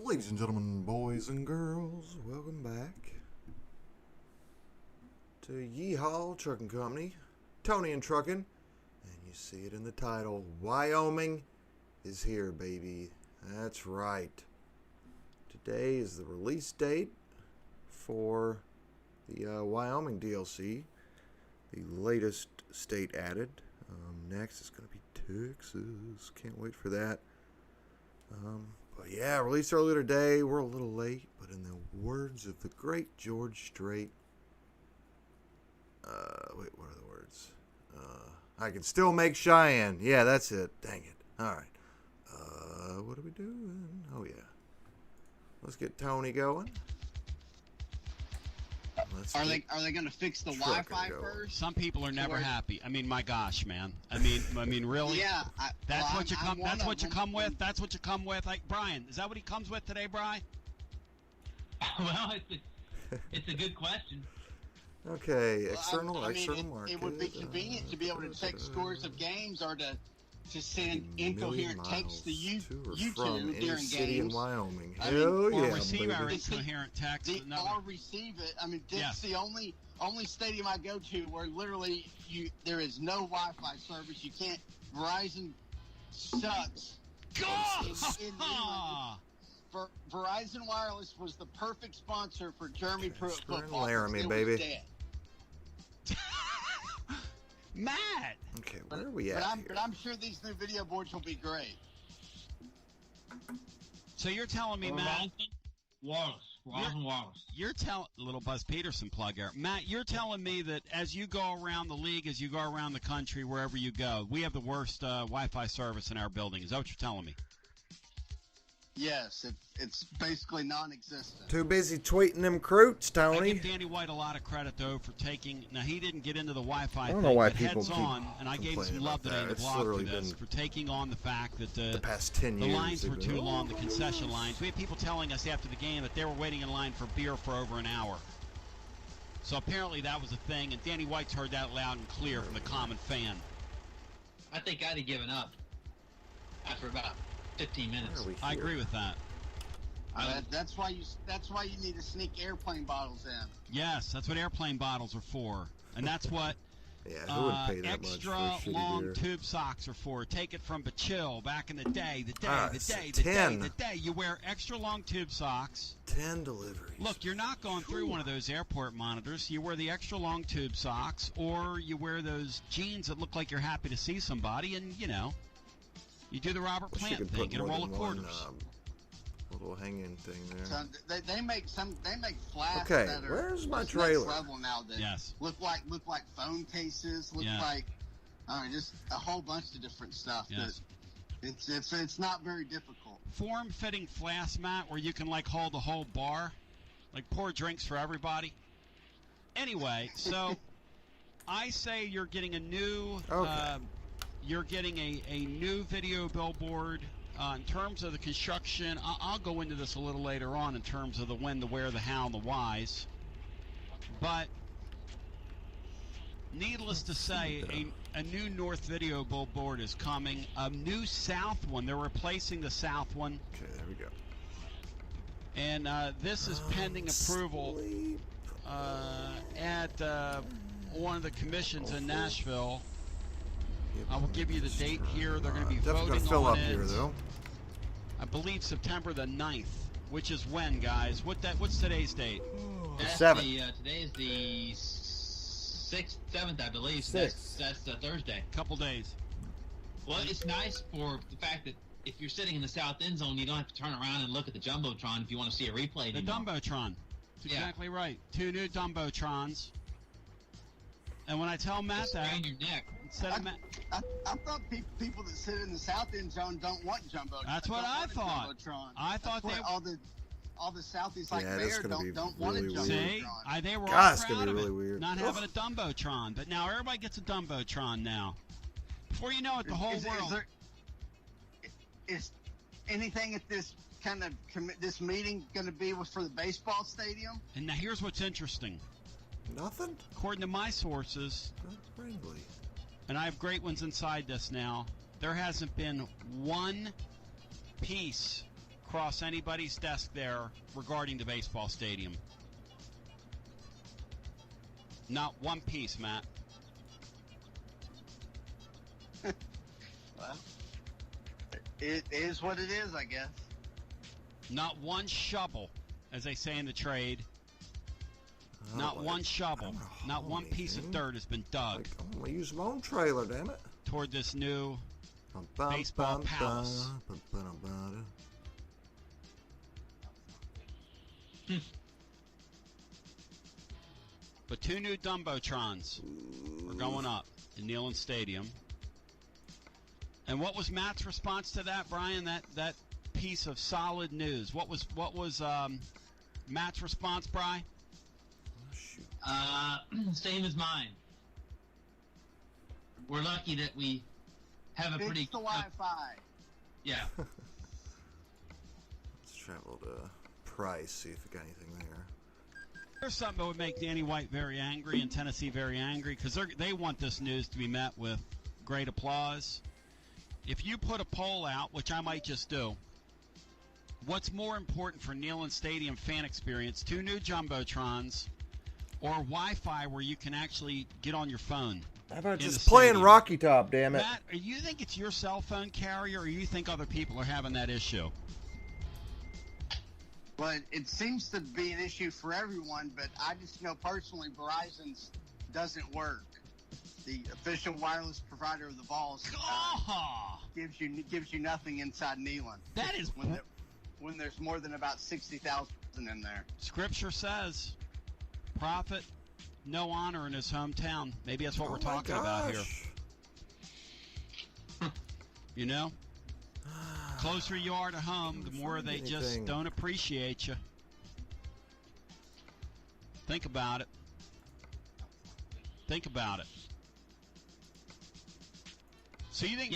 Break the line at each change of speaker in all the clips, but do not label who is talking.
Ladies and gentlemen, boys and girls, welcome back to Yeehaw Trucking Company, Tony and Truckin', and you see it in the title, Wyoming is here, baby. That's right. Today is the release date for the Wyoming DLC, the latest state added. Next is going to be Texas. Can't wait for that. But yeah, released earlier today. We're a little late, but in the words of the great George Strait, wait, what are the words? I can still make Cheyenne. Yeah, that's it. Dang it. All right. What are we doing? Oh yeah. Let's get Tony going.
Are they going to fix the Wi-Fi first?
Some people are never happy. I mean, my gosh, man. I mean, really?
Yeah.
That's what you come with. That's what you come with. Like Brian, is that what he comes with today, Brian?
Well, it's a good question.
Okay, external market.
It would be convenient to be able to check scores of games or to send incoherent text to YouTube during
city
games.
In Wyoming.
Or
Hell yeah,
receive our
baby.
incoherent text.
Or receive it. I mean, it's the only stadium I go to where literally there is no Wi-Fi service. You can't. Verizon sucks. Verizon Wireless was the perfect sponsor for Jeremy Pruitt football.
Laramie, baby.
Matt.
Okay, where are we at?
But I'm sure these new video boards will be great.
So you're telling me, Matt?
Wallace.
You're telling little Buzz Peterson plug here, Matt. You're telling me that as you go around the league, as you go around the country, wherever you go, we have the worst Wi-Fi service in our building. Is that what you're telling me?
Yes, it's basically non-existent.
Too busy tweeting them croots, Tony.
I give Danny White a lot of credit, though, for taking... Now, he didn't get into the Wi-Fi
I don't know why
thing,
people
heads on, and I gave him some love today in the blog for this, for taking on the fact that
the past 10 years,
the lines were too long, the concession lines. We had people telling us after the game that they were waiting in line for beer for over an hour. So apparently that was a thing, and Danny White's heard that loud and clear from the common fan.
I think I'd have given up after about 15 minutes.
I agree with that.
That's why you need to sneak airplane bottles in.
Yes, that's what airplane bottles are for, and that's what
who would pay that
extra
much for
long
beer?
tube socks are for. Take it from Bachil back in the day. The day you wear extra long tube socks.
10 deliveries.
Look, you're not going through one of those airport monitors. You wear the extra long tube socks, or you wear those jeans that look like you're happy to see somebody, and you do the Robert Plant thing, get a roll of quarters.
Little hanging thing there.
So they make flasks.
Okay,
that are
where's my
next
trailer?
level now that
Yes.
look like phone cases. Look like just a whole bunch of different stuff.
Yes.
That it's not very difficult.
Form-fitting flask, Matt, where you can hold a whole bar, pour drinks for everybody. Anyway, so I say you're getting a new. You're getting a new video billboard. In terms of the construction, I'll go into this a little later on in terms of the when, the where, the how, and the whys. But needless to say, a new north video billboard is coming. A new south one. They're replacing the south one.
Okay, there we go.
And this is pending approval at one of the commissions in Nashville. I will give you the date here. They're going to be voting
gonna fill
on
up
it.
here, though.
I believe September the 9th, which is when, guys? What's today's date?
The 7th.
Today is the 6th, 7th, I believe. So that's Thursday.
Couple days.
Well, it's nice for the fact that if you're sitting in the south end zone, you don't have to turn around and look at the Jumbotron if you want to see a replay
The
anymore.
Dumbotron. That's exactly right. 2 new Dumbotrons. And when I tell Matt that,
strain your neck.
instead of Matt,
I thought people that sit in the south end zone don't want Jumbotron.
That's what I thought. I thought
they all the Southies like Bear don't want a
really
Jumbotron.
See, they were all
Gosh, it's
proud
gonna
of
be
it,
really weird.
not having a Dumbotron. But now everybody gets a Dumbotron now. Before you know it, the whole world.
Is anything at this kind of this meeting going to be for the baseball stadium?
And now here's what's interesting.
Nothing?
According to my sources,
That's friendly.
and I have great ones inside this now, there hasn't been one piece across anybody's desk there regarding the baseball stadium. Not one piece, Matt.
Well, it is what it is, I guess.
Not one shovel, as they say in the trade. Not one shovel, not one piece of dirt has been dug.
I'm going to use my own trailer, damn it.
Toward this new baseball palace. But 2 new Dumbotrons are going up in Neyland Stadium. And what was Matt's response to that, Brian? That piece of solid news. What was Matt's response, Brian?
Same as mine. We're lucky that we have a pretty.
Fix the Wi-Fi.
Yeah.
Let's travel to Price, see if we got anything there.
There's something that would make Danny White very angry and Tennessee very angry because they want this news to be met with great applause. If you put a poll out, which I might just do, what's more important for Neyland Stadium fan experience, 2 new Jumbotrons or Wi-Fi where you can actually get on your phone?
How about just playing
stadium?
Rocky Top, damn it?
Matt, you think it's your cell phone carrier or you think other people are having that issue?
Well, it seems to be an issue for everyone, but I just know personally Verizon's doesn't work. The official wireless provider of the Vols gives you nothing inside Neyland.
That is
when there's more than about 60,000 in there.
Scripture says, prophet, no honor in his hometown. Maybe that's what we're talking about here. You know? Closer you are to home, the more they just don't appreciate you. Think about it. Think about it. So you think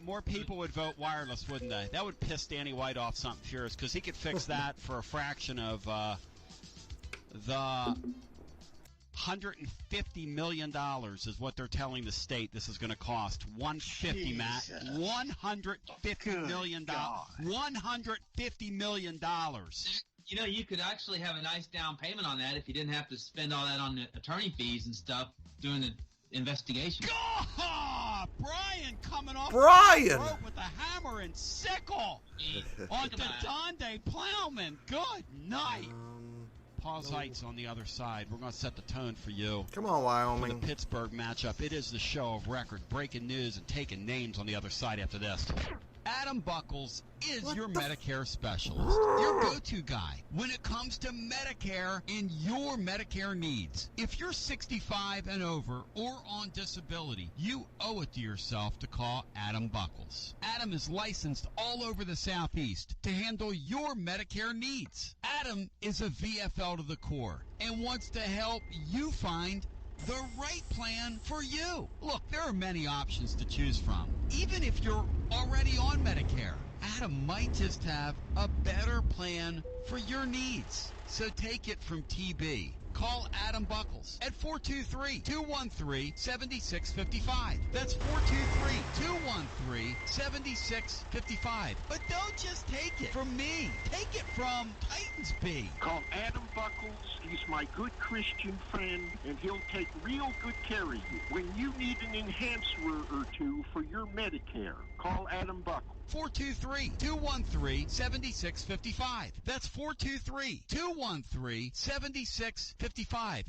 more people would vote wireless, wouldn't they? That would piss Danny White off something furious because he could fix that for a fraction of the $150 million is what they're telling the state this is going to cost. $150, Matt. $150 million. $150 million.
You know, you could actually have a nice down payment on that if you didn't have to spend all that on the attorney fees and stuff doing the investigation.
God! Brian coming off
Brian
the road with a hammer and sickle on the Donde Plowman. Good night. Paul Zeitz on the other side. We're going to set the tone for you.
Come on, Wyoming.
For the Pittsburgh matchup. It is the show of record, breaking news, and taking names on the other side after this. Adam Buckles is your Medicare specialist, your go-to guy when it comes to Medicare and your Medicare needs. If you're 65 and over or on disability, you owe it to yourself to call Adam Buckles. Adam is licensed all over the Southeast to handle your Medicare needs. Adam is a VFL to the core and wants to help you find the right plan for you. Look, there are many options to choose from. Even if you're already on Medicare, Adam might just have a better plan for your needs. So take it from TB. Call Adam Buckles at 423-213-7655. That's 423-213-7655. But don't just take it from me. Take it from Titans B.
Call Adam Buckles. He's my good Christian friend, and he'll take real good care of you. When you need an enhancer or two for your Medicare, call Adam Buckles.
423-213-7655. That's 423-213-7655.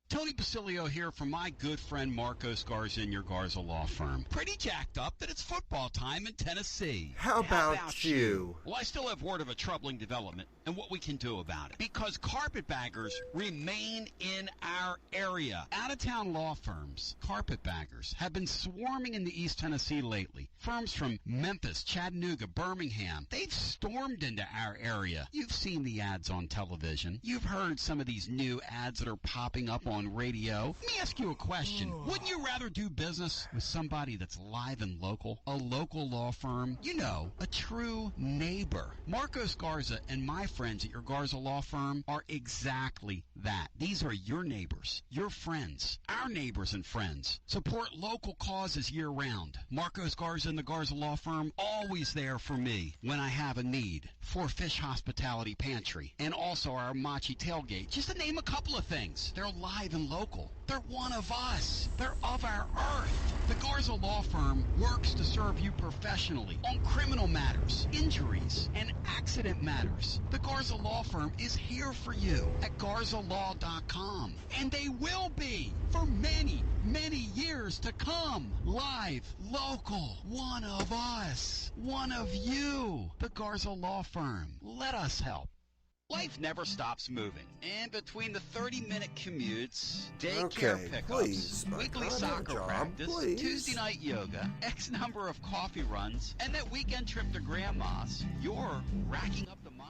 Tony Basilio here from my good friend Marcos Garza and your Garza Law Firm. Pretty jacked up that it's football time in Tennessee.
How about you?
Well, I still have word of a troubling development and what we can do about it. Because carpetbaggers remain in our area. Out-of-town law firms, carpetbaggers, have been swarming in the East Tennessee lately. Firms from Memphis, Chattanooga, Birmingham, they've stormed into our area. You've seen the ads on television. You've heard some of these new ads that are popping up on on radio. Let me ask you a question. Wouldn't you rather do business with somebody that's live and local? A local law firm? You know, a true neighbor. Marcos Garza and my friends at your Garza Law Firm are exactly that. These are your neighbors, your friends, our neighbors and friends. Support local causes year-round. Marcos Garza and the Garza Law Firm, always there for me when I have a need. For Fish Hospitality Pantry, and also our Machi Tailgate, just to name a couple of things. They're live and local. They're one of us. They're of our earth. The Garza Law Firm works to serve you professionally on criminal matters, injuries, and accident matters. The Garza Law Firm is here for you at GarzaLaw.com. And they will be for many, many years to come. Live, local, one of us, one of you. The Garza Law Firm. Let us help. Life never stops moving. And between the 30-minute commutes, daycare pickups, weekly soccer practice, Tuesday night yoga, X number of coffee runs, and that weekend trip to Grandma's, you're racking up the miles.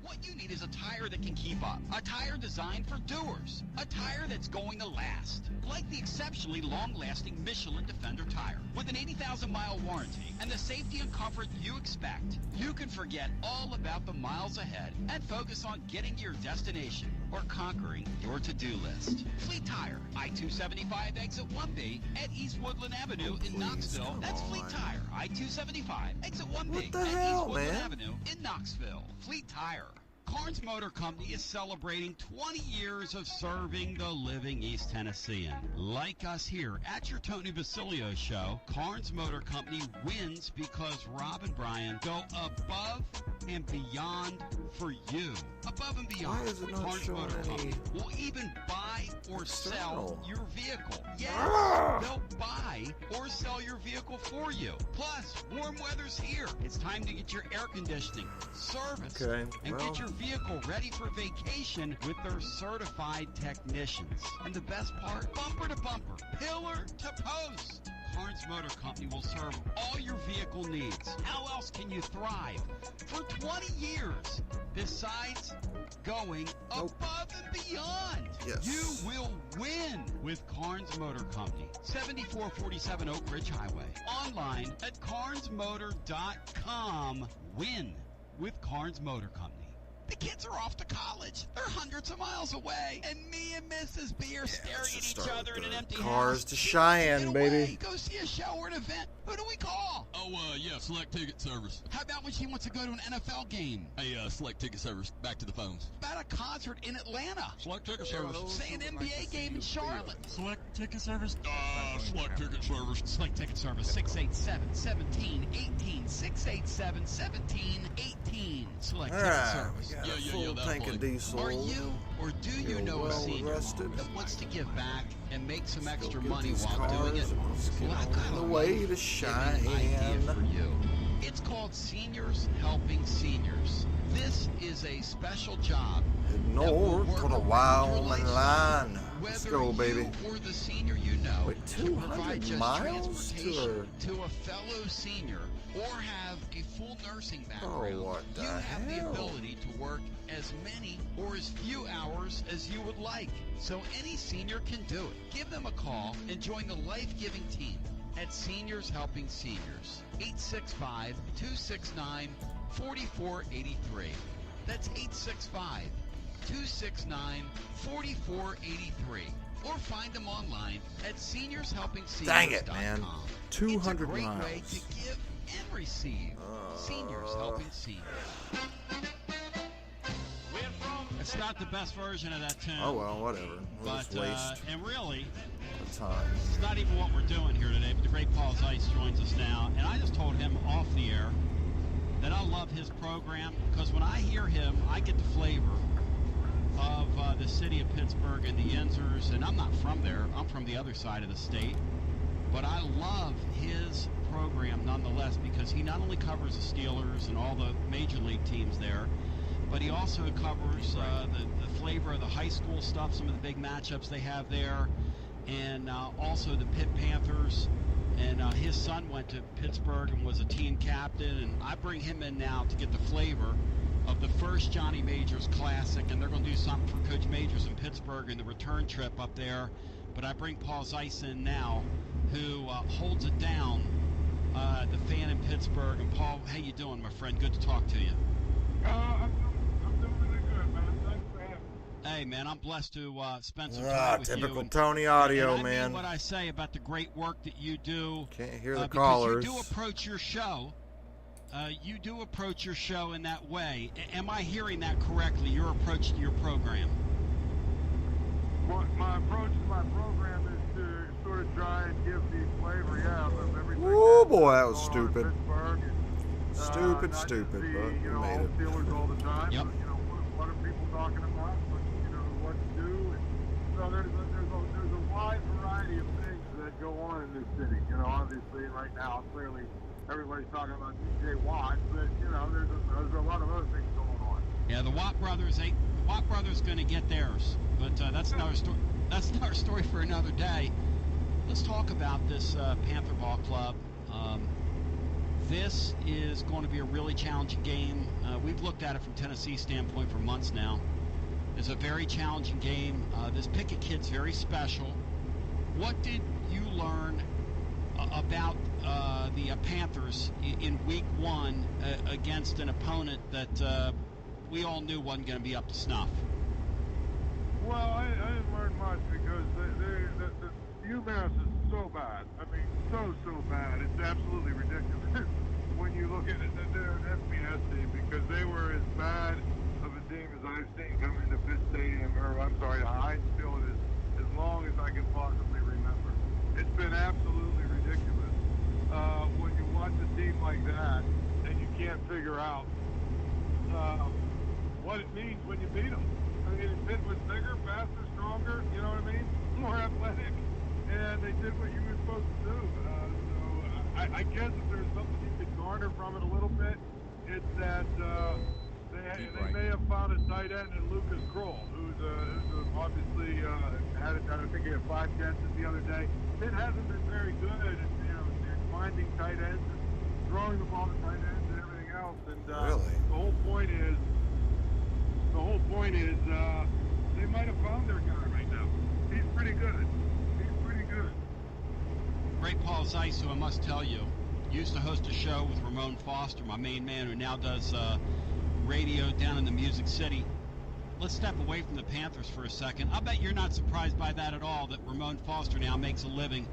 What you need is a tire that can keep up. A tire designed for doers. A tire that's going to last. Like the exceptionally long-lasting Michelin Defender tire. With an 80,000-mile warranty and the safety and comfort you expect, you can forget all about the miles ahead and focus on getting to your destination or conquering your to-do list. Fleet Tire, I-275 exit 1B at East Woodland Avenue in Knoxville. That's Fleet Tire, I-275 exit 1B at East Woodland Avenue in Knoxville. Fleet Tire. Carnes Motor Company is celebrating 20 years of serving the living East Tennessean. Like us here at your Tony Basilio show, Carnes Motor Company wins because Rob and Brian go above and beyond for you. Above and beyond.
Why is it not
Carnes
showing
Motor
any
Company will even buy or sell your vehicle. Yes, they'll buy or sell your vehicle for you. Plus, warm weather's here. It's time to get your air conditioning serviced and get your vehicle ready for vacation with their certified technicians. And the best part, bumper to bumper, pillar to post. Carnes Motor Company will serve all your vehicle needs. How else can you thrive for 20 years besides going above and beyond?
Yes.
You will win with Carnes Motor Company, 7447 Oak Ridge Highway. Online at carnesmotor.com. Win with Carnes Motor Company. The kids are off to college. They're hundreds of miles away. And me and Mrs. B are staring at each other in an empty house.
Cars to Cheyenne, baby.
Go see a show or an event. Who do we call?
Yeah, Select Ticket Service.
How about when she wants to go to an NFL game?
Hey, Select Ticket Service. Back to the phones.
About a concert in Atlanta?
Select Ticket Service.
Say an NBA game in Charlotte?
Select Ticket Service. Select Ticket Service.
Select Ticket Service, 687-1718. 687-1718. Select Ticket Service.
Full tank of diesel.
Are you or do you know a senior that wants to give back and make some extra money while doing it? Well, I've got
the way to Cheyenne.
Idea for you. It's called Seniors Helping Seniors. This is a special job.
North to the Wyoming line. Let's go, baby.
Or the senior you know,
Wait,
to provide
200
just
miles
transportation to a fellow senior or have a full nursing background.
Oh, what the
you have the
hell?
ability to work as many or as few hours as you would like. So any senior can do it. Give them a call and join the life-giving team at Seniors Helping Seniors. 865-269-4483. That's 865-269-4483. Or find them online at seniorshelpingseniors.com.
Dang it, man. 200
it's a great
miles.
way to give and receive. Seniors Helping Seniors. It's not the best version of that tune.
Oh, well, whatever. We'll
But,
just waste
and really,
the time.
it's not even what we're doing here today, but the great Paul Zeiss joins us now. And I just told him off the air that I love his program because when I hear him, I get the flavor of the city of Pittsburgh and the Yinzers. And I'm not from there. I'm from the other side of the state. But I love his program nonetheless because he not only covers the Steelers and all the major league teams there, but he also covers the flavor of the high school stuff, some of the big matchups they have there, and also the Pitt Panthers. And his son went to Pittsburgh and was a team captain, and I bring him in now to get the flavor of the first Johnny Majors Classic, and they're going to do something for Coach Majors in Pittsburgh in the return trip up there. But I bring Paul Zeiss in now, who holds it down, the fan in Pittsburgh. And Paul, how you doing, my friend? Good to talk to you.
I'm doing really good, man. Thanks for having me.
Hey, man, I'm blessed to spend some time with you.
Typical Tony audio,
and I
man.
mean what I say about the great work that you do.
Can't hear the
because
callers.
you do approach your show. You do approach your show in that way. Am I hearing that correctly? Your approach to your program.
My approach to my program is to sort of try and give the flavor, of everything.
Oh boy, that was
going on in
stupid.
Pittsburgh and,
Stupid,
not
stupid,
just
but we
all
made it.
Steelers all the time.
Yep.
But, what are people talking about? What to do? And so there's a wide variety of things that go on in this city. Obviously right now, clearly everybody's talking about DJ Watt, but there's a lot of other things going on.
Yeah, the Watt brothers. The Watt brothers going to get theirs, but that's another story. That's another story for another day. Let's talk about this Panther Ball Club. This is going to be a really challenging game. We've looked at it from Tennessee's standpoint for months now. It's a very challenging game. This Pickett kid's very special. What did you learn about the Panthers in Week 1 against an opponent that we all knew wasn't going to be up to snuff?
Well, I didn't learn much because the UMass is so bad. I mean, so bad. It's absolutely ridiculous when you look at it. They're an FBS team because they were as bad of a team as I've seen coming to Pitt Stadium, or I'm sorry, to Heinz Field as long as I can possibly remember. It's been absolutely ridiculous. When you watch a team like that and you can't figure out what it means when you beat them. I mean, Pitt was bigger, faster, stronger, you know what I mean? More athletic, and they did what you were supposed to do. So I guess if there's something you could garner from it a little bit, it's that they may have found a tight end in Lucas Kroll, who's obviously I think he had 5 catches the other day. Pitt hasn't been very good at in finding tight ends, and throwing the ball to tight ends, and everything else. And
Really?
the whole point is they might have found their guy right now. He's pretty good.
Great Paul Zeiss, who I must tell you, used to host a show with Ramon Foster, my main man, who now does radio down in the Music City. Let's step away from the Panthers for a second. I bet you're not surprised by that at all, that Ramon Foster now makes a living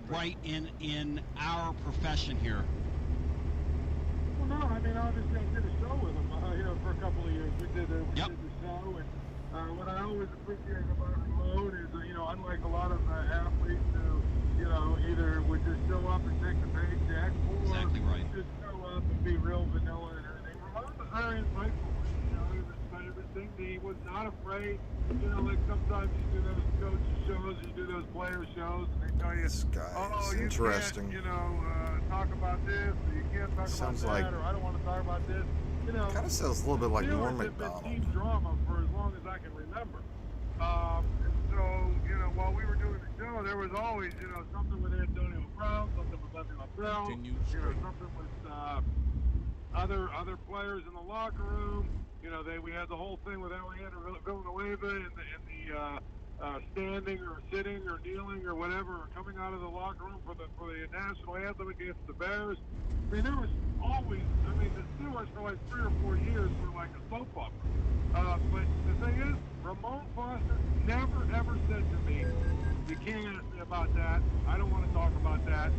right in our profession here.
Well, no, I mean, obviously I did a show with him, for a couple of years. We did the show, and what I always appreciate about Ramon is, unlike a lot of athletes who, either would just show up and take the paycheck, or
Exactly right.
just show up and be real vanilla and everything. Ramon was very insightful. He was kind of a thing. He was not afraid. Like sometimes you do those coach shows, you do those player shows, and they tell you,
This guy is
you
interesting.
can't, talk about this, or you can't talk
Sounds
about that,
like-
or I don't want to talk about this.
Kind of sounds a little bit like
Steelers
Norm
have been
McDonald.
team drama for as long as I can remember. And so, while we were doing the show, there was always, something with Antonio Brown, something with Le'Veon Bell, something with other players in the locker room. We had the whole thing with Alejandro Villanueva and the standing or sitting or kneeling or whatever, or coming out of the locker room for the national anthem against the Bears. I mean, there was always, the Steelers for like 3 or 4 years were like a soap opera. But the thing is, Ramon Foster never ever said to me, "You can't ask me about that. I don't want to talk about that."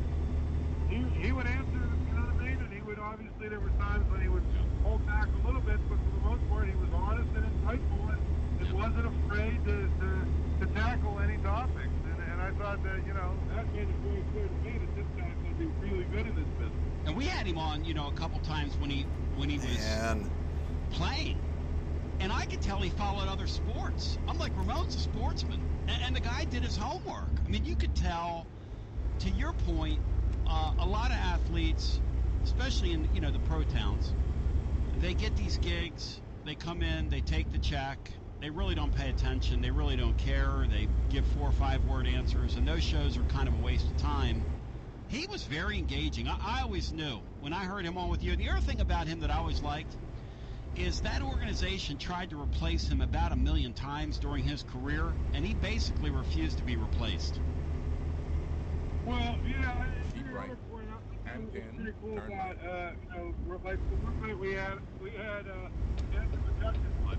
He would answer, you know what I mean? And he would, obviously, there were times when he would hold back a little bit, but for the most part, he was honest and insightful and wasn't afraid to tackle any topics. And I thought that, that made it very clear to me that this guy's going to be really good in this business.
And we had him on, a couple times when he was playing. And I could tell he followed other sports. I'm like, Ramon's a sportsman. And the guy did his homework. I mean, you could tell, to your point, a lot of athletes, especially in, the pro towns, they get these gigs, they come in, they take the check, they really don't pay attention, they really don't care, they give 4 or 5 word answers, and those shows are kind of a waste of time. He was very engaging. I always knew when I heard him on with you. The other thing about him that I always liked, is that organization tried to replace him about 1 million times during his career, and he basically refused to be replaced.
Well, yeah,
Keep right.
And
And
pretty cool
turn
about,
right.
we're like the one night we had Andrew McCutcheon on.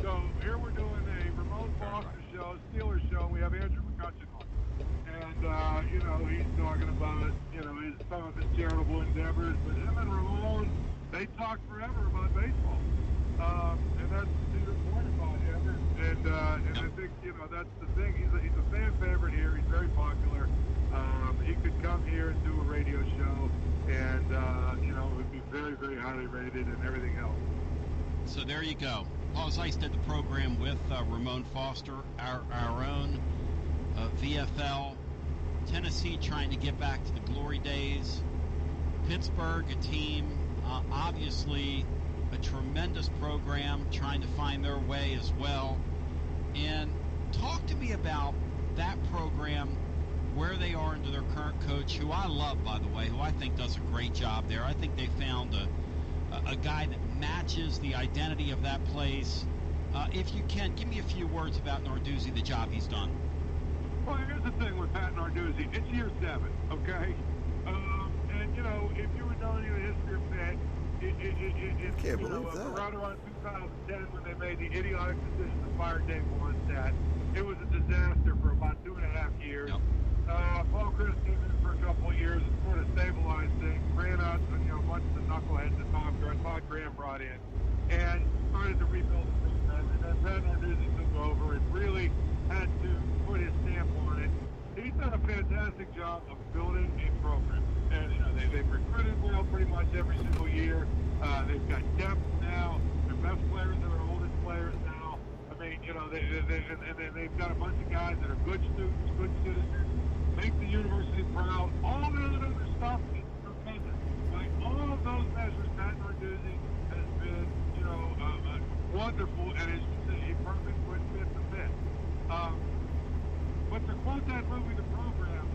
So here we're doing a Ramon Foster show, Steelers show. We have Andrew McCutcheon on. And, he's talking about, some of his charitable endeavors. But him and Ramon, they talk forever about baseball. And that's the point about him. And I think, that's the thing. He's a fan favorite here. He's very popular. He could come here and do a radio show, and, it would be very, very highly rated and everything else.
So there you go. Paul Zeiss did the program with Ramon Foster, our own VFL. Tennessee trying to get back to the glory days. Pittsburgh, a team, obviously a tremendous program, trying to find their way as well. And talk to me about that program, where they are under their current coach, who I love, by the way, who I think does a great job there. I think they found a guy that matches the identity of that place. If you can, give me a few words about Narduzzi, the job he's done.
Well, here's the thing with Pat Narduzzi. It's year 7, okay? And, if you were knowing the history of Pat,
Can't believe that.
around 2010 when they made the idiotic decision to fire Dave Wannstedt, it was a disaster for about 2.5 years.
Yep.
Paul Chris came in for a couple of years and sort of stabilized things, ran out a bunch of the knuckleheads that Todd Graham brought in, and started to rebuild the program. And then Pat Narduzzi took over and really had to put his stamp on it. He's done a fantastic job of building a program. And, they've recruited well pretty much every single year. They've got depth now. Their best players are their oldest players now. I mean, they've got a bunch of guys that are good students, good citizens, make the university proud. All the other stuff is tremendous. By all of those measures, Pat Narduzzi has been, wonderful, and is a perfect fit to fit. But to quote that movie, The Program,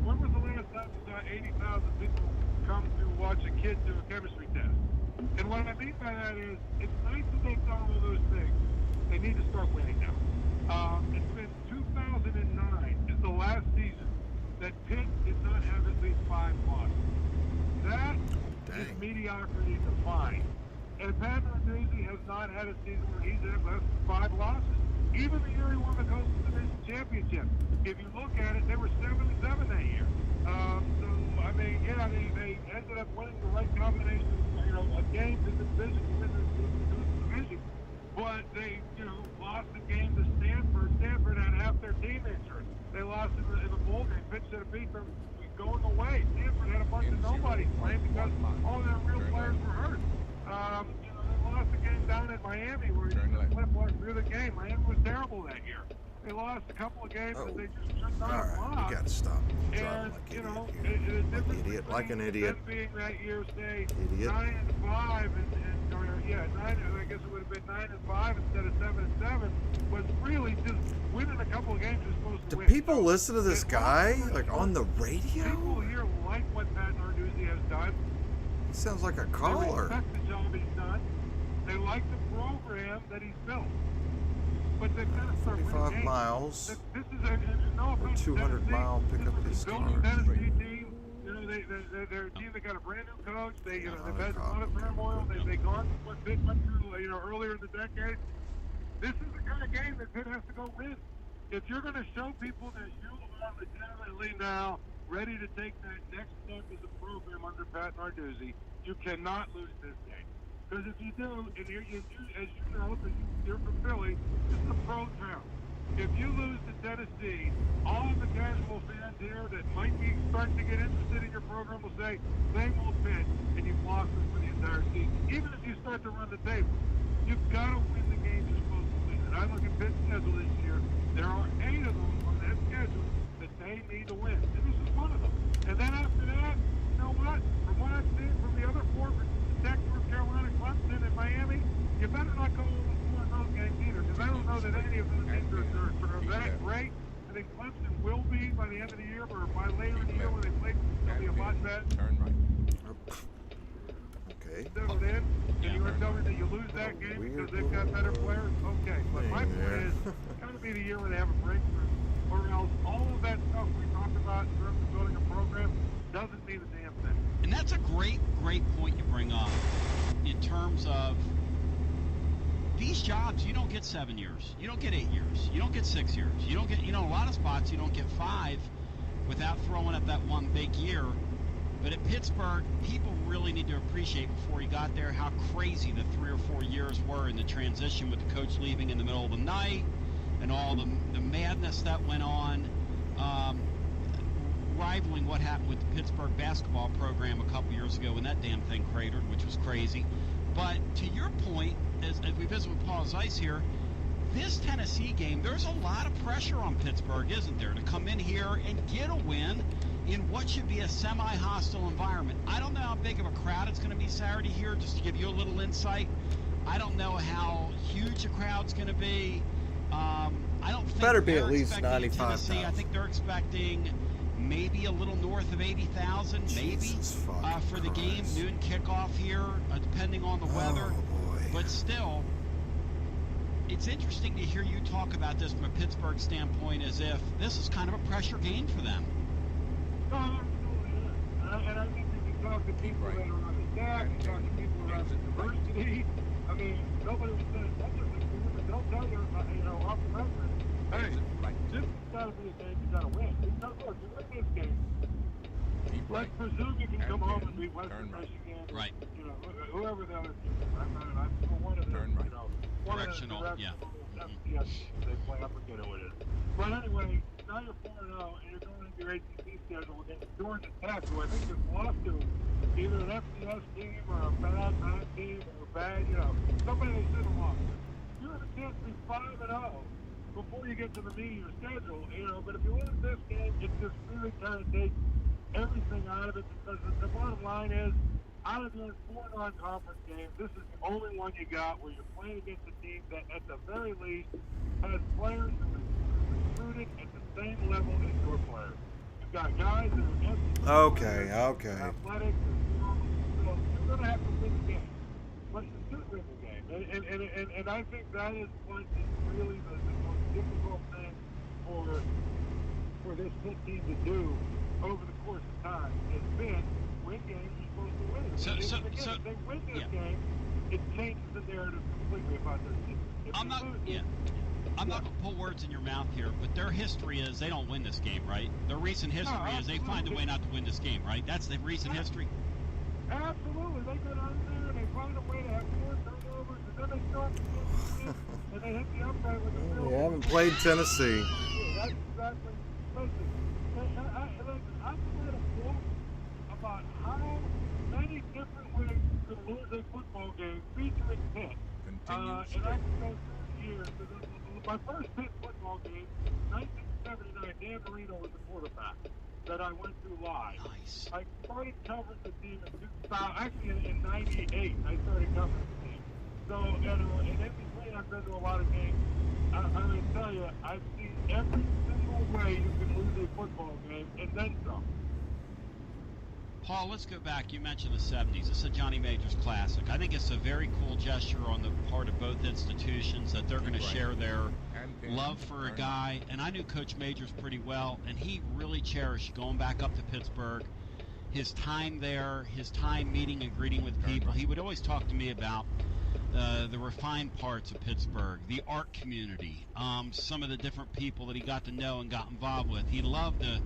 when was the last time you saw 80,000 people come to watch a kid do a chemistry test? And what I mean by that is, it's nice that they've done all those things. They need to start winning now. It's been 2009 is the last season that Pitt did not have at least 5 losses. That is mediocrity defined. And Pat Narduzzi has not had a season where he's had less than 5 losses. Even the year he won the Coastal Division Championship, if you look at it, they were 7-7 that year. They ended up winning the right combination of games in the division to win the division. But they, lost the game to Stanford. Stanford had half their team injured. They lost in the bowl game. Pitt should have beat them going away. Stanford had a bunch of nobodies playing because all their real players were hurt. They lost the game down in Miami where Cliff walked through the game. Miami was terrible that year. They lost a couple of games that they just should not have lost.
You gotta stop.
And,
Like an idiot.
Being that year, say,
Idiot.
9-5, I guess it would have been 9-5 instead of 7-7, was really just winning a couple of games you're supposed to win.
Do people listen to this guy, like, on the radio?
People here like what Pat Narduzzi has done.
He sounds like a
They
caller.
respect the job he's done. They like the program that he's built. But they've got to start winning
45
games.
miles.
This is no offense to
200-mile pickup
Tennessee.
his
This is
car.
a Tennessee team. They're a team that got a brand new coach. They've had a lot of turmoil. They've gone through what Pitt went through, earlier in the decade. This is the kind of game that Pitt has to go win. If you're going to show people that you are legitimately now ready to take that next step as a program under Pat Narduzzi, you cannot lose this game. Because if you do, and as you know, because you're from Philly, this is a pro town. If you lose to Tennessee, all of the casual fans here that might be starting to get interested in your program will say, they won't fit, and you've lost them for the entire season. Even if you start to run the table, you've got to win the games you're supposed to win. And I look at Pitt's schedule this year, there are 8 of them on that schedule that they need to win. And this is one of them. And then after that, you know what? From what I've seen from the other 4, Tech, North Carolina, Clemson, and Miami, you better not go on those games either, because I don't know that any of those games are that great. I think Clemson will be by the end of the year, or by later in the year when they play, they'll be a lot better.
Turn right.
Okay. Okay.
settled in, and you want to tell me that you lose that game because they've got better players? Okay, but my point is, it's got to be the year where they have a breakthrough, or else all of that stuff we talked about in terms of building a program doesn't mean a damn thing.
And that's a great point you bring up in terms of these jobs. You don't get 7 years. You don't get 8 years. You don't get 6 years. You don't get, a lot of spots you don't get 5 without throwing up that one big year. But at Pittsburgh, people really need to appreciate before he got there how crazy the 3 or 4 years were in the transition with the coach leaving in the middle of the night and all the madness that went on, rivaling what happened with the Pittsburgh basketball program a couple years ago when that damn thing cratered, which was crazy. But to your point, as we visit with Paul Zeiss here, this Tennessee game, there's a lot of pressure on Pittsburgh, isn't there, to come in here and get a win in what should be a semi-hostile environment. I don't know how big of a crowd it's going to be Saturday here, just to give you a little insight. I don't know how huge the crowd's going to be. I don't think
better be
they're
at least
expecting
95,000.
Tennessee. I think they're expecting maybe a little north of 80,000, maybe, for the game. Noon kickoff here, depending on the weather.
Oh, boy.
But still, it's interesting to hear you talk about this from a Pittsburgh standpoint as if this is kind of a pressure game for them.
No, absolutely is. And I think you can talk to people that are on the staff, you talk to people around the university. I mean, nobody was saying nothing, but they'll tell you, off the record, hey, this has got to be a game you got to win. Because look, you win this game, let's presume you can come home and beat Western Michigan.
Right.
Whoever the other team is. I'm for one of them, one
Directional,
of the
yeah.
FCS they play. I forget who it is. But anyway, now you're 4-0, and you're going into your ACC schedule against Georgia Tech, who I think is lost to either an FCS team or a bad team or a bad, somebody they should have lost. You have a chance to be 5-0 before you get to the meat of your schedule, But if you lose this game, it just really kind of takes everything out of it, because the bottom line is, out of your 4 non-conference games, this is the only one you got where you're playing against a team that, at the very least, has players who are recruited at the same level as your players. You've got guys that are
Okay.
athletic, so you're going to have to win the game. But you should win the game. And I think that is what is really the most difficult thing for this Pitt team to do over the course of time has been win games you're supposed to win. If they win this game, it changes the narrative completely about their team.
I'm not going to pull words in your mouth here, but their history is they don't win this game, right? Their recent history is they find a way not to win this game, right? That's the recent history.
Absolutely. They go down there and they find a way to have 4 turnovers, and then they start and they hit the upright with the field.
They haven't played Tennessee.
That's exactly. Listen, I've read a book about how many different ways you can lose a football game featuring Pitt. And I can go through years. My first Pitt football game, 1979, Dan Marino was the quarterback that I went to live.
Nice.
I started covering the team in 2000. Actually, in 98, I started covering the team. So, and in between, I've been to a lot of games. I'm going to tell you, I've seen every single way you can lose a football game, and then some.
Paul, let's go back. You mentioned the 70s. This is a Johnny Majors classic. I think it's a very cool gesture on the part of both institutions that they're going to share their love for a guy. And I knew Coach Majors pretty well, and he really cherished going back up to Pittsburgh, his time there, his time meeting and greeting with people. He would always talk to me about the refined parts of Pittsburgh, the art community, some of the different people that he got to know and got involved with. He loved the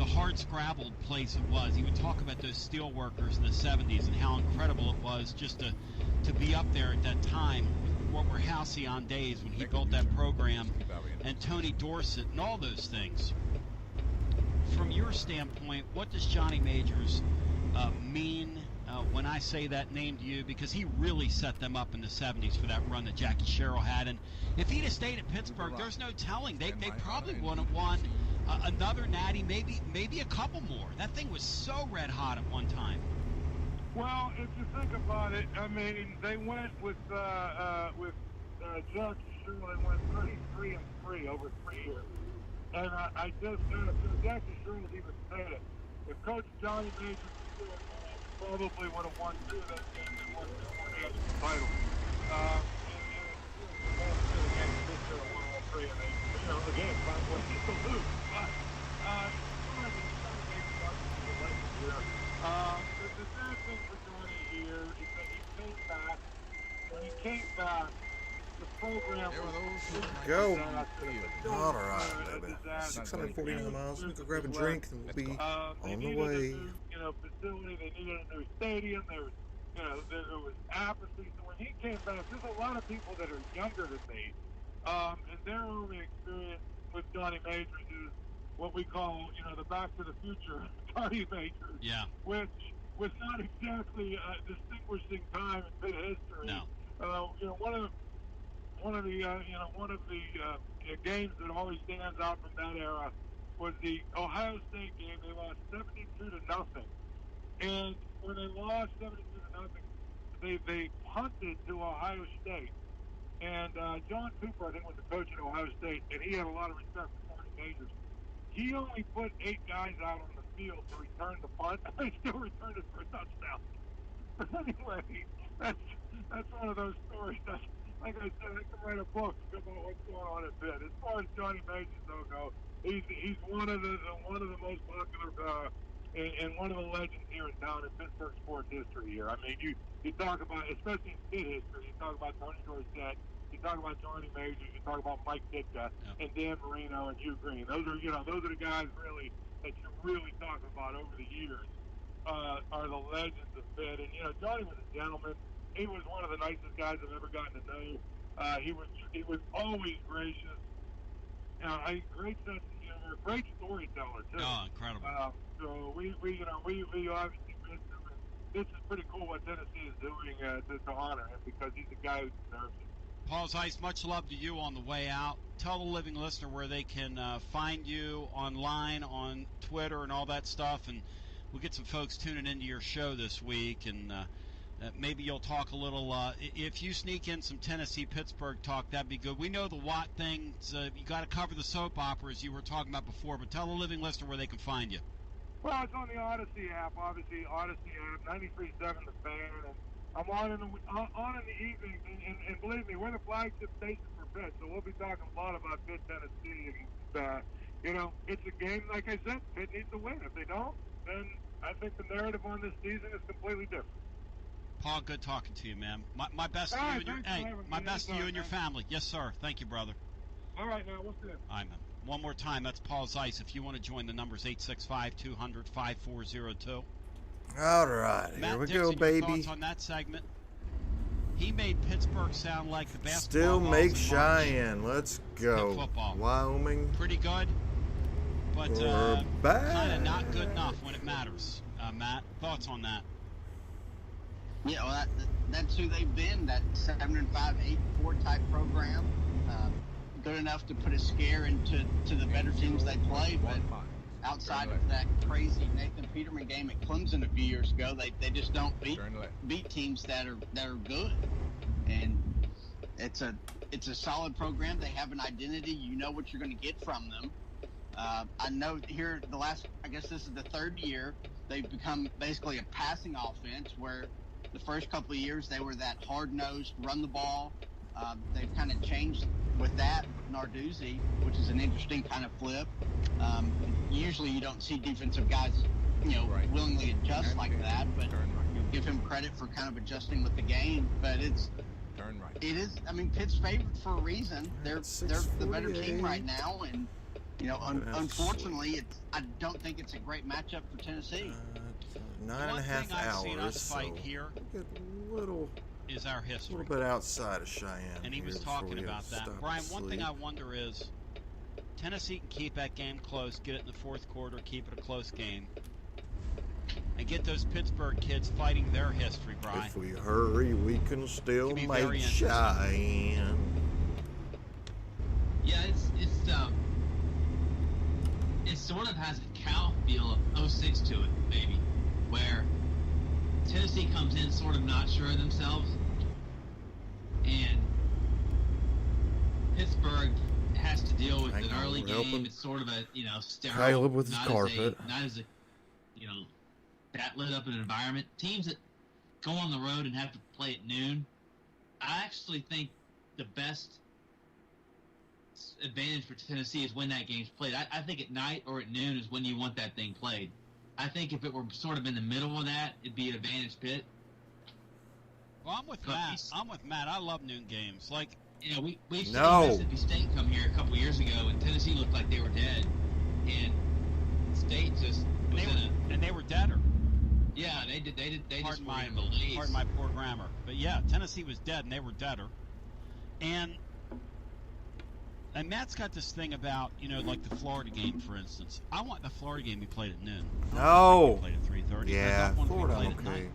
hard-scrabbled place it was. He would talk about those steel workers in the 70s and how incredible it was just to be up there at that time, what were halcyon days when he built that program, and Tony Dorsett and all those things. From your standpoint, what does Johnny Majors mean when I say that name to you? Because he really set them up in the 70s for that run that Jackie Sherrill had. And if he'd have stayed at Pittsburgh, there's no telling. They probably would have won another natty, maybe a couple more. That thing was so red hot at one time.
Well, if you think about it, I mean, they went with Jackie Sherrill. They went 33-3 over 3 years. And I just, Jackie Sherrill even said it. If Coach Johnny Majors was still probably would have won two of those games and won two more national titles. Again, find what to lose. But, the sad thing for Johnny here is that he came back. When he came back, the program
Go. All right, baby. 649 miles. We can grab a drink and we'll be on the way.
Facility. They needed a new stadium. There was apathy. So when he came back, there's a lot of people that are younger than me, and their only experience with Johnny Majors is what we call, the Back to the Future Johnny Majors.
Yeah.
Which was not exactly a distinguishing time in Pitt history.
No.
One of the games that always stands out from that era was the Ohio State game. They lost 72-0, and when they lost 72-0, they punted to Ohio State. And John Cooper, I think, was the coach at Ohio State, and he had a lot of respect for Johnny Majors. He only put 8 guys out on the field to return the punt, and they still returned it for a touchdown. But anyway, that's one of those stories. Like I said, I can write a book about what's going on at Pitt. As far as Johnny Majors go, he's one of the most popular and one of the legends here in town in Pittsburgh sports history. Here, I mean, you talk about, especially in Pitt history, you talk about Tony Dorsett, you talk about Johnny Majors, you talk about Mike Ditka, and Dan Marino and Hugh Green. Those are the guys really that you really talk about over the years. Are the legends of Pitt. And, Johnny was a gentleman. He was one of the nicest guys I've ever gotten to know. He was always gracious. A great sense of humor, great storyteller, too.
Oh, incredible.
So we obviously miss him. And this is pretty cool what Tennessee is doing to honor him, because he's a guy who deserves it.
Paul Zeiss, much love to you on the way out. Tell the living listener where they can find you online, on Twitter and all that stuff, and we'll get some folks tuning into your show this week, and maybe you'll talk a little. If you sneak in some Tennessee-Pittsburgh talk, that'd be good. We know the Watt thing. You got to cover the soap operas you were talking about before, but tell the living listener where they can find you.
Well, it's on the Odyssey app, obviously. Odyssey app, 93.7 The Fan, and I'm on in the evenings, and believe me, we're the flagship station for Pitt, so we'll be talking a lot about Pitt, Tennessee, and it's a game, like I said, Pitt needs to win. If they don't, then I think the narrative on this season is completely different.
Paul, good talking to you, man. My best to you and your family. Yes, sir. Thank you, brother.
All right, now, what's this?
All right, man. One more time, that's Paul Zeiss. If you want to join, the number's 865-200-5402.
All right,
Matt
here we
Dixon,
go, baby.
Your thoughts on that segment? He made Pittsburgh sound like the basketball.
Still make Cheyenne. Let's go.
Football.
Wyoming.
Pretty good, but kind of not good enough when it matters. Matt, thoughts on that?
Yeah, well, that's who they've been, that 7-5, 8-4 type program. Good enough to put a scare into the better teams they play, but outside of that crazy Nathan Peterman game at Clemson a few years ago, they just don't beat teams that are good. And it's a solid program. They have an identity. You know what you're going to get from them. I know here I guess this is the third year, they've become basically a passing offense, where the first couple of years they were that hard-nosed, run the ball. They've kind of changed with that with Narduzzi, which is an interesting kind of flip. Usually you don't see defensive guys, willingly adjust like that, but you give him credit for kind of adjusting with the game. But it is. I mean, Pitt's favored for a reason. They're the better team right now, and unfortunately, I don't think it's a great matchup for Tennessee.
9.5 hours.
Fight here is our history.
A little bit outside of Cheyenne.
And he was talking about that. Brian, one thing I wonder is, Tennessee can keep that game close, get it in the fourth quarter, keep it a close game, and get those Pittsburgh kids fighting their history, Brian.
If we hurry, we can still make Cheyenne.
Yeah, it sort of has a Cal feel of 06 to it, maybe, where Tennessee comes in sort of not sure of themselves, and Pittsburgh has to deal with an early game. It's sort of a sterile,
Caleb with his carpet.
that lit up an environment. Teams that go on the road and have to play at noon, I actually think the best advantage for Tennessee is when that game's played. I think at night or at noon is when you want that thing played. I think if it were sort of in the middle of that, it'd be an advantage Pitt.
Well, I'm with Matt. I love noon games. Like,
you know, we've seen Mississippi State come here a couple years ago, and Tennessee looked like they were dead, and State just was
and they were deader.
Yeah, they did. They just
Pardon
believe.
my poor grammar. But yeah, Tennessee was dead, and they were deader. And Matt's got this thing about, you know, like the Florida game, for instance. I want the Florida game to be played at noon.
No.
Played at 3:30.
Yeah, Florida,
okay.
At night.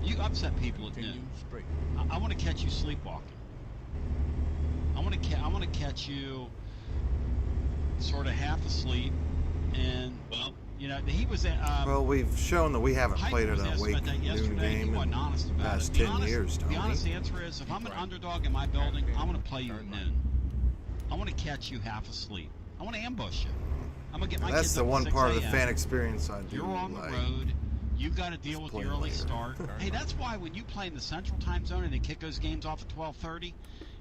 You upset people at noon. I want to catch you sleepwalking. I want to catch you sort of half asleep, and you know, he was at.
Well, we've shown that we haven't played an awake noon game in the past 10 years, Tony.
The honest answer is, if I'm an underdog in my building, I want to play you at noon. I want to catch you half asleep. I want to ambush you. I'm gonna get my
That's
kids
the
up at
one
6
part of the
a.m.
fan experience I do.
You're on the road. You've got to deal with the early start. Hey, that's why when you play in the Central Time Zone and they kick those games off at 12:30,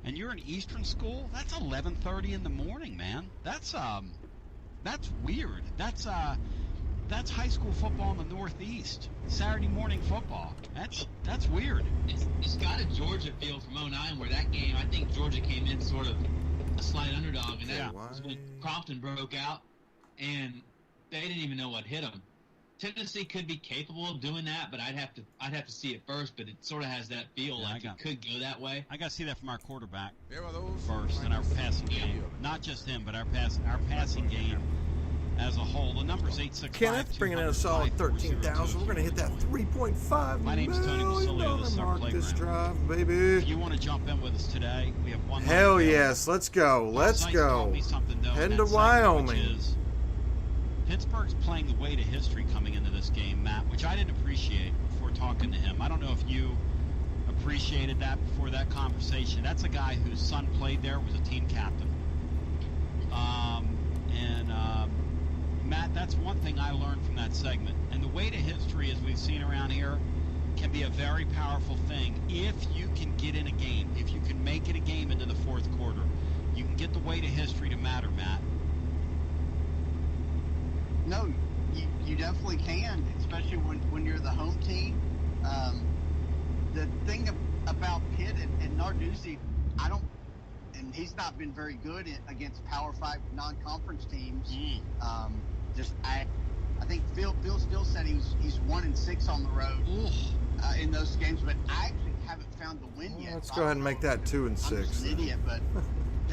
and you're in Eastern school, that's 11:30 in the morning, man. That's weird. That's high school football in the Northeast. Saturday morning football. That's weird.
It's got a Georgia feel from 2009, where that game, I think Georgia came in sort of a slight underdog, and that was when Crofton broke out, and they didn't even know what hit them. Tennessee could be capable of doing that, but I'd have to see it first. But it sort of has that feel like it could go that way.
I got to see that from our quarterback first, and our passing game. Not just him, but our passing game as a whole. The number's 865.
Kenneth bringing in a solid 13,000. We're going to hit that 3.5
My name's Tony Masilio. This is our
mark this
playground.
drive, baby.
If you want to jump in with us today, we have one.
Hell yes, let's go. Let's go. Heading to Wyoming.
Pittsburgh's playing the weight of history coming into this game, Matt, which I didn't appreciate before talking to him. I don't know if you appreciated that before that conversation. That's a guy whose son played there, was a team captain. Matt, that's one thing I learned from that segment. And the weight of history, as we've seen around here, can be a very powerful thing if you can get in a game, if you can make it a game into the fourth quarter. You can get the weight of history to matter, Matt.
No, you definitely can, especially when you're the home team. The thing about Pitt and Narduzzi, and he's not been very good against Power 5 non-conference teams. I think Phil still said he's 1-6 on the road in those games, but I actually haven't found the win yet.
Let's go ahead and make that 2-6.
I'm just an idiot, but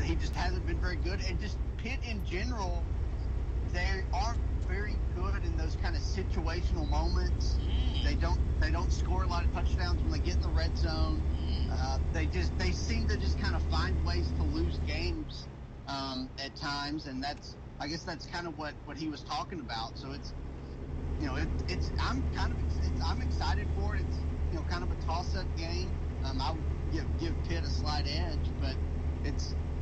he just hasn't been very good. And just Pitt in general, they aren't very good in those kind of situational moments. They don't score a lot of touchdowns when they get in the red zone. They seem to just kind of find ways to lose games at times, and I guess that's kind of what he was talking about. So it's I'm excited for it. It's kind of a toss-up game. I would give Pitt a slight edge, but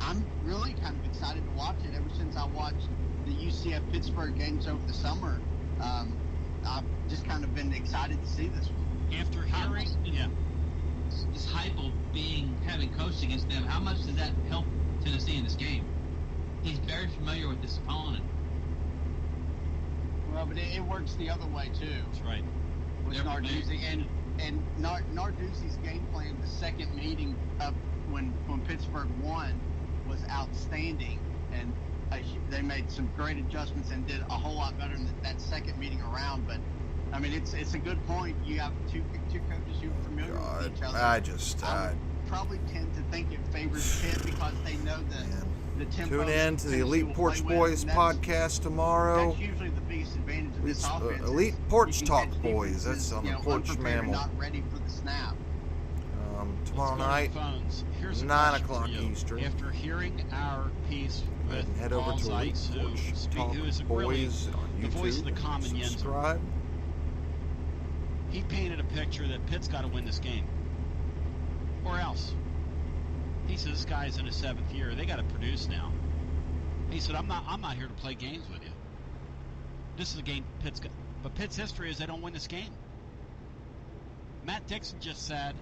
I'm really kind of excited to watch it. Ever since I watched the UCF Pittsburgh games over the summer, I've just kind of been excited to see this one.
After hearing,
this Heupel having coached against them, how much does that help Tennessee in this game? He's very familiar with this opponent.
Well, but it works the other way too.
That's right.
With Narduzzi and Narduzzi's game plan, the second meeting of when Pittsburgh won, was outstanding, and they made some great adjustments and did a whole lot better than that second meeting around. But I mean, it's a good point. You have two coaches who are familiar with each other.
I
probably tend to think it favors Pitt because they know the tempo.
Tune in to the Elite Porch Boys podcast tomorrow.
That's usually the biggest advantage of this offense.
Elite Porch Talk Boys. That's on the Porch Mammal.
Not ready for the snap.
Tomorrow night, 9 o'clock Eastern.
After hearing our piece with
head over
Paul
to Elite
Zeitz,
Porch Talk
who is
Boys
really
on
the
YouTube.
voice of the common Yenzer.
Subscribe.
He painted a picture that Pitt's got to win this game, or else. He says this guy's in his 7th year. They got to produce now. He said, "I'm not here to play games with you." This is a game Pitt's got. But Pitt's history is they don't win this game. Matt Dixon just said.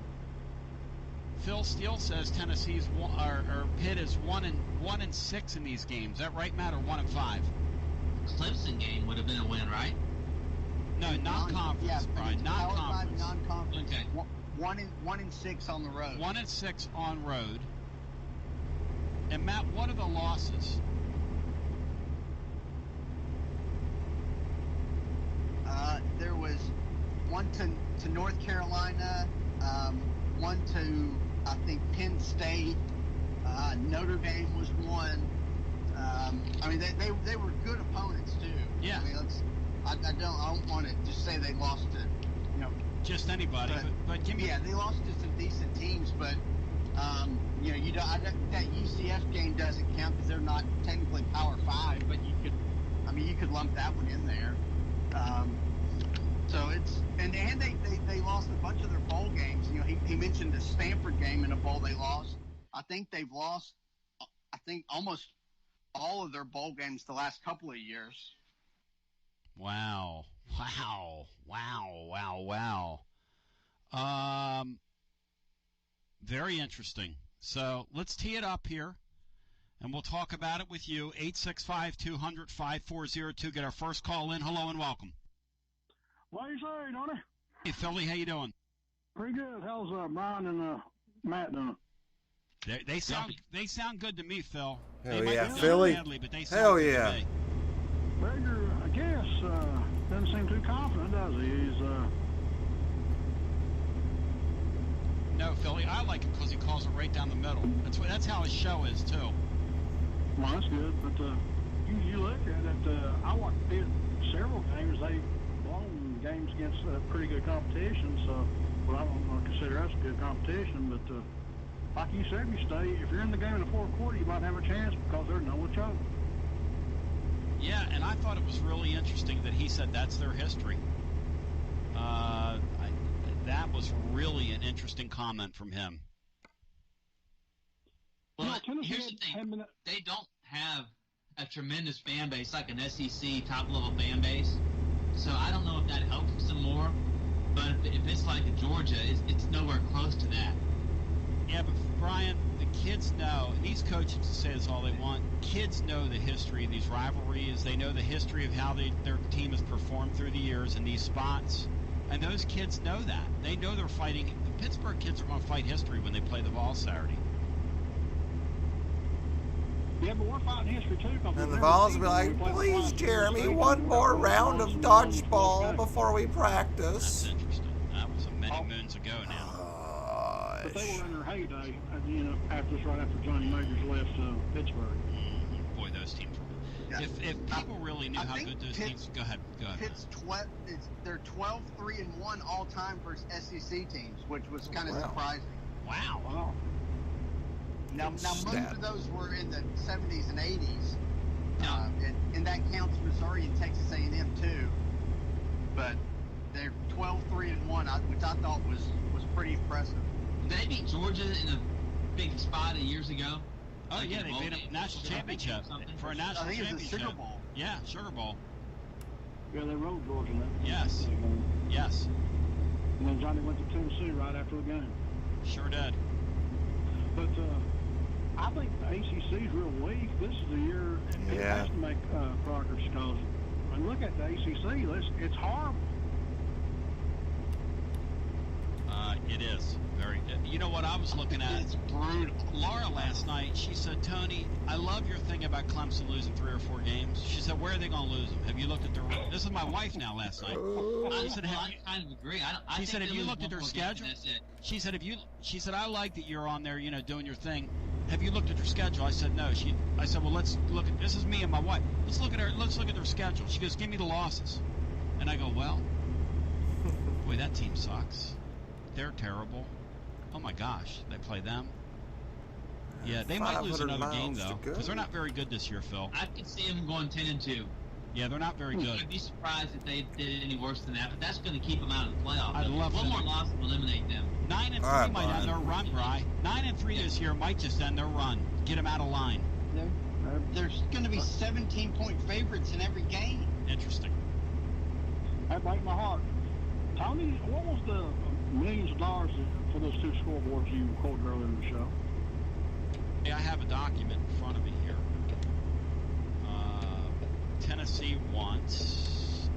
Phil Steele says Tennessee's or Pitt is 1-6 in these games. Is that right, Matt, or 1-5?
Clemson game would have been a win, right?
No, non-conference, Brian. Non-conference.
Non-conference.
Okay.
1-6 on the road.
1-6 on road. And Matt, what are the losses?
There was one to North Carolina, one to I think Penn State. Notre Dame was one. I mean, they were good opponents too.
Yeah.
I mean, I don't want to just say they lost to,
just anybody, but give me.
Yeah, they lost to some decent teams, but that UCF game doesn't count because they're not technically Power 5, but you could lump that one in there. So it's and they lost a bunch of their bowl games. He mentioned the Stanford game in a bowl they lost. I think they've lost almost all of their bowl games the last couple of years.
Wow. Very interesting. So let's tee it up here, and we'll talk about it with you. 865-200-5402. Get our first call in. Hello and welcome.
What do you say, Donnie?
Hey, Philly, how you doing?
Pretty good. How's Brian and Matt doing?
They sound good to me, Phil.
Hell
they
yeah,
might be
Philly.
badly, but they sound
Hell
good
yeah.
to me.
Figure, I guess, doesn't seem too confident, does he? He's,
No, Philly, I like it because he calls it right down the middle. That's how his show is, too.
Well, that's good, but you look at it, I watched several games. They've won games against pretty good competition, so I don't consider us good competition, but like you said, if you're in the game in the fourth quarter, you might have a chance because there's no one choke.
Yeah, and I thought it was really interesting that he said that's their history. That was really an interesting comment from him.
Well, here's the thing. They don't have a tremendous fan base like an SEC top-level fan base, so I don't know if that helps them more. But if it's like a Georgia, it's nowhere close to that.
Yeah, but Brian, the kids know, and these coaches say this all they want, kids know the history of these rivalries. They know the history of how their team has performed through the years in these spots. And those kids know that. They know they're fighting. The Pittsburgh kids are going to fight history when they play the Vols Saturday.
Yeah, but we're fighting history too.
And the Vols will be like, please, Jeremy, one more round of dodgeball before we practice.
That's interesting. That was many moons ago now.
But they were in their heyday, right after Johnny Majors left Pittsburgh.
Boy, those teams were. Yeah. If people really knew how good those teams, go ahead.
They're 12-3-1 all time versus SEC teams, which was kind of surprising.
Wow.
Now most of those were in the 70s and 80s, and that counts Missouri and Texas A&M too. But they're 12-3-1, which I thought was pretty impressive.
They beat Georgia in a big spot years ago.
Oh, yeah, they beat a national championship for a national championship.
I think it was the Sugar Bowl.
Yeah, Sugar Bowl.
Yeah, they rode Georgia.
Yes.
And then Johnny went to Tennessee right after the game.
Sure did.
But I think the ACC's real weak. This is the year it has to make progress because when you look at the ACC, it's horrible.
It is. You know what I was looking at?
It's brutal.
Laura last night, she said, Tony, I love your thing about Clemson losing 3 or 4 games. She said, where are they going to lose them? Have you looked at their... This is my wife now last night.
I kind of agree.
She said, have you looked at their schedule? She said, I like that you're on there, doing your thing. Have you looked at their schedule? I said, no. I said, well, let's look at... This is me and my wife. Let's look at their schedule. She goes, give me the losses. And I go, well, boy, that team sucks. They're terrible. Oh my gosh, they play them. Yeah, they might lose another game though, because they're not very good this year, Phil.
I could see them going 10-2.
Yeah, they're not very good.
I'd be surprised if they did any worse than that, but that's going to keep them out of the playoffs.
I'd love
one more loss will eliminate them.
9-3 might end their run, Bri. 9-3 this year might just end their run. Get them out of line.
There's going to be 17-point favorites in every game.
Interesting.
that breaks my heart. Tony, what was the millions of dollars for those 2 scoreboards you quoted earlier in the show?
Yeah, I have a document in front of me here. Tennessee wants,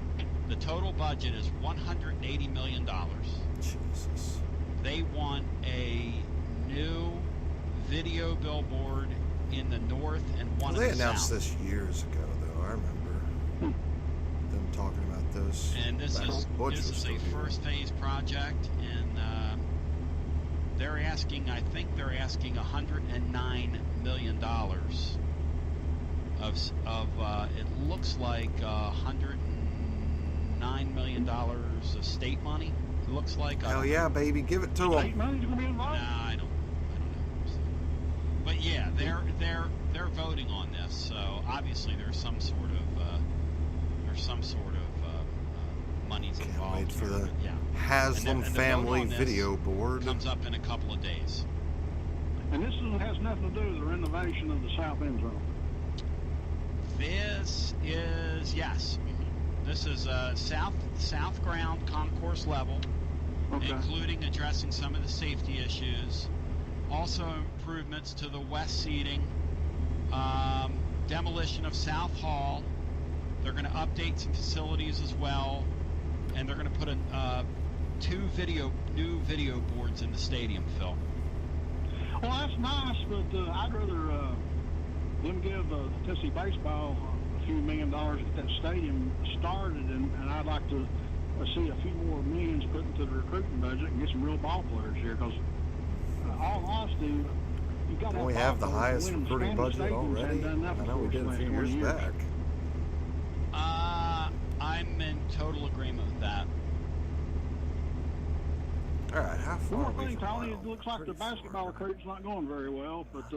the total budget is $180 million.
Jesus.
They want a new video billboard in the north and one in the south.
They announced this years ago, though. I remember them talking about this.
And this is a first phase project, and they're asking, I think they're asking $109 million of it looks like $109 million of state money. It looks like.
Hell yeah, baby, give it to them.
State money's gonna be involved?
Nah, I don't know. But yeah, they're voting on this, so obviously there's some sort of money's involved.
Can't wait for the
yeah.
Haslam family video board.
Comes up in a couple of days.
And this has nothing to do with the renovation of the south end zone.
This is, yes. This is south ground concourse level, including addressing some of the safety issues. Also improvements to the west seating, demolition of South Hall. They're going to update some facilities as well, and they're going to put two new video boards in the stadium, Phil.
Well, that's nice, but I'd rather them give Tennessee baseball a few $1 million to get that stadium started, and I'd like to see a few more millions put into the recruiting budget and get some real ball players here, because all honesty, you got to
we have the highest recruiting budget already. I know we did a few years back.
I'm in total agreement with that.
All right, how far
one more thing, Tony, it looks like the basketball recruit's not going very well, but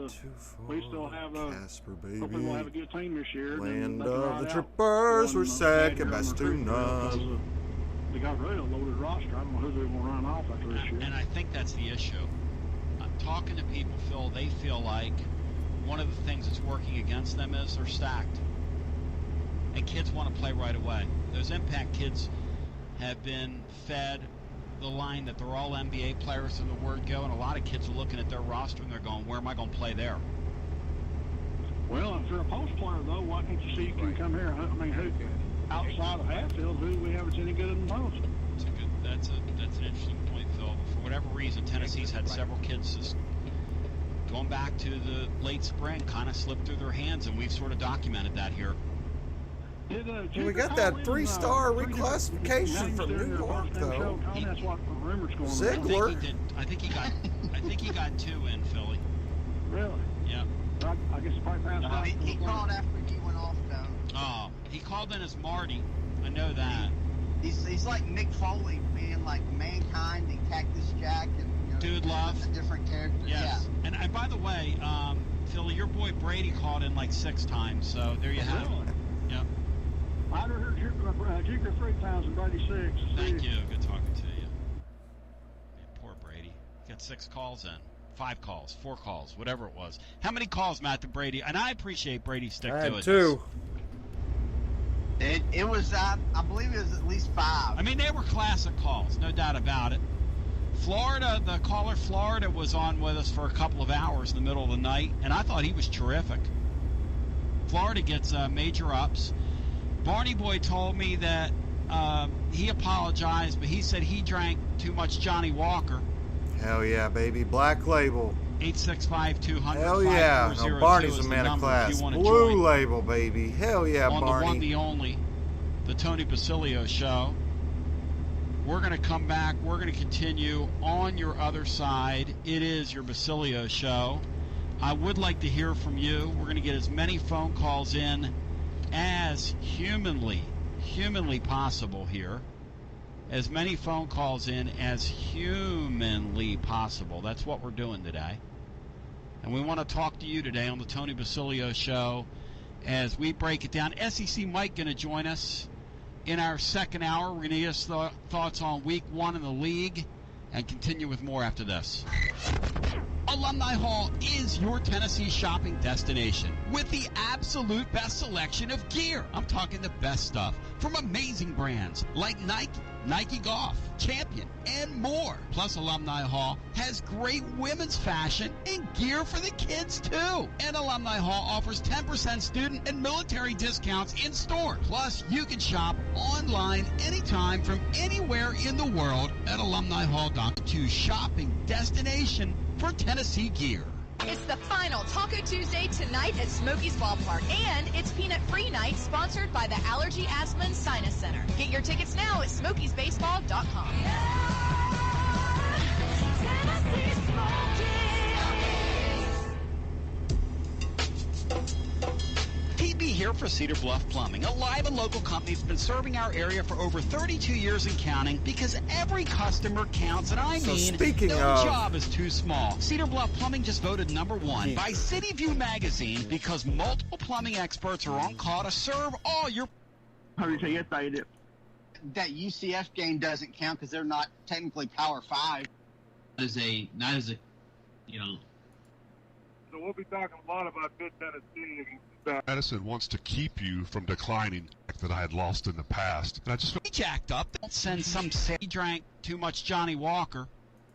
we still have hopefully we'll have a good team this year.
Land of the Trippers, we're second best to none.
They got really a loaded roster. I don't know who they're going to run off after this year.
And I think that's the issue. Talking to people, Phil, they feel like one of the things that's working against them is they're stacked. And kids want to play right away. Those impact kids have been fed the line that they're all NBA players from the word go, and a lot of kids are looking at their roster and they're going, where am I going to play there?
Well, if you're a post player, though, why can't you see you can come here? I mean, who outside of Hatfield, who do we have that's any good in the post?
That's an interesting point, Phil. For whatever reason, Tennessee's had several kids just going back to the late spring, kind of slipped through their hands, and we've sort of documented that here.
We got that 3-star reclassification from New York, though.
That's what rumors going
Ziegler.
I think he got 2 in Philly.
Really?
Yeah.
I guess he probably passed
he called after he went off, though.
Oh, he called in as Marty. I know that.
He's like Mick Foley, being like Mankind and Cactus Jack and
Dude Love.
A different character.
Yes. Yeah. And by the way, Philly, your boy Brady called in like 6 times, so there you have it. Yep.
I heard Jigger 3 times and Brady 6.
Thank you. Good talking to you. Yeah, poor Brady. He got 6 calls in. 5 calls, 4 calls, whatever it was. How many calls, Matt, to Brady? And I appreciate Brady's stick to it.
I had 2.
It was, I believe it was at least 5.
I mean, they were classic calls, no doubt about it. Florida, the caller Florida was on with us for a couple of hours in the middle of the night, and I thought he was terrific. Florida gets major ups. Barney Boy told me that he apologized, but he said he drank too much Johnny Walker.
Hell yeah, baby. Black Label.
865-200.
Hell yeah. No, Barney's a man of class. Blue Label, baby. Hell yeah,
on
Barney.
On the one, the only, the Tony Basilio Show. We're going to come back. We're going to continue on your other side. It is your Basilio Show. I would like to hear from you. We're going to get as many phone calls in as humanly possible here. As many phone calls in as humanly possible. That's what we're doing today. And we want to talk to you today on the Tony Basilio Show as we break it down. SEC Mike going to join us in our second hour. We're going to get us thoughts on week 1 in the league and continue with more after this. Alumni Hall is your Tennessee shopping destination with the absolute best selection of gear. I'm talking the best stuff. from amazing brands like Nike, Nike Golf, Champion, and more. Plus, Alumni Hall has great women's fashion and gear for the kids, too. And Alumni Hall offers 10% student and military discounts in store. Plus, you can shop online anytime from anywhere in the world at alumnihall.com. To shopping destination for Tennessee gear.
It's the final Taco Tuesday tonight at Smoky's Ballpark, and it's Peanut Free Night, sponsored by the Allergy, Asthma, and Sinus Center. Get your tickets now at SmokysBaseball.com.
PB here for Cedar Bluff Plumbing, a live and local company that's been serving our area for over 32 years and counting, because every customer counts, and I mean, no job is too small. Cedar Bluff Plumbing just voted #1 by City View magazine because multiple plumbing experts are on call to serve all your...
How do you say yes, I did? That UCF game doesn't count because they're not technically Power 5.
Not as a, you know.
So we'll be talking a lot about Mid-Tennessee.
Medicine wants to keep you from declining that I had lost in the past. And I just
He jacked up. Don't send some he drank too much Johnny Walker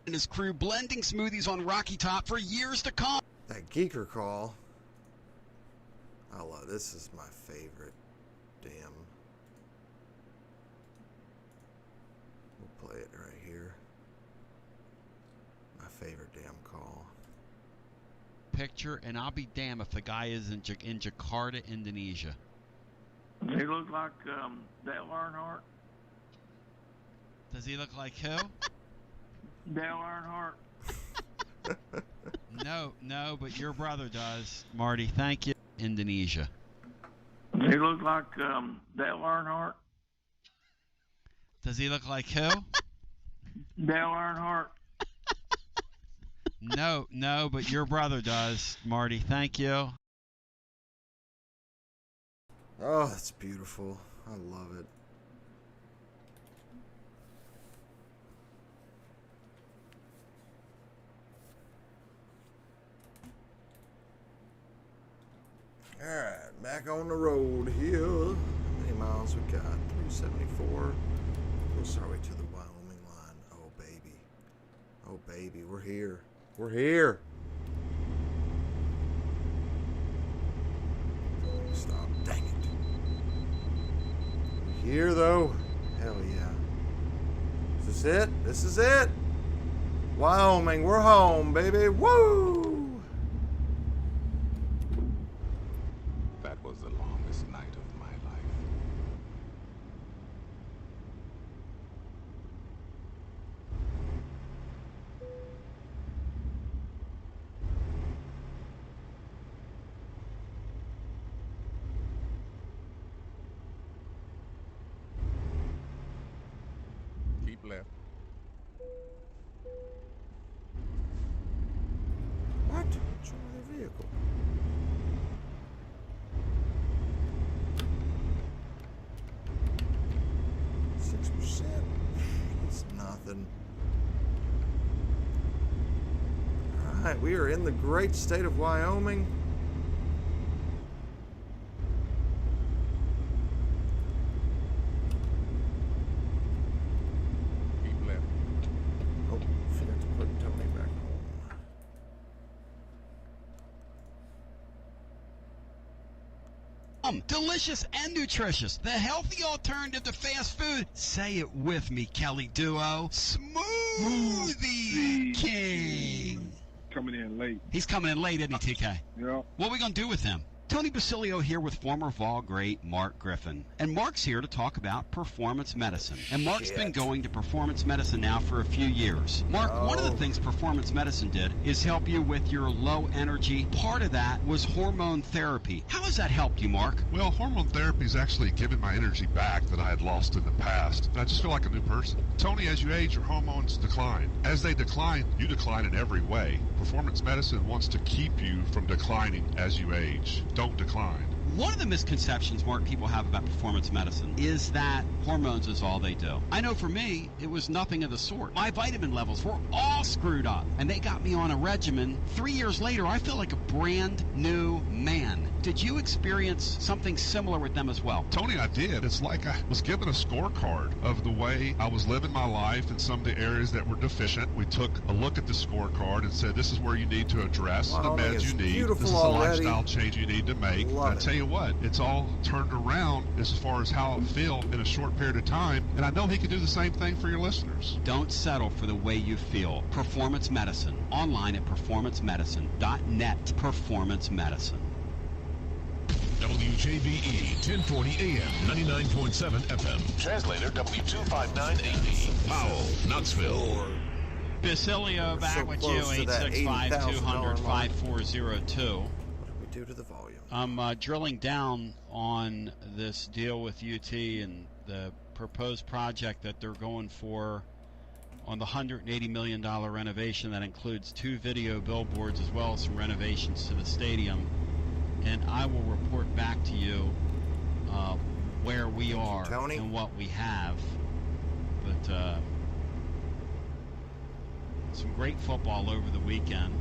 and his crew blending smoothies on Rocky Top for years to come.
That Geeker call. I love this. Is my favorite. Damn. We'll play it right here. My favorite damn call.
Picture, and I'll be damned if the guy is in Jakarta, Indonesia.
They look like Dale Earnhardt.
Does he look like who?
Dale Earnhardt.
No, but your brother does. Marty, thank you. Indonesia.
They look like Dale Earnhardt.
Does he look like who?
Dale Earnhardt.
No, but your brother does. Marty, thank you.
Oh, that's beautiful. I love it. Alright, back on the road here. How many miles we got? 374. We'll start way to the Wyoming line. Oh, baby. Oh, baby, we're here. We're here. Stop. Dang it. We're here, though. Hell yeah. Is this it? This is it. Wyoming, we're home, baby. Woo!
That was the longest night of my life. Keep left.
What? What's wrong with the vehicle? It's nothing. Alright, we are in the great state of Wyoming.
Keep left.
Oh, forgot to put Tony back home.
Delicious and nutritious. The healthy alternative to fast food. Say it with me, Kelly Duo. Smoothie King.
Coming in late.
He's coming in late, isn't he, TK?
Yeah.
What are we going to do with him? Tony Basilio here with former Vol great Mark Griffin. And Mark's here to talk about performance medicine. And Mark's been going to performance medicine now for a few years. Mark, one of the things performance medicine did is help you with your low energy. Part of that was hormone therapy. How has that helped you, Mark?
Well, hormone therapy has actually given my energy back that I had lost in the past. And I just feel like a new person. Tony, as you age, your hormones decline. As they decline, you decline in every way. Performance medicine wants to keep you from declining as you age. Don't decline.
One of the misconceptions, Mark, people have about performance medicine is that hormones is all they do. I know for me, it was nothing of the sort. My vitamin levels were all screwed up, and they got me on a regimen. 3 years later, I feel like a brand new man. did you experience something similar with them as well?
Tony, I did. It's like I was given a scorecard of the way I was living my life in some of the areas that were deficient. We took a look at the scorecard and said, this is where you need to address the meds you need. This is a lifestyle change you need to make. And I tell you what, it's all turned around as far as how I feel in a short period of time. And I know he can do the same thing for your listeners.
Don't settle for the way you feel. Performance Medicine. Online at performancemedicine.net. Performance Medicine.
WJBE 1040 AM 99.7 FM. Translator W259AP. Powell, Knoxville.
Basilio back with you, 865-200-5402.
What do we do to the volume?
I'm drilling down on this deal with UT and the proposed project that they're going for on the $180 million renovation that includes 2 video billboards as well as some renovations to the stadium. And I will report back to you where we are and what we have. But some great football over the weekend.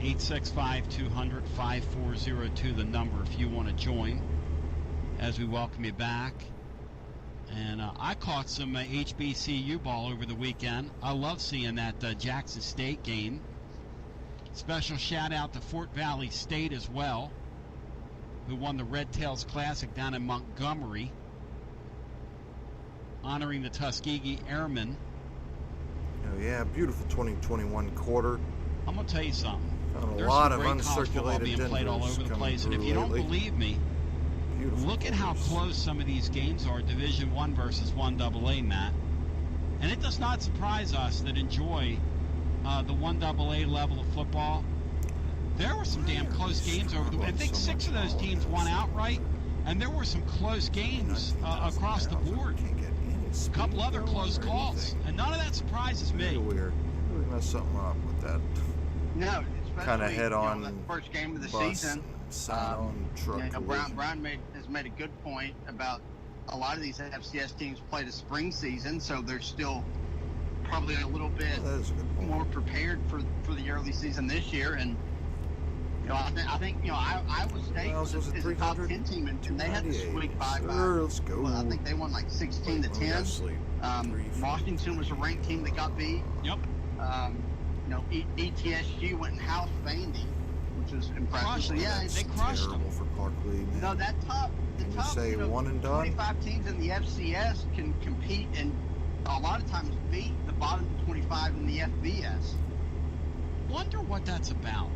865-200-5402, the number if you want to join as we welcome you back. And I caught some HBCU ball over the weekend. I love seeing that Jackson State game. Special shout out to Fort Valley State as well, who won the Red Tails Classic down in Montgomery, honoring the Tuskegee Airmen.
Oh, yeah, beautiful 2021 quarter.
I'm going to tell you something.
There's a lot of uncirculated
being played all over the place, and if you don't believe me, look at how close some of these games are, Division I versus 1AA, Matt. And it does not surprise us that enjoy the 1AA level of football. There were some damn close games over the weekend. I think 6 of those teams won outright, and there were some close games across the board. A couple other close calls, and none of that surprises me.
Weird. You really messed something up with that.
No,
kind of head-on
that first game of the season. Brian has made a good point about a lot of these FCS teams played a spring season, so they're still probably a little bit more prepared for the early season this year. And I think Iowa State is a top 10 team, and they had to squeak by.
Let's go.
Well, I think they won like 16-10. Washington was a ranked team that got beat.
Yep.
ETSU went and housed Vandy, which was impressive. So, yeah,
they crushed them.
For Clark Lee, man.
No, the top
one and done?
25 teams in the FCS can compete and a lot of times beat the bottom 25 in the FBS.
Wonder what that's about.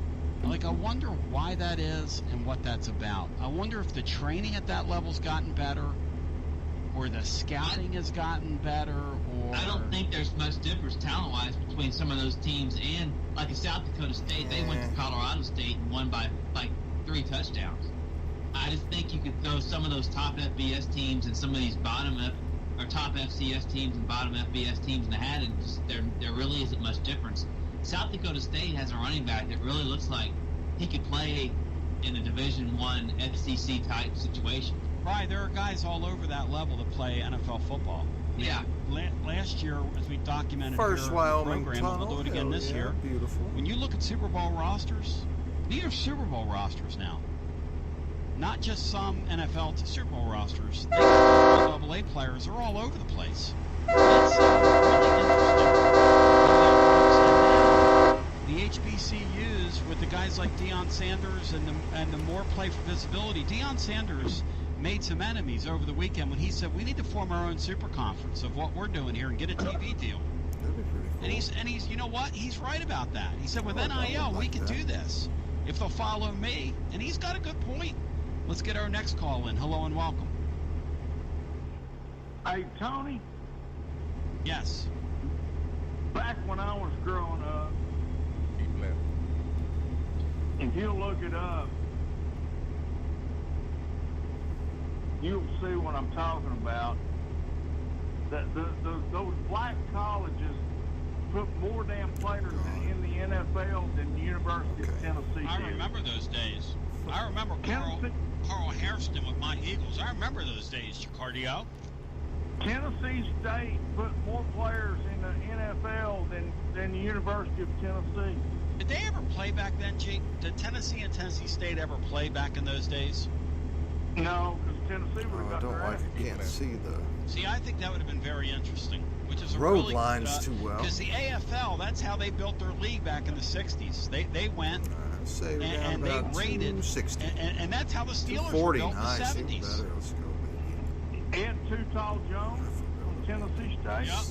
I wonder why that is and what that's about. I wonder if the training at that level's gotten better, or the scouting has gotten better, or...
I don't think there's much difference talent-wise between some of those teams and, like, in South Dakota State, they went to Colorado State and won by, 3 touchdowns. I just think you could throw some of those top FBS teams and some of these top FCS teams and bottom FBS teams in the hat, and just there really isn't much difference. South Dakota State has a running back that really looks like he could play in a Division I FCC type situation.
Right, there are guys all over that level that play NFL football.
Yeah.
Last year, as we documented
First
here
Wyoming
program, and we'll do it again this year.
Beautiful.
When you look at Super Bowl rosters, these are Super Bowl rosters now. Not just some NFL to Super Bowl rosters. The AA players are all over the place. It's really interesting. The HBCUs with the guys like Deion Sanders and the more play for visibility. Deion Sanders made some enemies over the weekend when he said we need to form our own super conference of what we're doing here and get a TV deal.
That'd be pretty cool.
And he's you know what? He's right about that. He said with NIL we can do this if they'll follow me, and he's got a good point. Let's get our next call in. Hello and welcome.
Hey, Tony?
Yes.
Back when I was growing up, if you look it up, you'll see what I'm talking about. Those black colleges put more damn players in the NFL than the University of Tennessee did.
I remember those days. I remember Carl Hairston with my Eagles. I remember those days, Chicardio.
Tennessee State put more players in the NFL than the University of Tennessee.
Did they ever play back then, G? Did Tennessee and Tennessee State ever play back in those days?
No, because Tennessee would have got their ass.
Can't see the.
See, I think that would have been very interesting. Which is a
road
really,
lines too well.
Because the AFL, that's how they built their league back in the 60s. They went and they raided, and that's how the Steelers were built in the 70s.
Better. Let's go, baby.
And Too Tall Jones from Tennessee State.
Yep.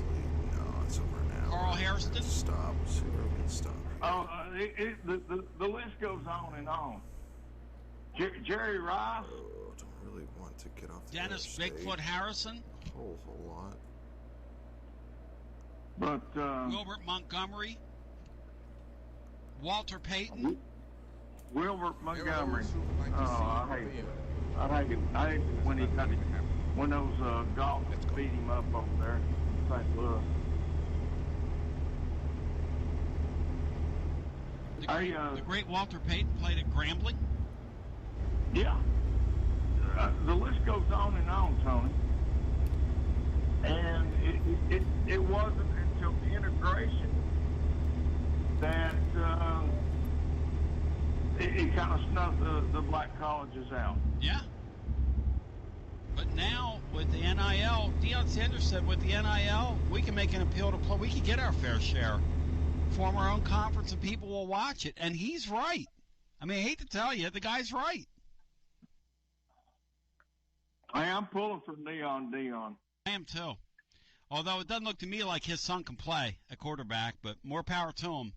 No, it's over now.
Carl Hairston.
Stop. See where we can stop.
The list goes on and on. Jerry Rice.
Oh, don't really want to get off the
Dennis
interstate.
Bigfoot Harrison.
A whole lot.
But
Wilbert Montgomery. Walter Payton.
Wilbert Montgomery. Oh, I hate it. I hate it when he got it. When those Dolphins beat him up over there in St. Louis.
The great Walter Payton played at Grambling.
Yeah. The list goes on and on, Tony. And it wasn't until the integration that it kind of snuffed the black colleges out.
Yeah. But now, with the NIL, Deion Sanders said with the NIL, we can make an appeal to play. We can get our fair share. Form our own conference and people will watch it. And he's right. I mean, I hate to tell you, the guy's right.
I am pulling for Dion.
I am too. Although it doesn't look to me like his son can play at quarterback, but more power to him.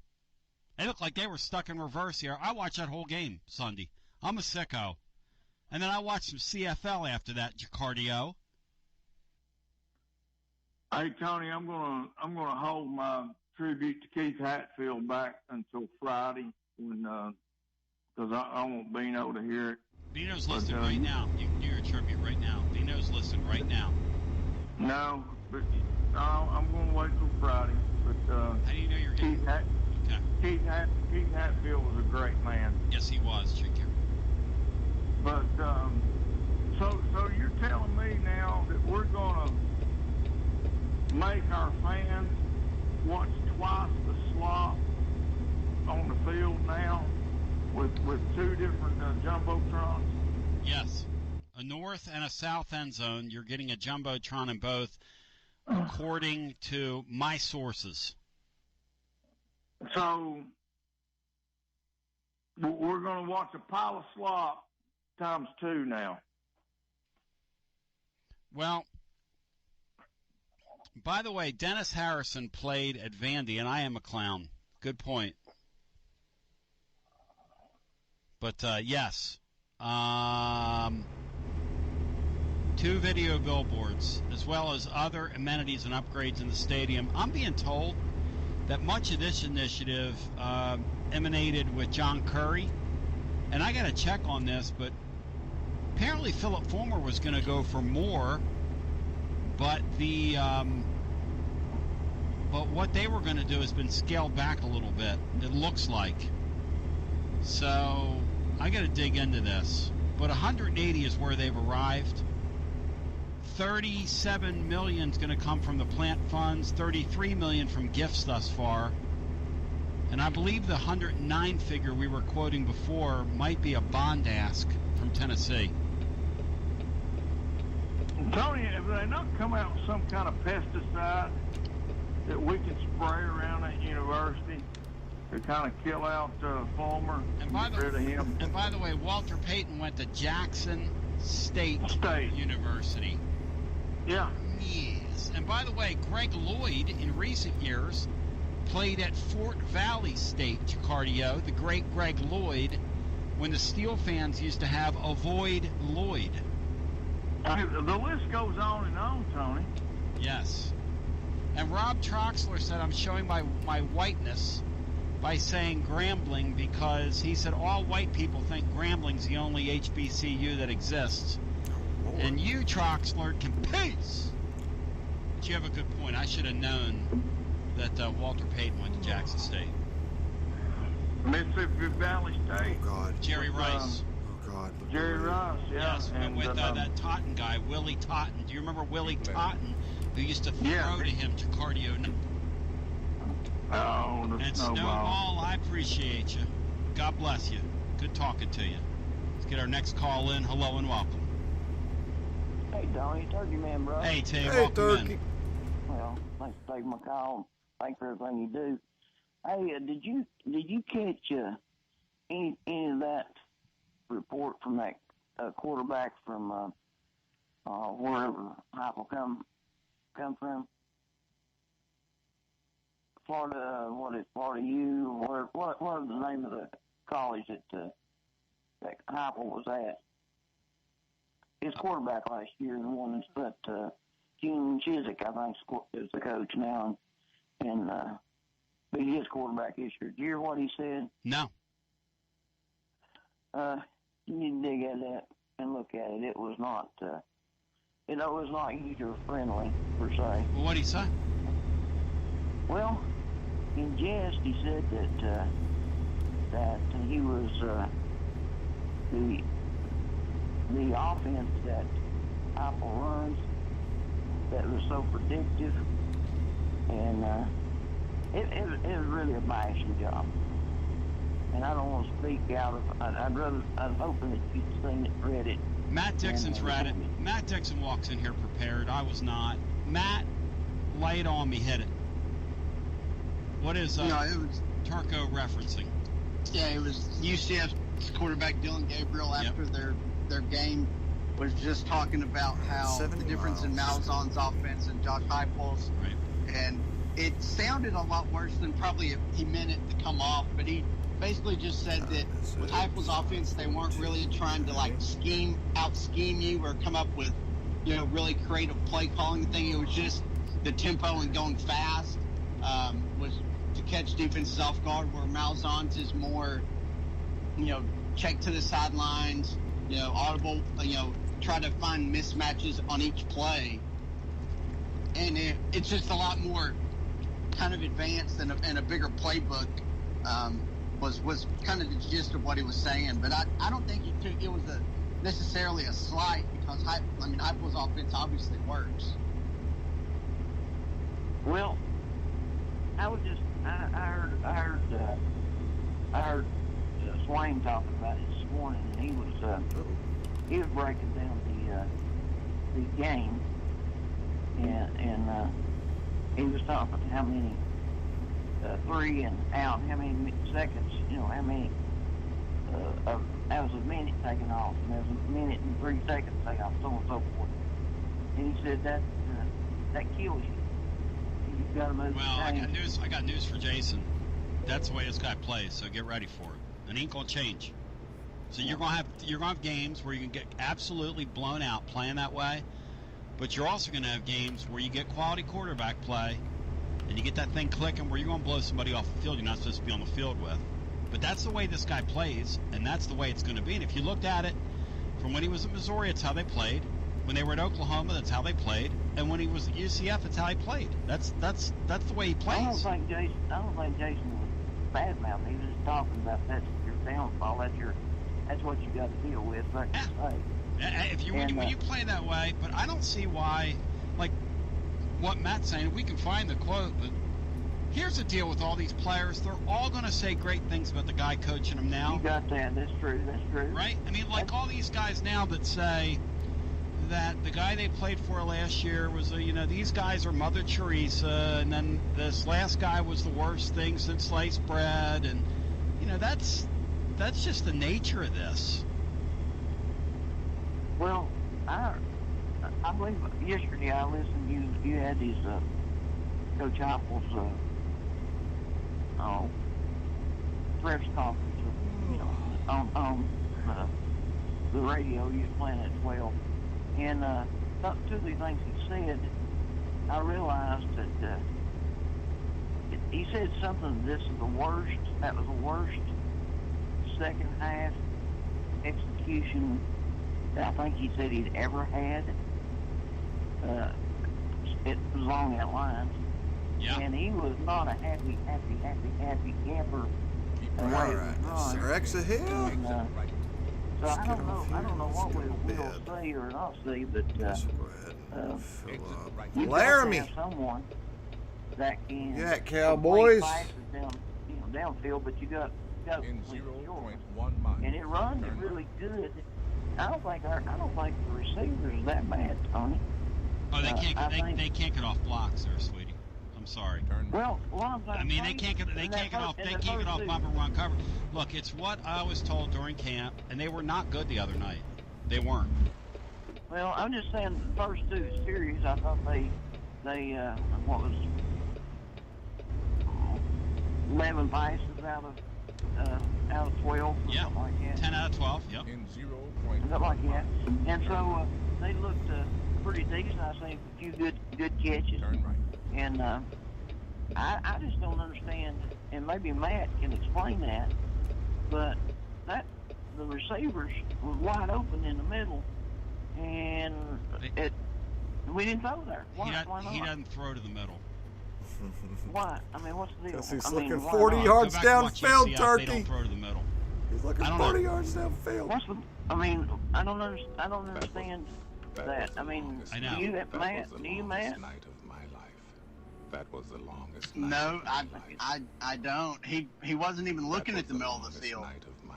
They look like they were stuck in reverse here. I watched that whole game Sunday. I'm a sicko. And then I watched some CFL after that, Jacardio.
Hey Tony, I'm gonna hold my tribute to Keith Hatfield back until Friday when because I want Bino to hear it.
Bino's listening right now. You can do your tribute right now. Bino's listening right now.
No, but I'm going to wait till Friday. But
how do you know you're getting?
Keith Hatfield was a great man.
Yes, he was, Chicky.
But so you're telling me now that we're going to make our fans watch twice the slot on the field now with two different jumbotrons?
Yes. A north and a south end zone. You're getting a jumbotron in both, according to my sources.
So we're going to watch a pile of slop times two now.
Well, by the way, Dennis Harrison played at Vandy, and I am a clown. Good point. But, yes. 2 video billboards, as well as other amenities and upgrades in the stadium. I'm being told that much of this initiative emanated with John Curry. And I got to check on this, but apparently Philip Fulmer was going to go for more, but but what they were going to do has been scaled back a little bit, it looks like. So I got to dig into this. But 180 is where they've arrived. 37 million is going to come from the plant funds, 33 million from gifts thus far. And I believe the 109 figure we were quoting before might be a bond ask from Tennessee.
Tony, if they not come out with some kind of pesticide that we can spray around that university to kind of kill out Fulmer and get rid of him.
And by the way, Walter Payton went to Jackson State University.
Yeah.
Yes. And by the way, Greg Lloyd in recent years played at Fort Valley State, Jacardio, the great Greg Lloyd, when the Steel fans used to have Avoid Lloyd.
The list goes on and on, Tony.
Yes. And Rob Troxler said, I'm showing my whiteness by saying Grambling because he said all white people think Grambling's the only HBCU that exists. Oh, and you, Troxler, can peace. But you have a good point. I should have known that Walter Payton went to Jackson State.
Mississippi Valley State.
Oh, God.
Jerry Rice.
Oh, God.
Jerry Rice, yeah.
Yes, and with that Totten guy, Willie Totten. Do you remember Willie Totten, who used to throw to him, Jacardio?
Oh, the
And
snowball.
Snowball, I appreciate you. God bless you. Good talking to you. Let's get our next call in. Hello and welcome.
Hey, Donnie, Turkey Man, bro.
Hey, Tay,
Hey,
welcome
Turkey.
in.
Well, thanks for taking my call. Thanks for everything you do. Hey, did you catch any of that report from that quarterback from wherever Heupel come from? Florida, Florida U? What was the name of the college that Heupel was at? His quarterback last year, the one that Gene Chiswick, I think, is the coach now, and be his quarterback this year. Did you hear what he said?
No.
You need to dig at that and look at it. It was not user friendly per se.
Well, what did he say?
Well, in jest, he said that he was the offense that Apple runs that was so predictive, and it was really a bashing job. And I don't want to speak out of. I was hoping that you'd seen it, read it.
Matt Dixon's read it. Matt Dixon walks in here prepared. I was not. Matt, lay it on me. Hit it. What is
it was
Turco referencing?
Yeah, it was UCF's quarterback Dylan Gabriel after their game was just talking about how the difference in Malzahn's offense and Josh Heupel's.
Right.
And it sounded a lot worse than probably he meant it to come off, but he basically just said that with Heupel's offense, they weren't really trying to out scheme you or come up with, really creative play calling thing. It was just the tempo and going fast was to catch defenses off guard, where Malzahn's is more, check to the sidelines, audible, try to find mismatches on each play. And it's just a lot more kind of advanced and a bigger playbook was kind of the gist of what he was saying. But I don't think it was necessarily a slight, because Heupel's offense obviously works.
Well, I heard Swain talking about it this morning, and he was breaking down the game, and he was talking about how many 3 and out, how many seconds, how many that was a minute taken off, and there was a minute and 3 seconds taken off, so on and so forth. And he said that kills you. You've got to move.
Well, I got news for Jason. That's the way this guy plays, so get ready for it. And it ain't gonna change. So you're gonna have games where you can get absolutely blown out playing that way, but you're also gonna have games where you get quality quarterback play, and you get that thing clicking where you're gonna blow somebody off the field you're not supposed to be on the field with. But that's the way this guy plays, and that's the way it's gonna be. And if you looked at it from when he was at Missouri, it's how they played. When they were at Oklahoma, that's how they played. And when he was at UCF, it's how he played. That's the way he plays.
I don't think Jason was bad mouth. He was just talking about that's your downfall. That's what you got to deal with. Like
When you play that way, but I don't see why. Like what Matt's saying, we can find the quote. But here's the deal with all these players: they're all going to say great things about the guy coaching them now.
You got that? That's true.
Right? I mean, like all these guys now that say that the guy they played for last year was, these guys are Mother Teresa, and then this last guy was the worst thing since sliced bread, and that's just the nature of this.
Well, I believe yesterday I listened. You had these Coach Heupel's press conference, on the radio. You was playing it as well. And two of the things he said, I realized that he said something. That was the worst second half execution that I think he said he'd ever had. It was along that line.
Yeah.
And he was not a happy camper.
All right, Sir Exahil.
So I don't know what we'll say or not say, but
Laramie.
someone. that can.
Yeah, Cowboys.
Down, downfield, but you got
in 0.1 miles.
And it runs really good. I don't think the receivers are that bad, Tony.
Oh, they can't get off blocks there, sweetie. I'm sorry.
Well, I mean,
they can't get off bumper run cover. Look, it's what I was told during camp, and they were not good the other night. They weren't.
Well, I'm just saying the first two series, I thought they what was 11 passes out of 12.
Yeah.
Something like that.
10 out of 12. Yep.
In 0.
Something like that. And so they looked pretty decent. I seen a few good catches.
Turn right.
And I just don't understand, and maybe Matt can explain that, but the receivers was wide open in the middle, and we didn't throw there. Why not?
He doesn't throw to the middle.
Why? I mean, what's the deal?
Because he's
I
looking
mean,
40 yards downfield, Turkey.
They don't throw to the middle.
He's looking 40 yards downfield.
I mean, I don't understand that. I mean,
I know.
Do you, Matt?
Night of my life. That was the longest night.
No, I don't. He wasn't even looking at the middle of the field.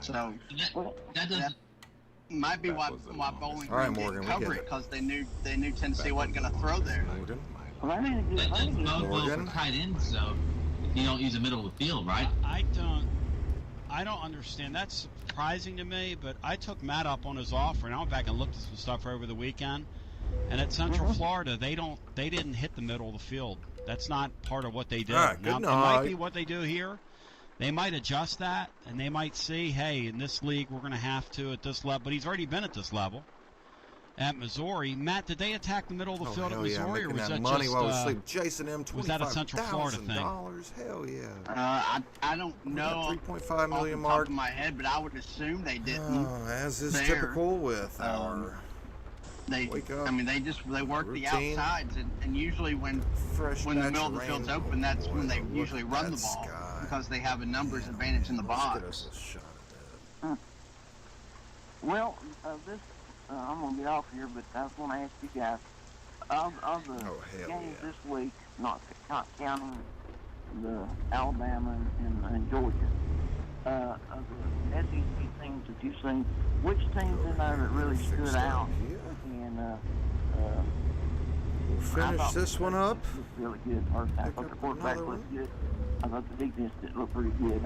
So
that doesn't.
Might be why Bowling
Green
didn't cover it, because they knew Tennessee wasn't going to throw there.
That's well for tight end, so you don't use the middle of the field, right?
I don't understand. That's surprising to me, but I took Matt up on his offer, and I went back and looked at some stuff over the weekend. And at Central Florida, they didn't hit the middle of the field. That's not part of what they do.
Right,
now, it might be what they do here. They might adjust that, and they might see, hey, in this league, we're going to have to at this level. But he's already been at this level at Missouri. Matt, did they attack the middle of the field at Missouri, or was that
money
just
while we sleep? Jason M.
was that a Central Florida thing?
Hell yeah.
I don't know
3.5 million
off
mark.
The top of my head, but I would assume they didn't.
As is
there.
typical with our.
They work
routine,
the outsides, and usually when the middle of the field's open, that's when they usually run the ball because they have a numbers advantage in the box.
Well, I'm going to get off here, but I was going to ask you guys, of the games this week, not counting the Alabama and Georgia, of the SEC teams that you've seen, which teams in there that really stood out? And
we'll finish this one up.
Really good. I thought the quarterback looked good. I thought the defense did look pretty good.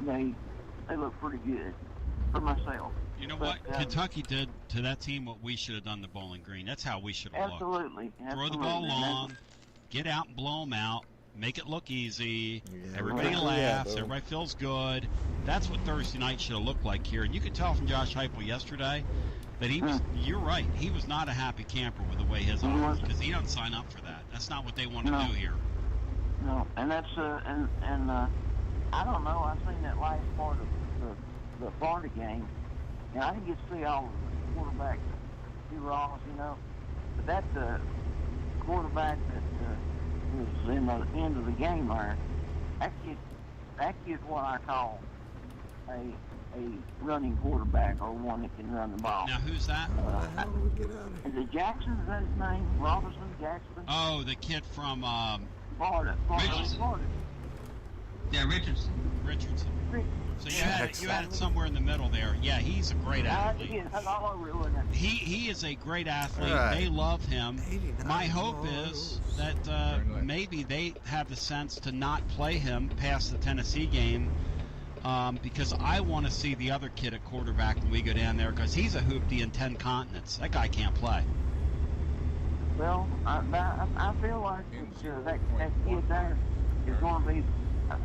They look pretty good for myself.
You know what? Kentucky did to that team what we should have done to Bowling Green. That's how we should have looked.
Absolutely.
Throw the ball long, get out and blow them out, make it look easy. Everybody laughs. Everybody feels good. That's what Thursday night should have looked like here. And you could tell from Josh Heupel yesterday that he was. You're right. He was not a happy camper with the way his offense, because he doesn't sign up for that. That's not what they want to do here.
No, and that's and I don't know. I seen that last part of the Florida game, and I didn't get to see all the quarterback Ross, but that quarterback that was in the end of the game there, that kid's what I call a running quarterback, or one that can run the ball.
Now, who's that?
How do we get out of here?
Is it Jackson? Is that his name? Robinson Jackson?
Oh, the kid from
Florida.
Yeah, Richardson.
So you had it somewhere in the middle there. Yeah, he's a great athlete. He is a great athlete. Right. They love him. My hope is that maybe they have the sense to not play him past the Tennessee game, because I want to see the other kid at quarterback when we go down there, because he's a hoopty in 10 continents. That guy can't play.
Well, I feel like that kid there is going to be.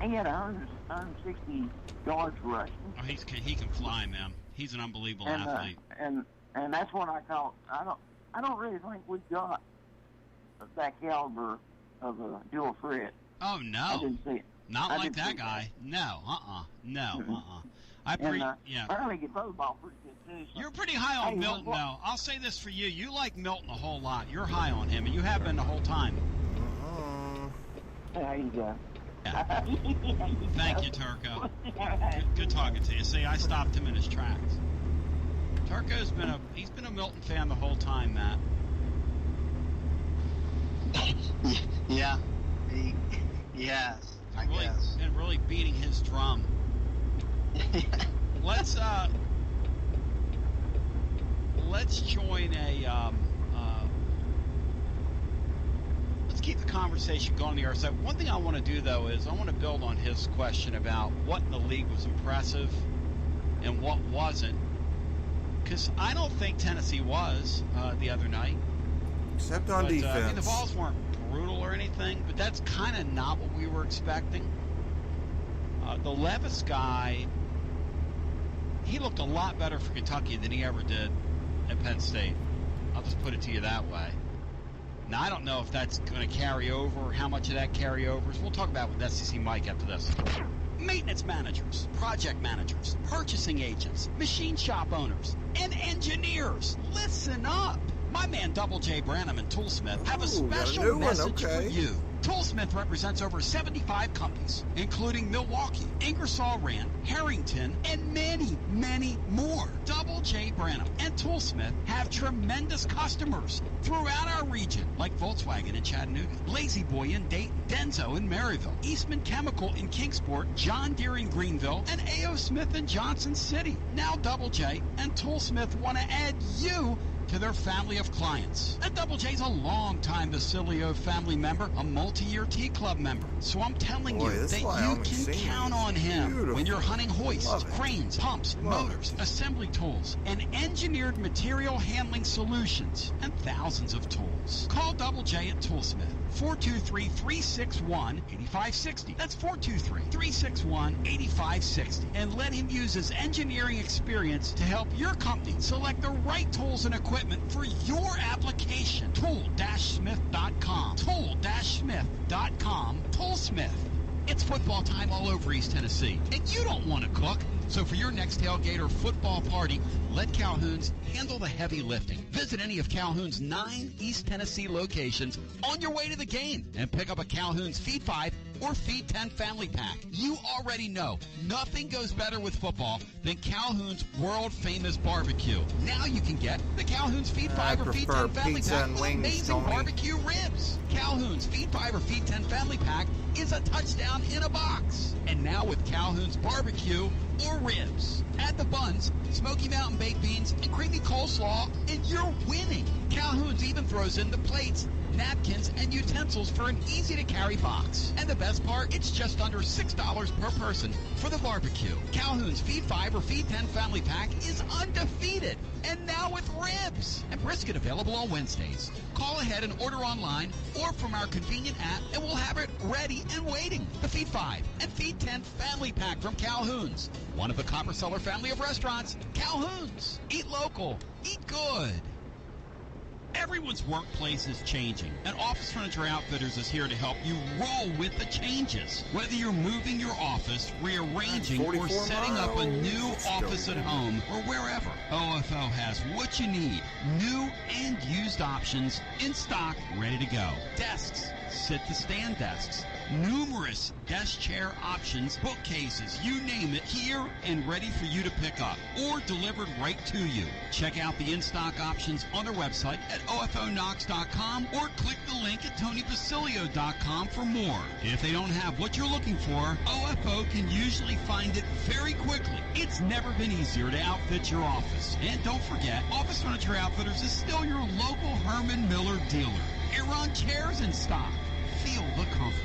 He had 160 yards rushing.
Oh, he can fly, man. He's an unbelievable athlete.
And that's what I call. I don't really think we've got that caliber of a dual threat.
Oh no,
I didn't see it.
Not like that guy. No, no, I
think he throws the ball pretty good too. So.
You're pretty high on Milton, though. I'll say this for you: you like Milton a whole lot. You're high on him, and you have been the whole time.
There you go.
Yeah. Thank you, Turco. Good talking to you. See, I stopped him in his tracks. Turco's been a Milton fan the whole time, Matt.
Yeah, Yes,
and really beating his drum. Let's join let's keep the conversation going here. So one thing I want to do, though, is I want to build on his question about what in the league was impressive and what wasn't, because I don't think Tennessee was the other night.
Except on defense.
I mean, the Vols weren't brutal or anything, but that's kind of not what we were expecting. The Levis guy, he looked a lot better for Kentucky than he ever did at Penn State. I'll just put it to you that way. Now, I don't know if that's going to carry over or how much of that carryovers. We'll talk about it with SEC Mike after this. Maintenance managers, project managers, purchasing agents, machine shop owners, and engineers. Listen up. My man Double J Branham and Toolsmith have a special message for you. Toolsmith represents over 75 companies, including Milwaukee, Ingersoll Rand, Harrington, and many, many more. Double J Branham and Toolsmith have tremendous customers throughout our region, like Volkswagen in Chattanooga, Lazy Boy in Dayton, Denso in Maryville, Eastman Chemical in Kingsport, John Deere in Greenville, and A.O. Smith in Johnson City. Now Double J and Toolsmith want to add you to their family of clients. And Double J's a long-time Basilio family member, a multi-year T-Club member. So I'm telling you that you can count on him when you're hunting hoists, cranes, pumps, motors, assembly tools, and engineered material handling solutions, and thousands of tools. Call Double J at Toolsmith, 423-361-8560. That's 423-361-8560. And let him use his engineering experience to help your company select the right tools and equipment for your application. Tool-Smith.com. Tool-Smith.com. Toolsmith. It's football time all over East Tennessee, and you don't want to cook. So for your next tailgate or football party, let Calhoun's handle the heavy lifting. Visit any of Calhoun's 9 East Tennessee locations on your way to the game and pick up a Calhoun's Feed 5 or Feed 10 family pack. You already know nothing goes better with football than Calhoun's world-famous barbecue. Now you can get the Calhoun's Feed 5 or Feed 10 family pack with amazing barbecue ribs. Calhoun's Feed 5 or Feed 10 family pack is a touchdown in a box. And now with Calhoun's barbecue or ribs, add the buns, Smoky Mountain baked beans, and creamy coleslaw, and you're winning. Calhoun's even throws in the plates, napkins, and utensils for an easy-to-carry box. And the best part, it's just under $6 per person for the barbecue. Calhoun's Feed 5 or Feed 10 family pack is undefeated, and now with ribs. And brisket available on Wednesdays. Call ahead and order online or from our convenient app, and we'll have it ready and waiting. The Feed 5 and Feed 10 family pack from Calhoun's, one of the Copper Cellar family of restaurants. Calhoun's. Eat local. Eat good. Everyone's workplace is changing, and Office Furniture Outfitters is here to help you roll with the changes. Whether you're moving your office, rearranging, or setting up a new office at home or wherever, OFO has what you need. New and used options in stock, ready to go. Desks, sit-to-stand desks, numerous desk chair options, bookcases, you name it, here and ready for you to pick up or delivered right to you. Check out the in-stock options on their website at ofonox.com or click the link at tonybasilio.com for more. If they don't have what you're looking for, OFO can usually find it very quickly. It's never been easier to outfit your office. And don't forget, Office Furniture Outfitters is still your local Herman Miller dealer. Aeron chairs in stock. Feel the comfort.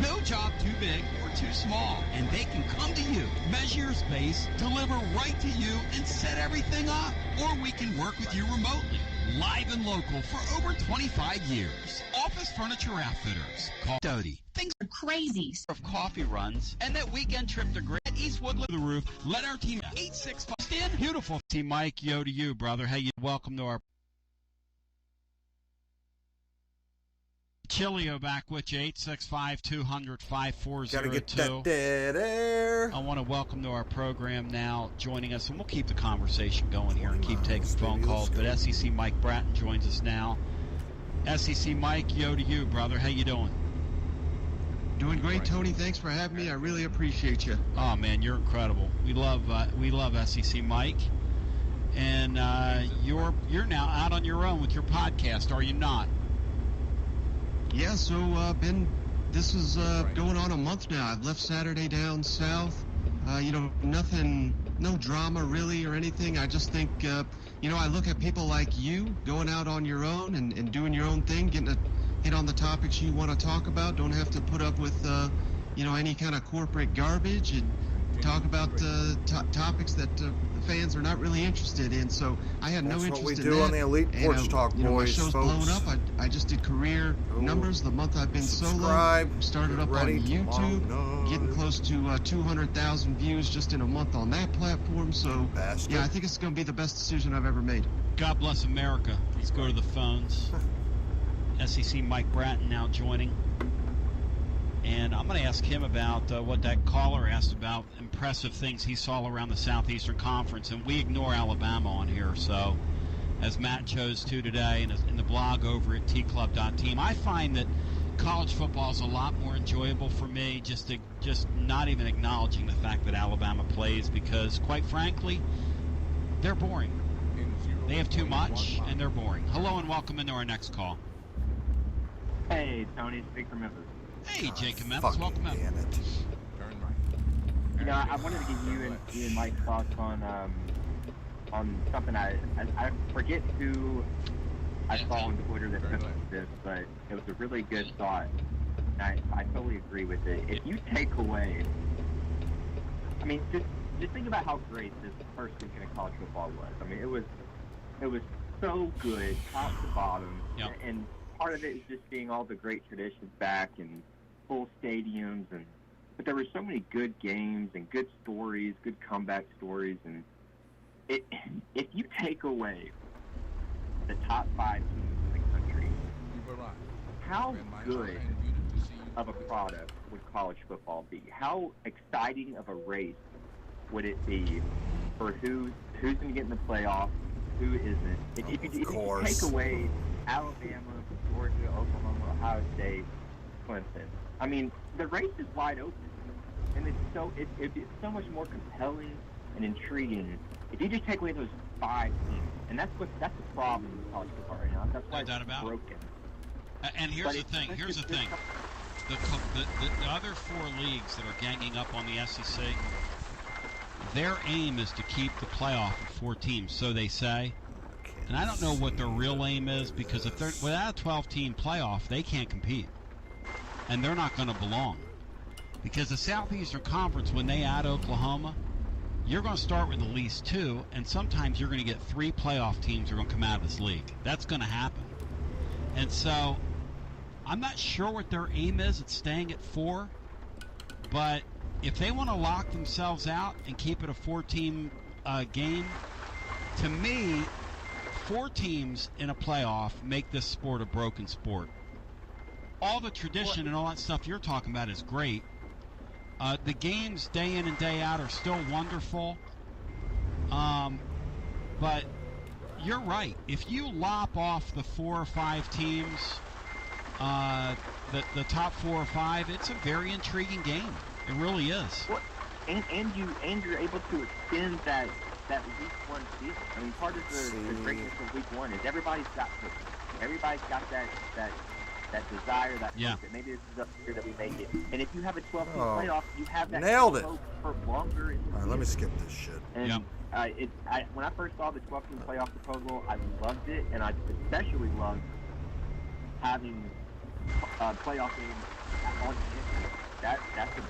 No job too big or too small, and they can come to you, measure your space, deliver right to you, and set everything up. Or we can work with you remotely, live and local for over 25 years. Office Furniture Outfitters. Call Doty. Things are crazy. Of coffee runs and that weekend trip to Great Eastwood to the roof. Let our team 865 stand. Beautiful. See Mike, yo to you, brother. Hey, welcome to our Chilio back with you, 865-200-5402.
Gotta get that dead air.
I want to welcome to our program now, joining us, and we'll keep the conversation going here and keep taking phone calls, but SEC Mike Bratton joins us now. SEC Mike, yo to you, brother. How you doing?
Doing great, Tony. Thanks for having me. I really appreciate you.
Oh, man, you're incredible. We love SEC Mike. And you're now out on your own with your podcast, are you not?
Yeah, so been this is going on a month now. I've left Saturday down south. Nothing, no drama really or anything. I just think, I look at people like you going out on your own and doing your own thing, getting a hit on the topics you want to talk about. Don't have to put up with, any kind of corporate garbage and talk about topics that the fans are not really interested in. So I had no interest in that.
That's what we do on the Elite Porch Talk, boys,
my show's
folks.
blown up. I just did career numbers the month I've been solo. Started up on YouTube, getting close to 200,000 views just in a month on that platform. So yeah, I think it's going to be the best decision I've ever made.
God bless America. Let's go to the phones. SEC Mike Bratton now joining. And I'm going to ask him about what that caller asked about, impressive things he saw around the Southeastern Conference. And we ignore Alabama on here. So, as Matt chose to today in the blog over at tclub.team, I find that college football is a lot more enjoyable for me just not even acknowledging the fact that Alabama plays because, quite frankly, they're boring. They have too much, and they're boring. Hello and welcome into our next call.
Hey, Tony, it's Jake from Memphis.
Hey, Jake from Memphis, welcome in.
I wanted to get you and Mike's thoughts on something. I forget who I saw on Twitter that posted this, but it was a really good thought. And I totally agree with it. If you take away, just think about how great this first weekend of college football was. I mean, it was so good, top to bottom, and part of it is just seeing all the great traditions back and full stadiums, but there were so many good games and good stories, good comeback stories, and if you take away the top 5 teams in the country, how good of a product would college football be? How exciting of a race would it be for who's going to get in the playoffs, who isn't? If you take away Alabama, Georgia, Oklahoma, Ohio State, Clemson, I mean, the race is wide open, and it'd be so much more compelling and intriguing if you just take away those 5 teams. And that's the problem with college football right now. That's why it's broken.
And here's the thing. The other 4 leagues that are ganging up on the SEC, their aim is to keep the playoff at 4 teams, so they say. And I don't know what their real aim is because if they're without a 12-team playoff, they can't compete. And they're not going to belong. Because the Southeastern Conference, when they add Oklahoma, you're going to start with at least 2, and sometimes you're going to get 3 playoff teams that are going to come out of this league. That's going to happen. And so I'm not sure what their aim is at staying at 4, but if they want to lock themselves out and keep it a 4-team game, to me, 4 teams in a playoff make this sport a broken sport. All the tradition and all that stuff you're talking about is great. The games day in and day out are still wonderful. But you're right. If you lop off the 4 or 5 teams, the top 4 or 5, it's a very intriguing game. It really is.
Well, and you're able to extend that week 1 season. I mean, part of the greatness of week 1 is everybody's got that desire, that hope that maybe this is up here that we make it. And if you have a 12-team playoff, you have that hope for longer.
All right, let me skip this shit.
And when I first saw the 12-team playoff proposal, I loved it, and I especially loved having playoff games on the That's a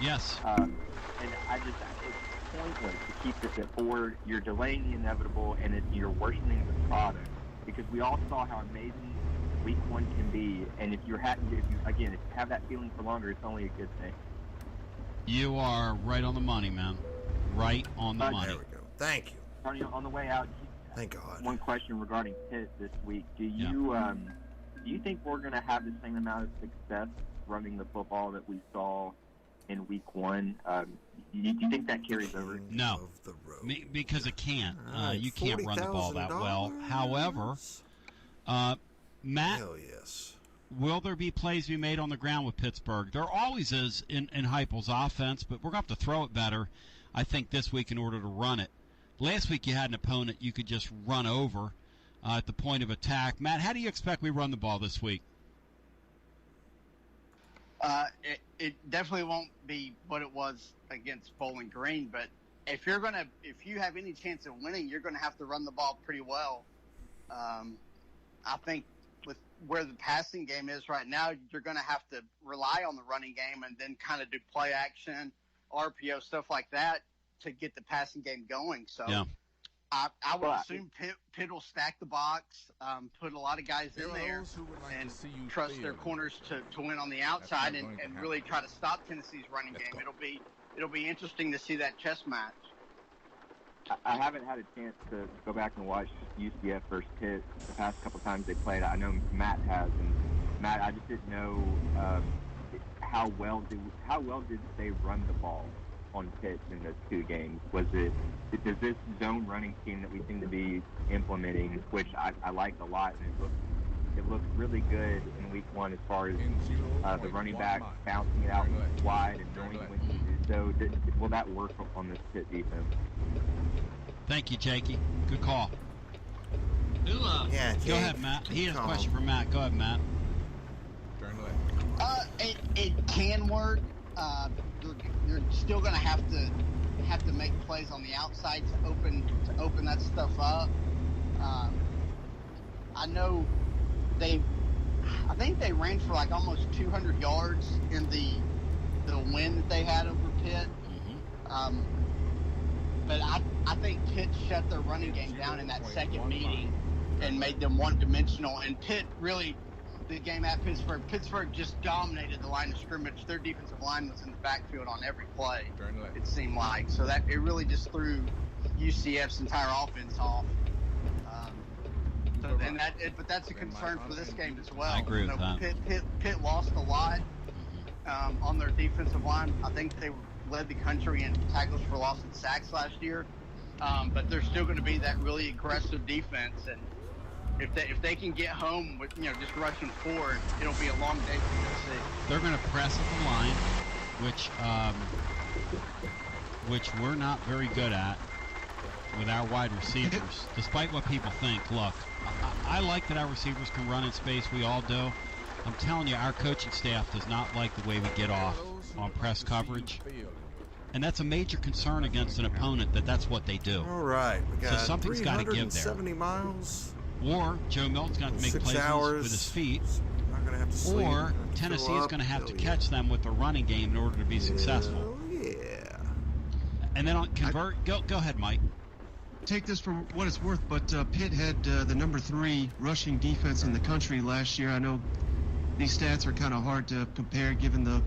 yes.
And it's pointless to keep this at 4. You're delaying the inevitable, and you're worsening the product because we all saw how amazing week 1 can be, and if you have that feeling for longer, it's only a good thing.
You are right on the money, man. Right on the money.
There we go. Thank you.
Tony, on the way out,
thank God.
One question regarding Pitt this week: do you think we're going to have the same amount of success running the football that we saw in week 1? Do you think that carries over?
No, because it can't. You can't run the ball that well. However, Matt,
hell yes.
Will there be plays to be made on the ground with Pittsburgh? There always is in Heupel's offense, but we're going to have to throw it better, I think, this week in order to run it. Last week you had an opponent you could just run over at the point of attack. Matt, how do you expect we run the ball this week?
It definitely won't be what it was against Bowling Green, but if you have any chance of winning, you're gonna have to run the ball pretty well. I think with where the passing game is right now, you're gonna have to rely on the running game and then kind of do play action, RPO, stuff like that to get the passing game going. So
yeah.
I would assume Pitt will stack the box, put a lot of guys in there, and trust their corners to win on the outside and really try to stop Tennessee's running game. It'll be interesting to see that chess match.
I haven't had a chance to go back and watch UCF versus Pitt the past couple times they played. I know Matt has, and Matt, I just didn't know how well did they run the ball on Pitt in those two games? Does this zone running scheme that we seem to be implementing, which I like a lot, and it looks really good in week one as far as the running back bouncing it out wide and knowing when to do so. Will that work on this Pitt defense?
Thank you, Jakey. Good call.
Yeah,
go ahead, Matt. He has a question for Matt. Go ahead, Matt.
It can work. You're still going to have to make plays on the outside to open that stuff up. I know I think they ran for like almost 200 yards in the win that they had over Pitt. But I think Pitt shut their running game down in that second meeting and made them one-dimensional. And Pitt really, the game at Pittsburgh just dominated the line of scrimmage. Their defensive line was in the backfield on every play, it seemed like. So that it really just threw UCF's entire offense off. But that's a concern for this game as well.
I agree with that.
Pitt lost a lot on their defensive line. I think they led the country in tackles for loss and sacks last year. But there's still going to be that really aggressive defense, and if they can get home with just rushing forward, it'll be a long day for Tennessee.
They're going to press at the line, which we're not very good at with our wide receivers, despite what people think. Look, I like that our receivers can run in space. We all do. I'm telling you, our coaching staff does not like the way we get off on press coverage. And that's a major concern against an opponent, that's what they do.
All right. We got
so something's got to give there.
370 miles.
Or Joe Milton's got to make plays with his feet.
Not gonna have to sleep.
Or Tennessee is going to have to catch them with the running game in order to be successful.
Yeah.
And then convert. Go ahead, Mike.
Take this for what it's worth, but Pitt had the number 3 rushing defense in the country last year. I know these stats are kind of hard to compare given the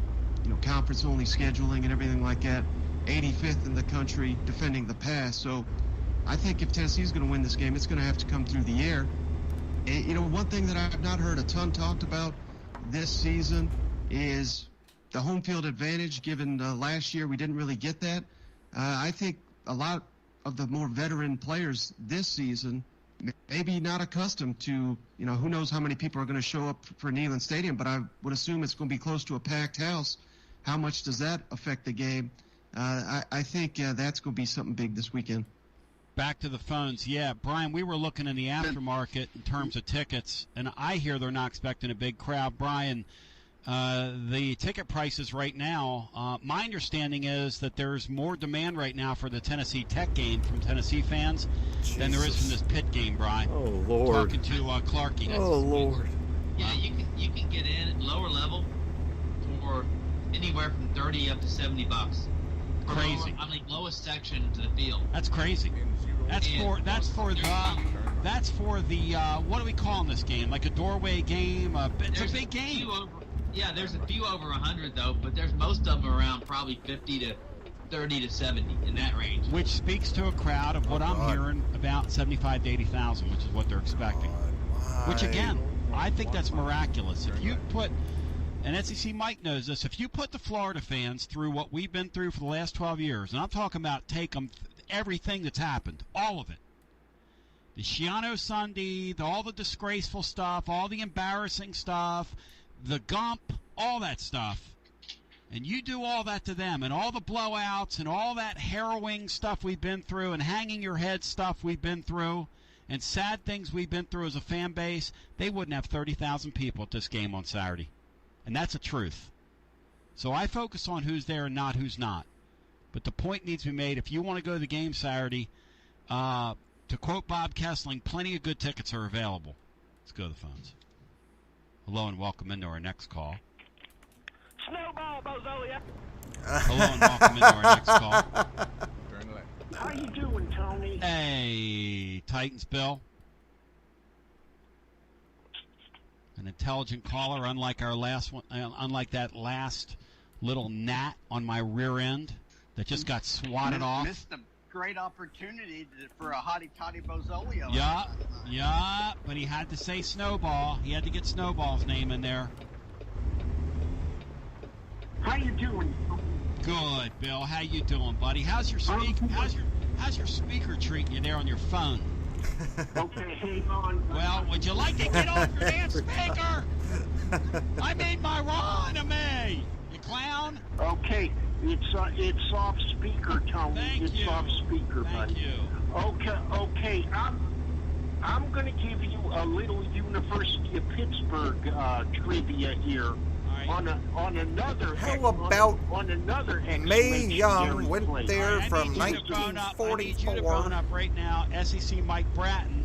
conference-only scheduling and everything like that. 85th in the country defending the pass. So I think if Tennessee's going to win this game, it's going to have to come through the air. And, one thing that I've not heard a ton talked about this season is the home field advantage, given last year we didn't really get that. I think a lot of the more veteran players this season maybe not accustomed to, who knows how many people are going to show up for Neyland Stadium, but I would assume it's going to be close to a packed house. How much does that affect the game? I think that's going to be something big this weekend.
Back to the phones. Yeah, Brian, we were looking in the aftermarket in terms of tickets, and I hear they're not expecting a big crowd. Brian, the ticket prices right now, my understanding is that there's more demand right now for the Tennessee Tech game from Tennessee fans than there is from this Pitt game, Brian.
Oh, Lord.
Talking to Clarkie.
Oh, Lord.
Yeah, you can get in at lower level for anywhere from $30 up to $70.
Crazy.
Lowest section to the field.
That's crazy. That's for the what do we call in this game? Like a doorway game? It's a big game.
There's a few over 100 though, but there's most of them around probably 50 to 30 to 70 in that range.
Which speaks to a crowd of what I'm hearing about 75 to 80,000, which is what they're expecting. Which again, I think that's miraculous. If you put, and SEC Mike knows this, if you put the Florida fans through what we've been through for the last 12 years, and I'm talking about take them everything that's happened, all of it. The Shiano Sunday, all the disgraceful stuff, all the embarrassing stuff, the Gump, all that stuff. And you do all that to them, and all the blowouts, and all that harrowing stuff we've been through, and hanging your head stuff we've been through, and sad things we've been through as a fan base, they wouldn't have 30,000 people at this game on Saturday. And that's the truth. So I focus on who's there and not who's not. But the point needs to be made. If you want to go to the game Saturday, to quote Bob Kessling, plenty of good tickets are available. Let's go to the phones. Hello and welcome into our next call.
Snowball, Bozolia.
Hello and welcome into our next call.
Turn left.
How you doing, Tony?
Hey, Titans Bill. An intelligent caller, unlike our last one, unlike that last little gnat on my rear end that just got swatted off.
Missed a great opportunity for a hottie toddy Bozolio.
Yeah, but he had to say Snowball. He had to get Snowball's name in there.
How you doing?
Good, Bill. How you doing, buddy? How's your speaker treating you there on your phone?
Okay, hang on.
Well, would you like to get off your damn speaker? I made my run, you clown.
Okay, it's off speaker, Tony. It's off speaker, buddy.
Thank you.
Okay. I'm going to give you a little University of Pittsburgh trivia here. On another.
How about
on another
Mae Young went
place.
there from
I need you to phone
1944.
up right now, SEC Mike Bratton,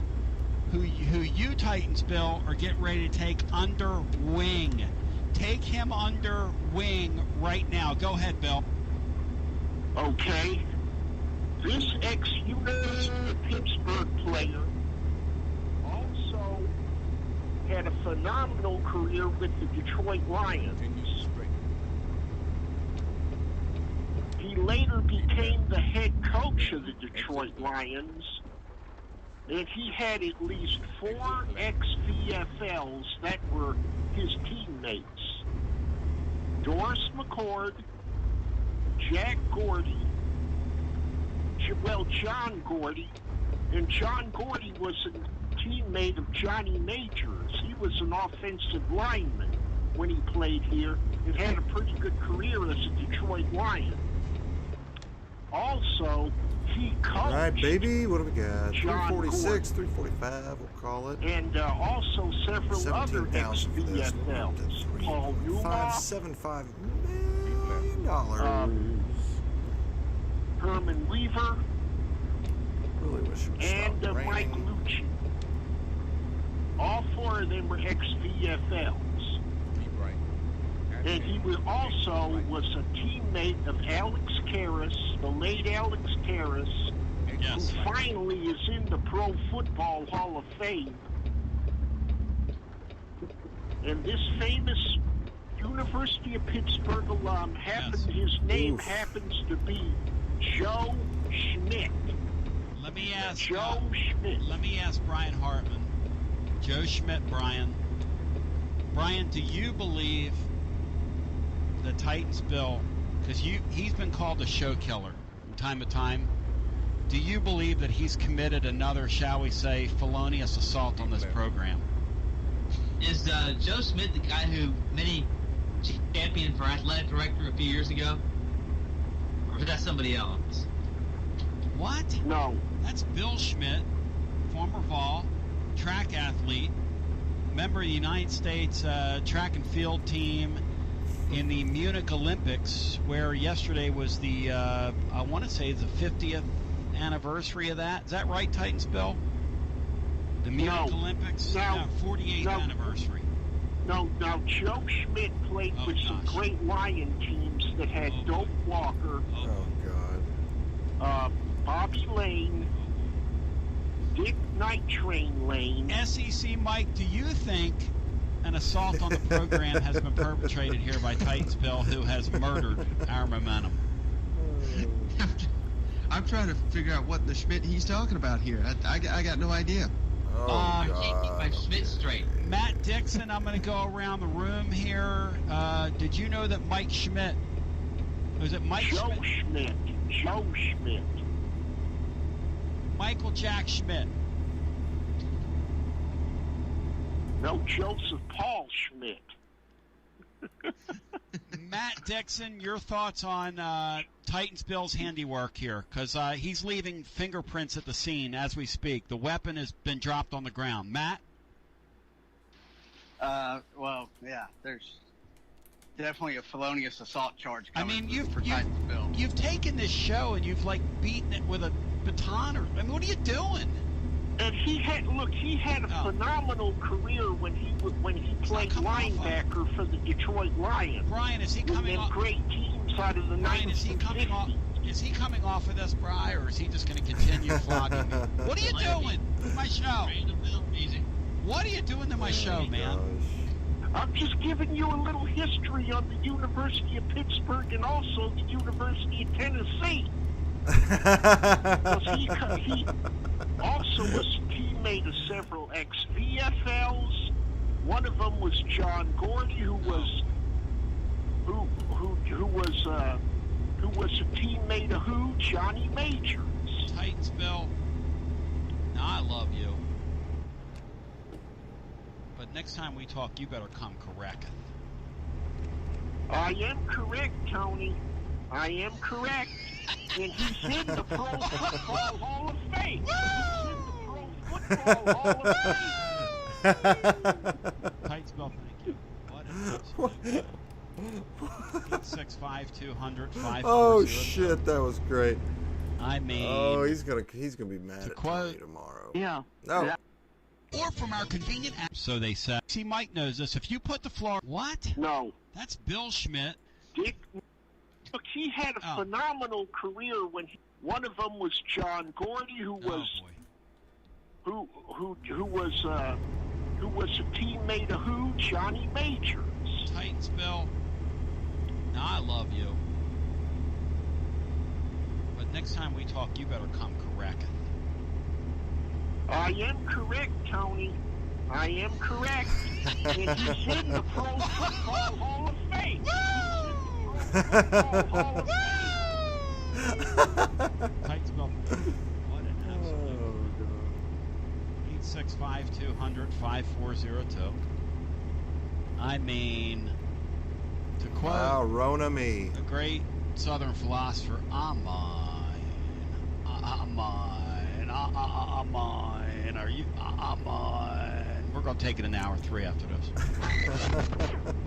who you Titans, Bill, are getting ready to take under wing. Take him under wing right now. Go ahead, Bill.
Okay. This ex-University of Pittsburgh player also had a phenomenal career with the Detroit Lions. He later became the head coach of the Detroit Lions, and he had at least 4 ex-VFLs that were his teammates. Doris McCord, Jack Gordy, John Gordy, and John Gordy was a teammate of Johnny Majors. He was an offensive lineman when he played here and had a pretty good career as a Detroit Lion. Also, he coached.
All right, baby, what do we got?
John
346, 345, we'll call it.
And also several other
17,000 for this.
ex-VFLs. Paul Newhoff,
$575 million.
Herman Weaver,
Really wish it would
and
stop
Mike
raining.
Lucci. All 4 of them were ex-VFLs.
Keep right.
And he was a teammate of Alex Karras, the late Alex Karras,
Yes.
who finally is in the Pro Football Hall of Fame. And this famous University of Pittsburgh alum his name happens to be Joe Schmidt.
Let me ask
Joe Schmidt.
Let me ask Brian Hartman. Joe Schmidt, Brian. Brian, do you believe the Titans Bill, because he's been called a show killer from time to time, do you believe that he's committed another, shall we say, felonious assault on this program?
Is Joe Smith the guy who many champion for athletic director a few years ago? Or is that somebody else?
What?
No.
That's Bill Schmidt, former Vol, track athlete, member of the United States track and field team in the Munich Olympics, where yesterday was the, I want to say the 50th anniversary of that. Is that right, Titans Bill? The Munich Olympics?
No.
48th anniversary.
No, Joe Schmidt played with some great Lion teams that had Doak Walker, Bobby Lane, Dick Night Train Lane.
SEC Mike, do you think an assault on the program has been perpetrated here by Titans Bill, who has murdered our momentum?
I'm trying to figure out what the Schmidt he's talking about here. I got no idea.
I can't keep my Schmidt straight.
Matt Dixon, I'm going to go around the room here. Did you know that Mike Schmidt, was it Mike
Joe
Schmidt?
Joe Schmidt.
Michael Jack Schmidt.
No, Joseph Paul Schmidt.
Matt Dixon, your thoughts on Titans Bill's handiwork here? Because he's leaving fingerprints at the scene as we speak. The weapon has been dropped on the ground. Matt?
Well, yeah, definitely a felonious assault charge
I
coming
mean,
for Titans Bill.
You've taken this show and you've like beaten it with a baton, or I mean, what are you doing?
And he had a phenomenal career when he played linebacker for the Detroit Lions.
Brian, is he coming off?
Great teams out of the 1950s.
Is he coming off of this, Brian, or is he just going to continue flogging me? What are you doing to my show? What are you doing to my show, man?
I'm just giving you a little history on the University of Pittsburgh and also the University of Tennessee. He also was a teammate of several ex-VFLs. One of them was John Gordy, who was a teammate of Johnny Majors.
Titans, Bill. Now, I love you. But next time we talk, you better come correct.
I am correct, Tony. I am correct. And he's in the Pro Football Hall of Fame. He's in the Pro Football Hall of Fame.
Titans, Bill, thank you. What an 865-200-5400.
Oh shit, that was great.
I mean,
oh, he's gonna be mad at Tony tomorrow.
Yeah.
No.
Yeah.
Or from our convenient app. So they say. See, Mike knows this. If you put the floor, what?
No.
That's Bill Schmidt.
Dick. Look, he had a phenomenal career when one of them was John Gordy, who was a teammate of Johnny Majors.
Titans, Bill. Now, I love you. But next time we talk, you better come correct.
I am correct, Tony. I am correct. And he's in the Pro Football Hall of Fame.
Titans, Bill. What an absolute. 865-200-5402. I mean, to quote
Rona me.
the great Southern philosopher, I'm mine. I'm mine. I'm mine. Are you? I'm mine. We're going to take it an hour 3 after this.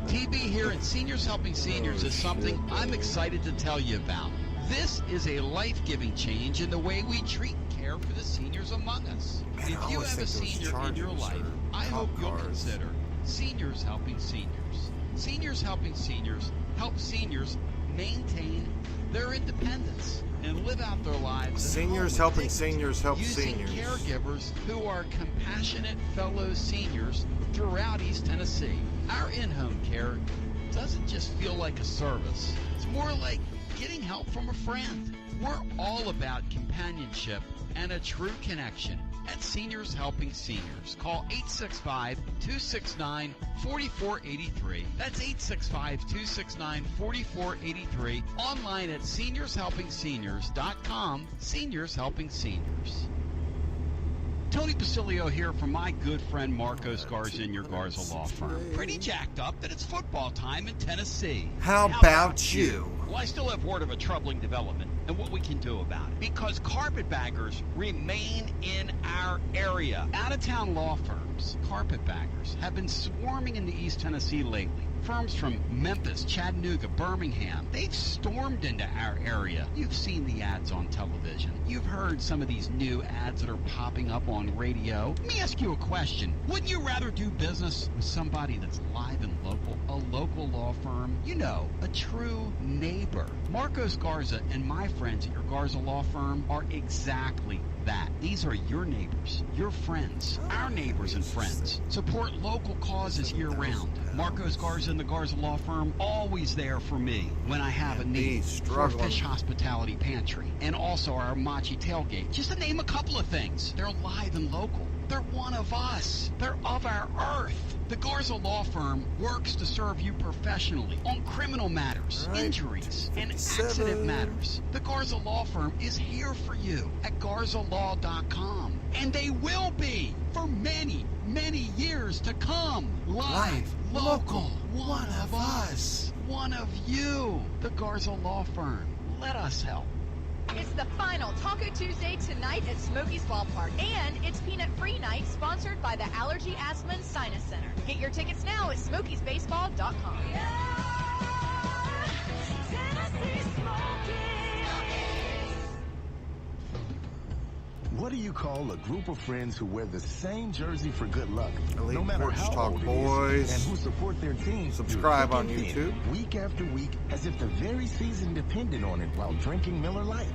TB here at Seniors Helping Seniors is something I'm excited to tell you about. This is a life-giving change in the way we treat and care for the seniors among us.
Man,
if you have a senior in your life, I hope you'll consider Seniors Helping Seniors. Seniors Helping Seniors help seniors maintain their independence and live out their lives.
Seniors Helping Seniors help
using
seniors.
Caregivers who are compassionate fellow seniors throughout East Tennessee. Our in-home care doesn't just feel like a service. It's more like getting help from a friend. We're all about companionship and a true connection at Seniors Helping Seniors. Call 865-269-4483. That's 865-269-4483. Online at seniorshelpingseniors.com. Seniors Helping Seniors. Tony Basilio here from my good friend Marcos Garza in your Garza Law Firm. Pretty jacked up that it's football time in Tennessee.
How about you?
Well, I still have word of a troubling development and what we can do about it. Because carpetbaggers remain in our area. Out-of-town law firms, carpetbaggers, have been swarming into East Tennessee lately. Firms from Memphis, Chattanooga, Birmingham, they've stormed into our area. You've seen the ads on television. You've heard some of these new ads that are popping up on radio. Let me ask you a question. Wouldn't you rather do business with somebody that's live and local? A local law firm? You know, a true neighbor. Marcos Garza and my friends at your Garza Law Firm are exactly that. These are your neighbors, your friends, our neighbors and friends. Support local causes year-round. Marcos Garza and the Garza Law Firm, always there for me when I have a need. For Fish Hospitality Pantry and also our Machi Tailgate. Just to name a couple of things. They're live and local. They're one of us. They're of our earth. The Garza Law Firm works to serve you professionally on criminal matters, injuries, and accident matters. The Garza Law Firm is here for you at GarzaLaw.com. And they will be for many, many years to come. Live, local, one of us, one of you. The Garza Law Firm. Let us help.
It's the final Taco Tuesday tonight at Smokey's Ballpark, and it's Peanut Free Night, sponsored by the Allergy, Asthma, and Sinus Center. Get your tickets now at Smokey'sBaseball.com.
you call a group of friends who wear the same jersey for good luck,
Elite
no matter
Porch
how
Talk
old
boys.
it is, and who support their team.
Subscribe on YouTube.
Week after week, as if the very season depended on it while drinking Miller Lite.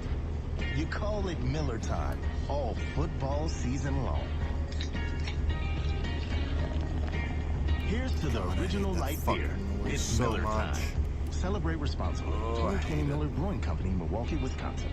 You call it Miller Time, all football season long. Here's to the original light beer. It's
so
Miller
much.
Time. Celebrate responsibly. Tony K. Miller Brewing Company, Milwaukee, Wisconsin.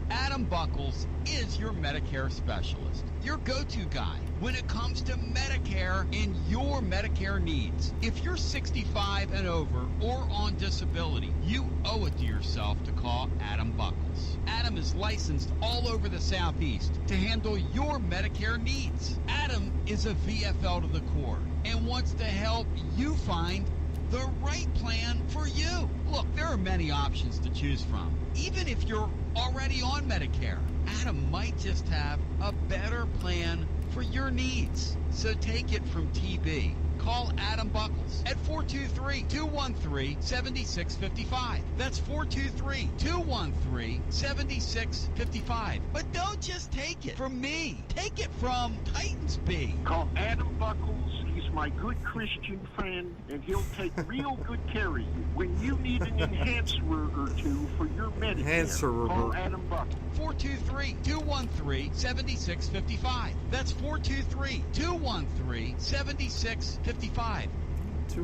Adam Buckles is your Medicare specialist, your go-to guy when it comes to Medicare and your Medicare needs. If you're 65 and over or on disability, you owe it to yourself to call Adam Buckles. Adam is licensed all over the Southeast to handle your Medicare needs. Adam is a VFL to the core and wants to help you find the right plan for you. Look, there are many options to choose from. Even if you're already on Medicare, Adam might just have a better plan for your needs. So take it from TB. Call Adam Buckles at 423-213-7655. That's 423-213-7655. But don't just take it from me. Take it from Titans B.
Call Adam Buckles. He's my good Christian friend, and he'll take real good care of you. When you need an enhancer or two for your Medicare, call Adam Buckles.
423-213-7655. That's 423-213-7655.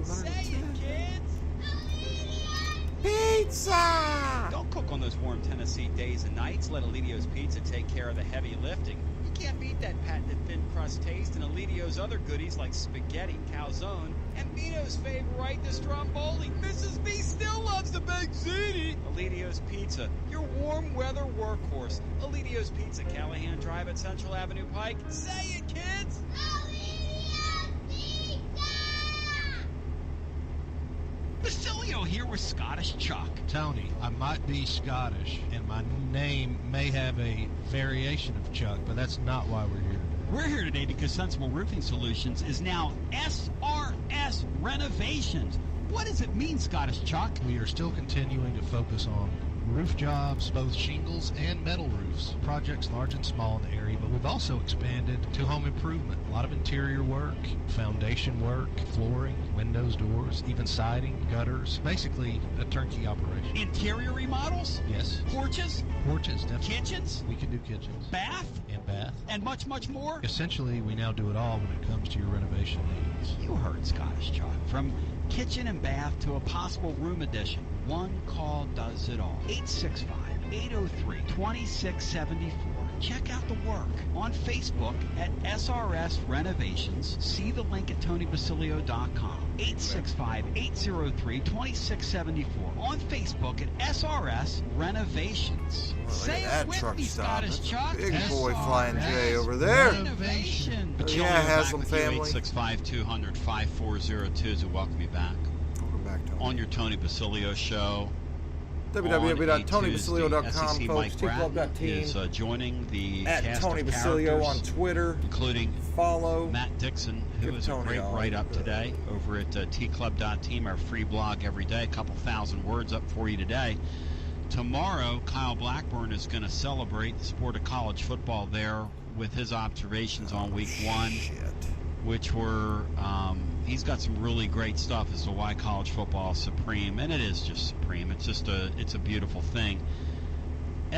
Say it, kids!
Pizza!
Don't cook on those warm Tennessee days and nights. Let Alidio's Pizza take care of the heavy lifting. You can't beat that patented thin crust taste and Alidio's other goodies like spaghetti, calzone, and Vito's favorite, the stromboli. Mrs. B still loves the baked ziti. Alidio's Pizza, your warm weather workhorse. Alidio's Pizza, Callahan Drive at Central Avenue Pike. Say it, kids!
Basilio here with Scottish Chuck.
Tony, I might be Scottish, and my name may have a variation of Chuck, but that's not why we're here today.
We're here today because Sensible Roofing Solutions is now SRS Renovations. What does it mean, Scottish Chuck?
We are still continuing to focus on roof jobs, both shingles and metal roofs, projects large and small in the area, but we've also expanded to home improvement. A lot of interior work, foundation work, flooring, windows, doors, even siding, gutters, basically a turnkey operation.
Interior remodels?
Yes.
Porches?
Porches, definitely.
Kitchens?
We can do kitchens.
Bath?
And bath.
And much, much more?
Essentially, we now do it all when it comes to your renovation needs.
You heard Scottish Chuck. From kitchen and bath to a possible room addition, one call does it all. 865-803-2674. Check out the work on Facebook at SRS Renovations. See the link at TonyBasilio.com. 865-803-2674. On Facebook at SRS Renovations. Say it with me, Scottish Chuck.
Big boy Flying J over there.
Renovation.
Yeah, Haslam family.
865-200-5402 to welcome you back.
Welcome back, Tony.
On your Tony Basilio show.
www.tonybasilio.com,
SEC
folks.
T-Club.team is joining the
at
cast
Tony
of
Basilio on
characters,
Twitter.
including
follow
Matt Dixon, who is a great write-up today over at T-Club.team, our free blog every day. A couple thousand words up for you today. Tomorrow, Kyle Blackburn is going to celebrate the sport of college football there with his observations on week one, which were he's got some really great stuff as to why college football is supreme, and it is just supreme. It's just it's a beautiful thing.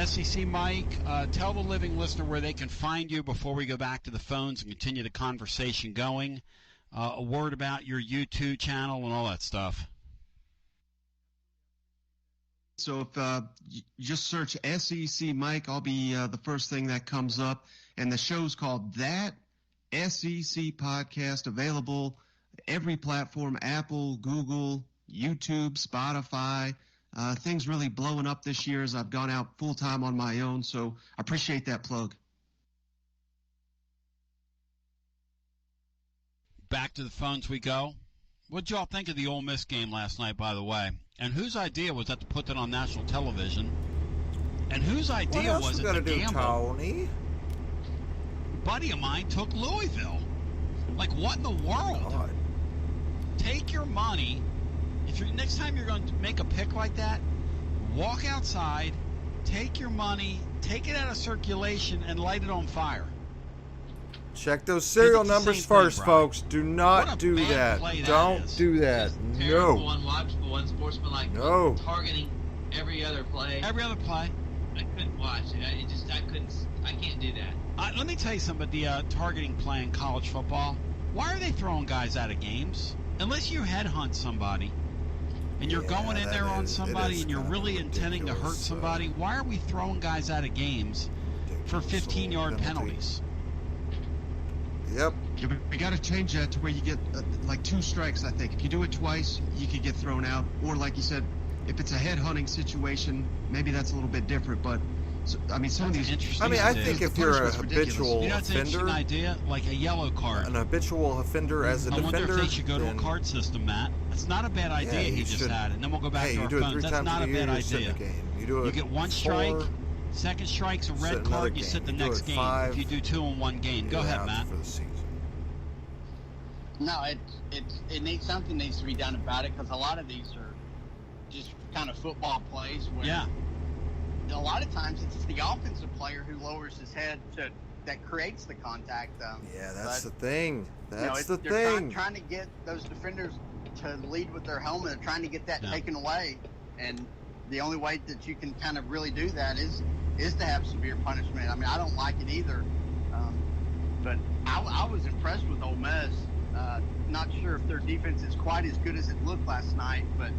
SEC Mike, tell the living listener where they can find you before we go back to the phones and continue the conversation going. A word about your YouTube channel and all that stuff.
So if you just search SEC Mike, I'll be the first thing that comes up. And the show's called That SEC Podcast, available every platform, Apple, Google, YouTube, Spotify. Things really blowing up this year as I've gone out full-time on my own, so I appreciate that plug.
Back to the phones we go. What'd y'all think of the Ole Miss game last night, by the way? And whose idea was that to put that on national television? And whose idea was it to gamble?
Tony?
A buddy of mine took Louisville. Like, what in the world? God. Take your money. If you're next time you're going to make a pick like that, walk outside take your money, take it out of circulation, and light it on fire.
Check those serial numbers first, folks. Do not do that. Don't do that.
Terrible,
No.
unwatchable, unsportsmanlike.
No.
Targeting every other play.
Every other play.
I couldn't watch it. I can't do that.
Let me tell you something about the targeting play in college football. Why are they throwing guys out of games? Unless you headhunt somebody and you're going in there on somebody and you're really intending to hurt somebody, why are we throwing guys out of games for 15-yard penalties?
Yep.
We got to change that to where you get like 2 strikes, I think. If you do it twice, you could get thrown out. Or like you said, if it's a head-hunting situation, maybe that's a little bit different. But, some of these...
Interesting.
I think if you're a habitual
it's an interesting idea, like a yellow card.
An habitual offender as a defender...
I wonder if they should go to a card system, Matt. That's not a bad idea he just had. And then we'll go back to our phones. That's not a bad idea. You get 1 strike, second strike's a red card, you sit the next game. If you do 2 in 1 game. Go ahead, Matt.
No, something needs to be done about it, because a lot of these are just kind of football plays where a lot of times it's the offensive player who lowers his head that creates the contact.
That's the thing. That's the
they're
thing.
Trying to get those defenders to lead with their helmet. They're trying to get that taken away, and the only way that you can kind of really do that is to have severe punishment. I mean, I don't like it either, but I was impressed with Ole Miss. Not sure if their defense is quite as good as it looked last night, but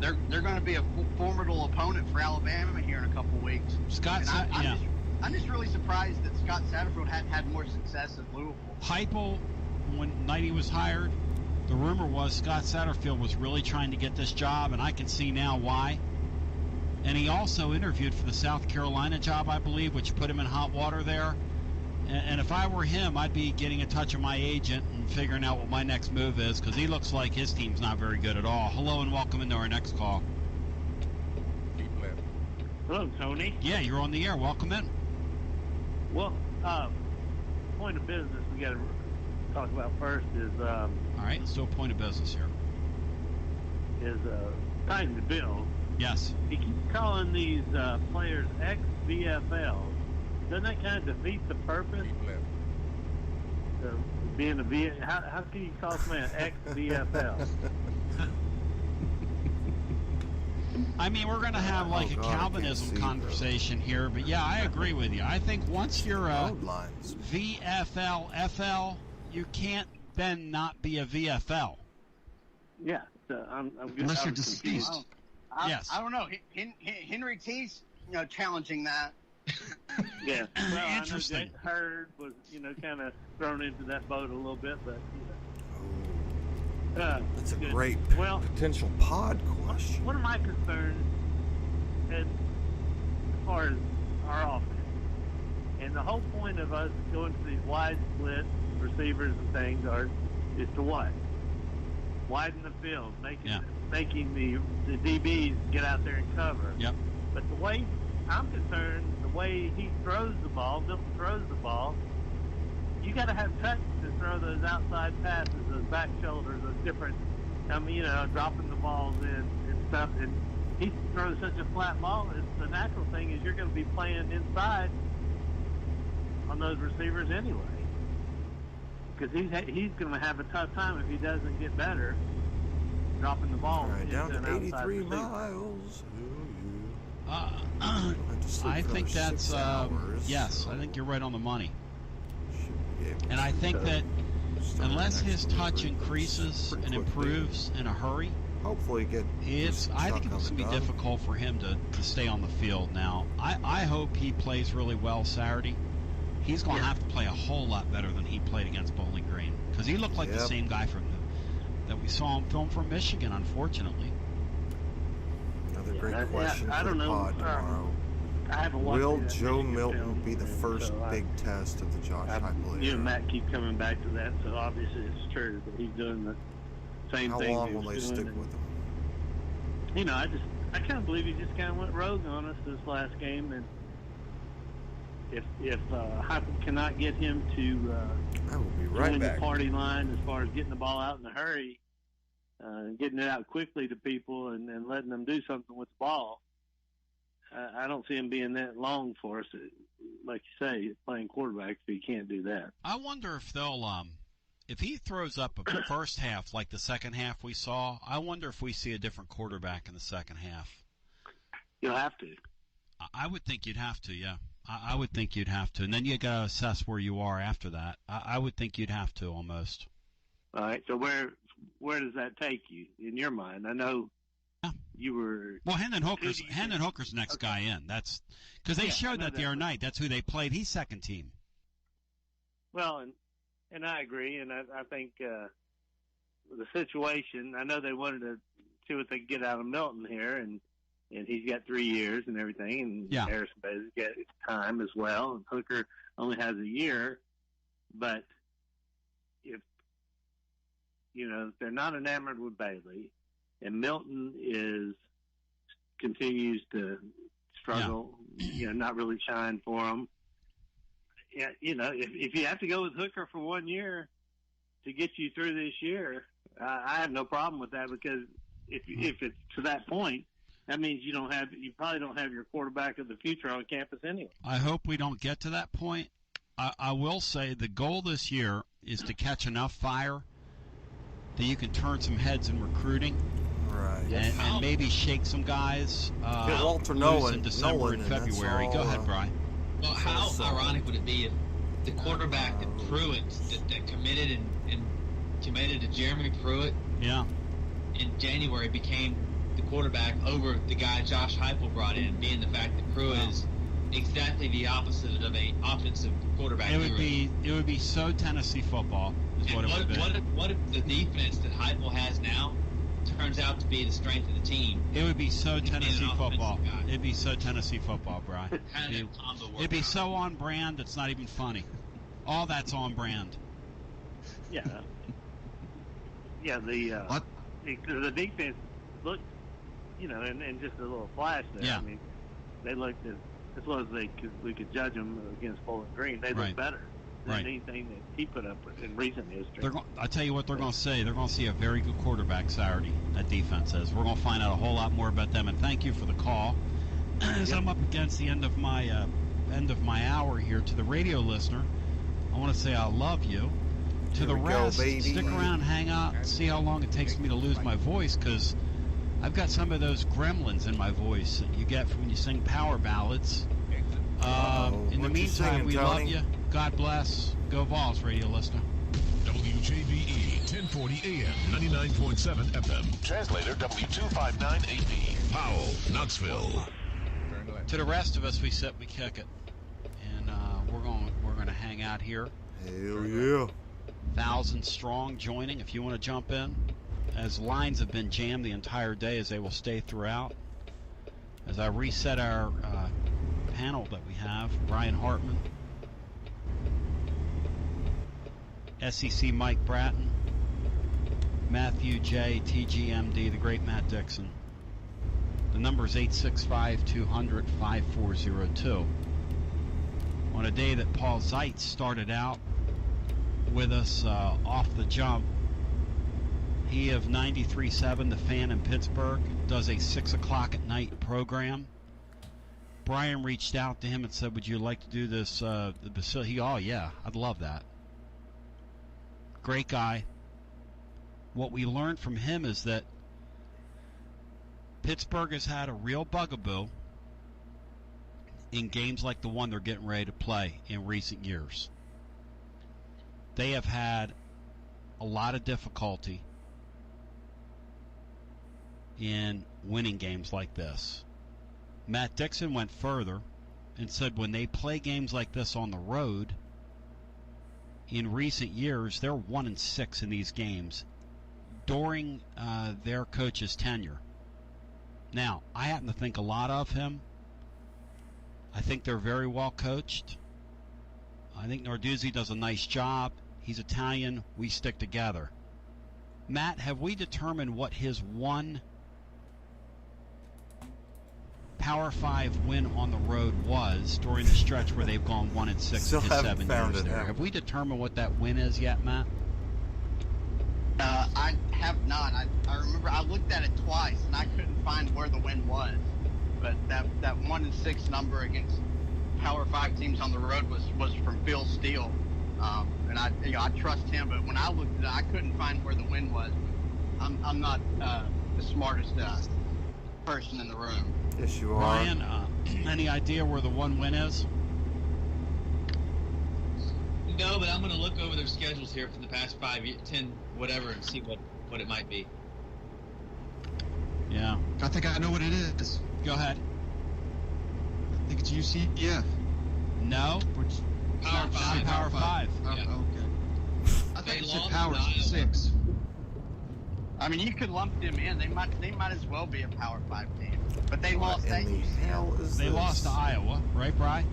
they're going to be a formidable opponent for Alabama here in a couple weeks. I'm just really surprised that Scott Satterfield hadn't had more success at Louisville.
Heupel, when Knighty was hired, the rumor was Scott Satterfield was really trying to get this job, and I can see now why. And he also interviewed for the South Carolina job, I believe, which put him in hot water there. And if I were him, I'd be getting in touch with my agent and figuring out what my next move is, because he looks like his team's not very good at all. Hello and welcome into our next call.
Hello, Tony.
Yeah, you're on the air. Welcome in.
Well, point of business we got to talk about first is...
all right, let's do a point of business here.
Is tying to Bill.
Yes.
He keeps calling these players ex-VFLs. Doesn't that kind of defeat the purpose of being a VFL? How can you call somebody an ex-VFL?
I mean, we're going to have like a Calvinism conversation here, but yeah, I agree with you. I think once you're a VFL, FL, you can't then not be a VFL.
Yeah, I'm good.
Unless you're deceased.
Yes.
I don't know. Henry T's, challenging that.
Yeah. Well,
interesting.
I know Jake Hurd was, kind of thrown into that boat a little bit, but
that's a great potential pod question.
One of my concerns, as far as our offense, and the whole point of us going to these wide split receivers and things is to what? Widen the field, making the DBs get out there and cover.
Yep.
But the way I'm concerned, the way he throws the ball, Milton throws the ball, you got to have touch to throw those outside passes, those back shoulders, those different, dropping the balls in and stuff. And he throws such a flat ball. The natural thing is you're going to be playing inside on those receivers anyway, because he's going to have a tough time if he doesn't get better dropping the ball.
All right, down to 83 miles.
I think that's yes. I think you're right on the money. And I think that unless his touch increases and improves in a hurry,
hopefully
I think it's going to be difficult for him to stay on the field now. I hope he plays really well Saturday. He's going to have to play a whole lot better than he played against Bowling Green, because he looked like the same guy that we saw him film from Michigan, unfortunately.
Another great question
I
for
don't
the
know.
pod tomorrow. Will Joe Milton be the first big test of the Josh Heupel?
You and Matt keep coming back to that, so obviously it's true that he's doing the same thing.
How long will they stick with him?
I kind of believe he just kind of went rogue on us this last game, and if Heupel cannot get him to
I will be right
join
back.
the party line as far as getting the ball out in a hurry, getting it out quickly to people, and letting them do something with the ball, I don't see him being that long for us. Like you say, playing quarterback, so he can't do that.
I wonder if they'll if he throws up a first half like the second half we saw. I wonder if we see a different quarterback in the second half.
You'll have to.
I would think you'd have to, yeah. I would think you'd have to, and then you got to assess where you are after that. I would think you'd have to almost.
All right. So where does that take you in your mind? I know you were.
Well, Hendon Hooker's the next guy in. That's because they showed that the other night. That's who they played. He's second team.
Well, and I agree, and I think the situation. I know they wanted to see what they could get out of Milton here, and he's got 3 years and everything, and Harrison Bailey's got time as well, and Hooker only has a year. But if they're not enamored with Bailey, and Milton continues to struggle, not really shine for him. Yeah, if you have to go with Hooker for 1 year to get you through this year, I have no problem with that, because if it's to that point, that means you probably don't have your quarterback of the future on campus anyway.
I hope we don't get to that point. I will say the goal this year is to catch enough fire that you can turn some heads in recruiting,
right?
And maybe shake some guys.
Walter
Nolan in December and February. Go ahead, Brian.
Well, how ironic would it be if the quarterback that Pruitt that committed and committed to Jeremy Pruitt, in January became the quarterback over the guy Josh Heupel brought in, being the fact that Pruitt is exactly the opposite of a offensive quarterback.
It would be so Tennessee football. Is what it would be.
What if the defense that Heupel has now turns out to be the strength of the team?
It would be so Tennessee football. It'd be so Tennessee football, Brian. It'd be so on brand. It's not even funny. All that's on brand.
Yeah. The defense looked, and just a little flash there.
Yeah.
I mean, they looked as well as we could judge them against Bowling Green. They looked better than anything that he put up with in recent history.
I tell you what they're going to say. They're going to see a very good quarterback Saturday. That defense is. We're going to find out a whole lot more about them. And thank you for the call. As I'm up against the end of my hour here, to the radio listener, I want to say I love you. To the rest, stick around, hang out, see how long it takes me to lose my voice, because I've got some of those gremlins in my voice that you get when you sing power ballads. In the meantime, we love you. God bless. Go Vols, radio listener.
WJBE 1040 AM, 99.7 FM. Translator W259AP. Powell, Knoxville.
To the rest of us, we sit, we kick it, and we're going to hang out here.
Hell yeah!
1,000 strong joining. If you want to jump in, as lines have been jammed the entire day, as they will stay throughout. As I reset our panel that we have, Brian Hartman, SEC Mike Bratton, Matthew J. TGMD, the great Matt Dixon. The number is 865-200-5402. On a day that Paul Zeitz started out with us off the jump, he of 93.7, The Fan in Pittsburgh, does a 6 o'clock at night program. Brian reached out to him and said, would you like to do this? Oh, yeah, I'd love that. Great guy. What we learned from him is that Pittsburgh has had a real bugaboo in games like the one they're getting ready to play in recent years. They have had a lot of difficulty in winning games like this. Matt Dixon went further and said when they play games like this on the road, in recent years, they're 1-6 in these games during their coach's tenure. Now, I happen to think a lot of him. I think they're very well coached. I think Narduzzi does a nice job. He's Italian. We stick together. Matt, have we determined what his one Power 5 win on the road was during the stretch where they've gone 1-6 in his 7 years there? Have we determined what that win is yet, Matt?
I have not. I remember I looked at it twice and I couldn't find where the win was. but that 1-6 number against Power 5 teams on the road was from Phil Steele, and I trust him. But when I looked at it, I couldn't find where the win was. I'm not the smartest person in the room.
Yes, you are.
Ryan, any idea where the one win is?
No, but I'm going to look over their schedules here for the past 5, 10, whatever, and see what it might be.
Yeah.
I think I know what it is.
Go ahead.
I think it's UCF.
No.
Power 5.
Power 5.
Oh,
Yeah.
okay. I think it's Power 6.
I mean, you could lump them in. They might as well be a Power 5 team. But they lost
What
that
in the hell is
They
this?
lost to Iowa, right, Bri?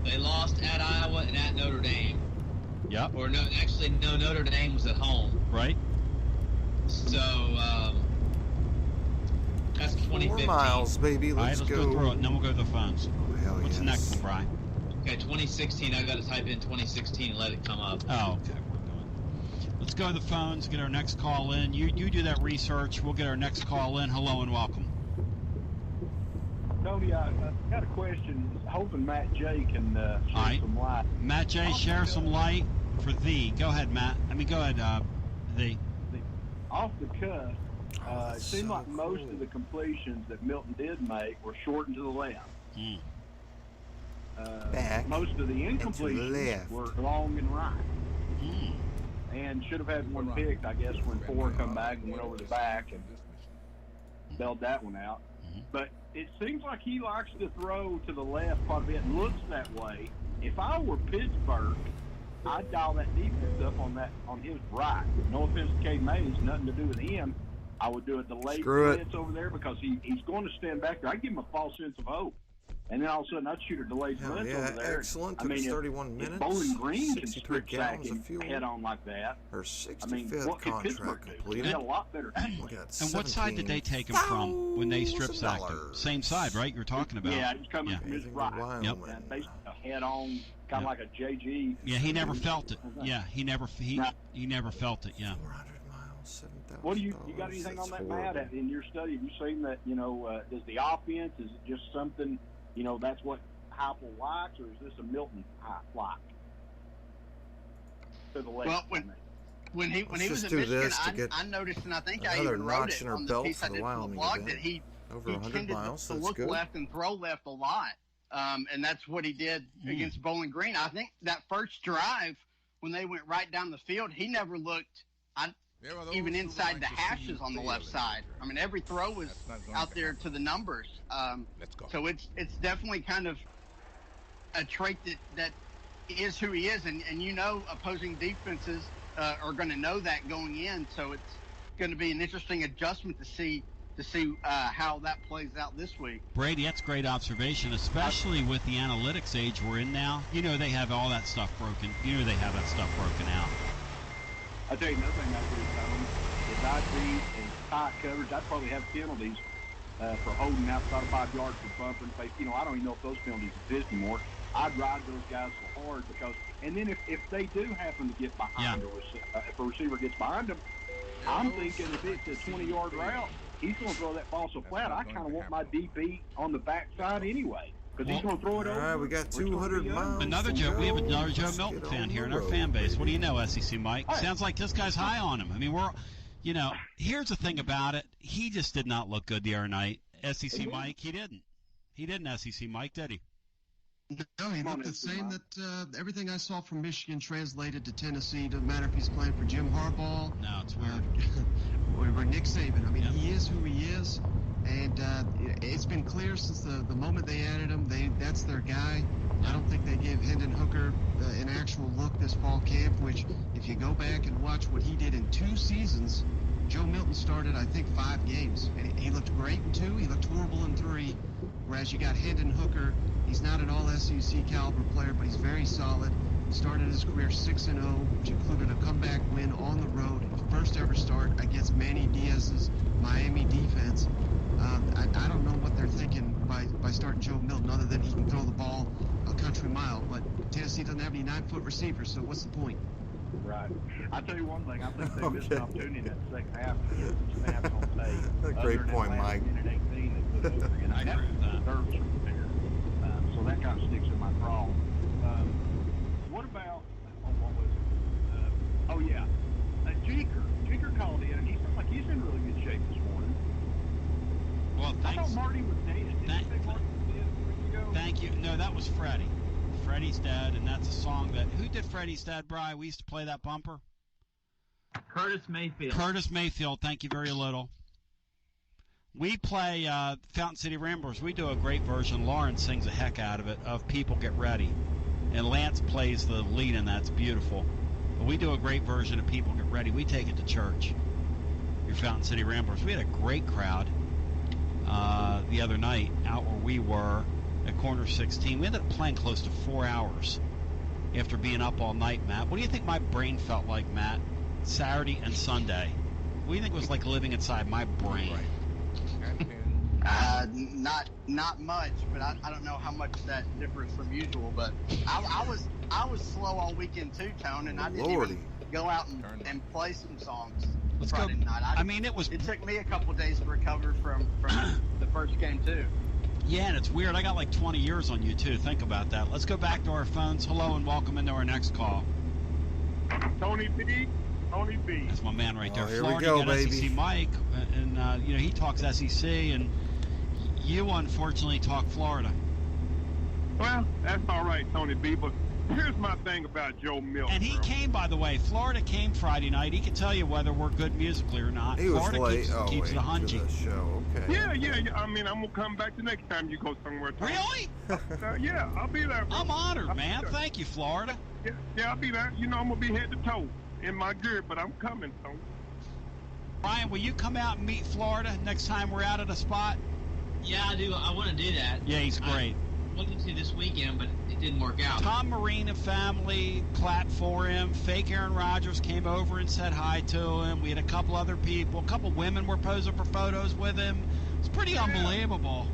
They lost at Iowa and at Notre Dame.
Yep.
Or no, actually, no, Notre Dame was at home.
Right.
So, that's 2015.
4 miles, baby.
All right,
Let's
let's go through it, and then we'll go to the phones.
Oh, hell
What's the
yes.
next one, Bri?
Okay, 2016, I got to type in 2016 and let it come up.
Oh, okay. Let's go to the phones, get our next call in. You do that research. We'll get our next call in. Hello and welcome.
Tony, I got a question. Hoping Matt J can shed some light.
Matt J, share some light for thee. Go ahead, Matt. Go ahead, thee.
Off the cuff, it seemed like most of the completions that Milton did make were shortened to the left.
Back
most of the
and to the
incompletions
left.
were long and right. And should have had one picked, I guess, when 4 come back and went over the back and bailed that one out. But it seems like he likes to throw to the left quite a bit and looks that way. If I were Pittsburgh, I'd dial that defense up on his right. No offense to Cade Mays, nothing to do with him. I would do a delayed blitz over there because he's going to stand back there. I'd give him a false sense of hope. And then all of a sudden, I'd shoot a delayed blitz over there.
Excellent.
I mean,
Took us 31 minutes.
If Bowling Green can
63
strip sack
gallons of
him
fuel.
head on like that,
Her 65th
what could Pittsburgh
contract
do?
completed.
They got a lot better athletes.
Look at that,
And what side did they take him from when they strip sacked him? Same side, right? You were talking about.
Yeah, he's coming from his right.
Yep.
And basically a head on, kind of like a JG.
Yeah, he never felt it. Yeah, he never felt it. Yeah.
400 miles, $7,000.
What do you got anything on that, Matt? In your study, have you seen that? Does the offense, is it just something? That's what Heupel likes, or is this a Milton like? To the left.
Well, when he was in Michigan, I noticed, and I think I even wrote it on the piece I did for the blog, that he tended to look left and throw left a lot. And that's what he did against Bowling Green. I think that first drive, when they went right down the field, he never looked even inside the hashes on the left side. I mean, every throw was out there to the numbers. So it's definitely kind of a trait that is who he is, and opposing defenses are going to know that going in. So it's going to be an interesting adjustment to see how that plays out this week.
Brady, that's great observation, especially with the analytics age we're in now. They have all that stuff broken. They have that stuff broken out.
I'll tell you another thing I'd do, Tom, is I'd be in tight coverage. I'd probably have penalties for holding outside of 5 yards for bumping face. I don't even know if those penalties exist anymore. I'd ride those guys so hard because, and then if they do happen to get behind if a receiver gets behind them, I'm thinking if it's a 20-yard route, he's going to throw that ball so flat. I kind of want my DB on the backside anyway. Because he's going to throw it over.
All right, we got 200 miles.
We have another Joe Milton fan here in our fan base. What do you know, SEC Mike? Sounds like this guy's high on him. I mean, here's the thing about it. He just did not look good the other night. SEC Mike, he didn't. He didn't, SEC Mike, did he?
No, he looked the same that everything I saw from Michigan translated to Tennessee. Doesn't matter if he's playing for Jim Harbaugh.
No, it's weird.
Or Nick Saban. I mean, he is who he is. And it's been clear since the moment they added him, that's their guy. I don't think they gave Hendon Hooker an actual look this fall camp, which if you go back and watch what he did in 2 seasons, Joe Milton started, I think, 5 games. And he looked great in 2. He looked horrible in 3. Whereas you got Hendon Hooker. He's not an all-SEC caliber player, but he's very solid. Started his career 6-0, which included a comeback win on the road, first ever start against Manny Diaz's Miami defense. I don't know what they're thinking by starting Joe Milton, other than he can throw the ball a country mile. But Tennessee doesn't have any 9-foot receivers, so what's the point?
Right. I'll tell you one thing. I think they missed an opportunity in that second half to get some snaps on tape.
Great point, Mike.
Minute 18, they could and
I agree with that.
Nerves are there. So that kind of sticks in my craw. What about, what was it? Oh, yeah. Jeker called in, and he sounds like he's in really good shape this morning.
Well,
I thought Marty was dead. Did you say Marty was dead 2 weeks ago?
Thank you. No, that was Freddie. Freddie's Dead, and that's a song that... Who did Freddie's Dead, Bri? We used to play that bumper.
Curtis Mayfield.
Curtis Mayfield, thank you very little. We play Fountain City Ramblers. We do a great version. Lauren sings a heck out of it, of People Get Ready. And Lance plays the lead, and that's beautiful. But we do a great version of People Get Ready. We take it to church. Your Fountain City Ramblers. We had a great crowd the other night out where we were at Corner 16. We ended up playing close to 4 hours after being up all night, Matt. What do you think my brain felt like, Matt, Saturday and Sunday? What do you think it was like living inside my brain?
Not much, but I don't know how much that differs from usual. But I was slow all weekend too, Tone, and I didn't even go out and play some songs Friday night. It took me a couple of days to recover from the first game too.
Yeah, and it's weird. I got like 20 years on you too. Think about that. Let's go back to our phones. Hello and welcome into our next call.
Tony B.
That's my man right there.
Here
Florida,
we go,
got
baby.
SEC Mike, and he talks SEC, and you unfortunately talk Florida.
Well, that's all right, Tony B. But here's my thing about Joe Milton.
And he came, by the way. Florida came Friday night. He can tell you whether we're good musically or not.
He was
Florida
late.
keeps it a hungy.
Show. Okay.
Yeah. I mean, I'm gonna come back the next time you go somewhere. Tony.
Really?
Yeah, I'll be there. Bro.
I'm honored, man. Thank you, Florida.
Yeah, I'll be there. I'm gonna be head to toe in my gear, but I'm coming, Tony.
Brian, will you come out and meet Florida next time we're out at a spot?
Yeah, I do. I want to do that.
Yeah, he's great.
I wanted to this weekend, but it didn't work out.
Tom Marine and family clapped for him. Fake Aaron Rodgers came over and said hi to him. We had a couple other people. A couple women were posing for photos with him. It's pretty unbelievable.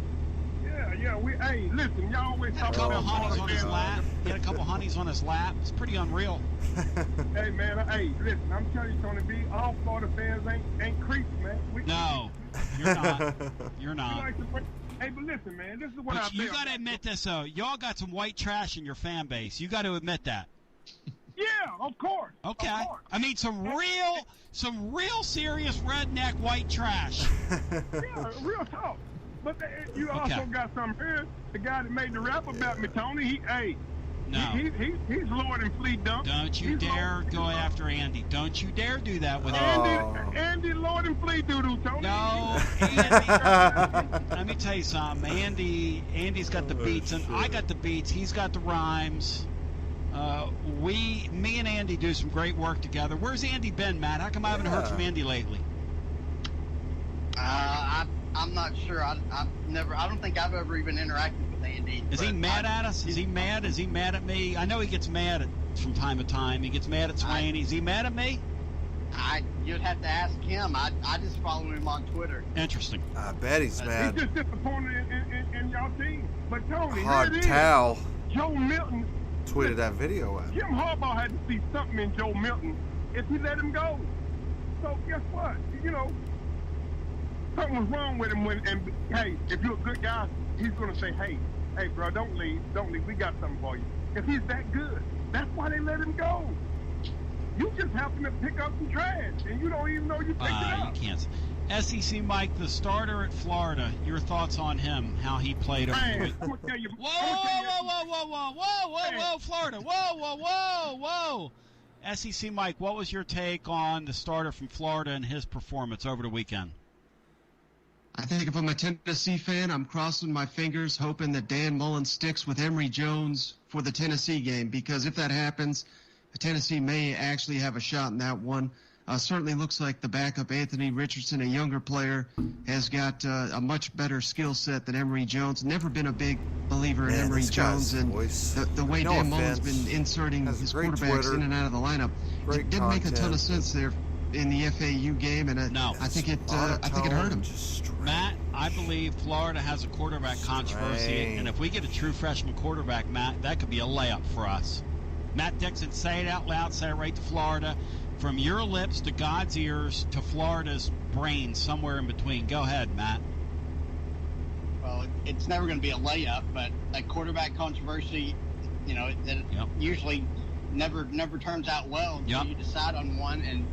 Yeah. Hey, listen, y'all always talk about
honeys on his lap. He had a couple honeys on his lap. It's pretty unreal.
Hey, man. Hey, listen, I'm telling you, Tony B, all Florida fans ain't creeps, man.
No, you're not. You're not.
Hey, but listen, man, this is what I
You got to admit this, though. Y'all got some white trash in your fan base. You got to admit that.
Yeah, of course.
Okay.
Of course.
I mean, some real serious redneck white trash.
Yeah, real talk. But you also got some here. The guy that made the rap about me, Tony. He's Lord and Flea Dunk.
Don't you dare go after Andy. Don't you dare do that with
Andy Lord and Flea Doodoo, Tony.
No, Andy. Let me tell you something. Andy's got the beats, and I got the beats. He's got the rhymes. Me and Andy do some great work together. Where's Andy been, Matt? How come I haven't heard from Andy lately?
I'm not sure. I don't think I've ever even interacted with Andy.
Is he mad at us? Is he mad? Is he mad at me? I know he gets mad from time to time. He gets mad at Swain. Is he mad at me?
You'd have to ask him. I just follow him on Twitter.
Interesting.
I bet he's mad.
He's just disappointed in y'all team. But Tony,
Hard towel.
Joe Milton
tweeted that video out.
Jim Harbaugh had to see something in Joe Milton if he let him go. So guess what? Something was wrong with him and hey, if you're a good guy, he's gonna say, hey, bro, don't leave. We got something for you. If he's that good, that's why they let him go. You just happen to pick up some trash, and you don't even know you picked it up.
You can't. SEC Mike, the starter at Florida. Your thoughts on him? How he played over the week?
I'm gonna tell you.
Whoa, Florida! Whoa! SEC Mike, what was your take on the starter from Florida and his performance over the weekend?
I think if I'm a Tennessee fan, I'm crossing my fingers, hoping that Dan Mullen sticks with Emory Jones for the Tennessee game, because if that happens, Tennessee may actually have a shot in that one. Certainly looks like the backup, Anthony Richardson, a younger player, has got a much better skill set than Emory Jones. Never been a big believer in Emory Jones, and the way Dan Mullen's been inserting his quarterbacks in and out of the lineup, it didn't make a ton of sense there in the FAU game, and I think it hurt him.
Matt, I believe Florida has a quarterback controversy, and if we get a true freshman quarterback, Matt, that could be a layup for us. Matt Dixon, say it out loud, say it right to Florida. From your lips to God's ears to Florida's brain, somewhere in between. Go ahead, Matt.
well, it's never going to be a layup, but that quarterback controversy, it usually never turns out well until you decide on one, and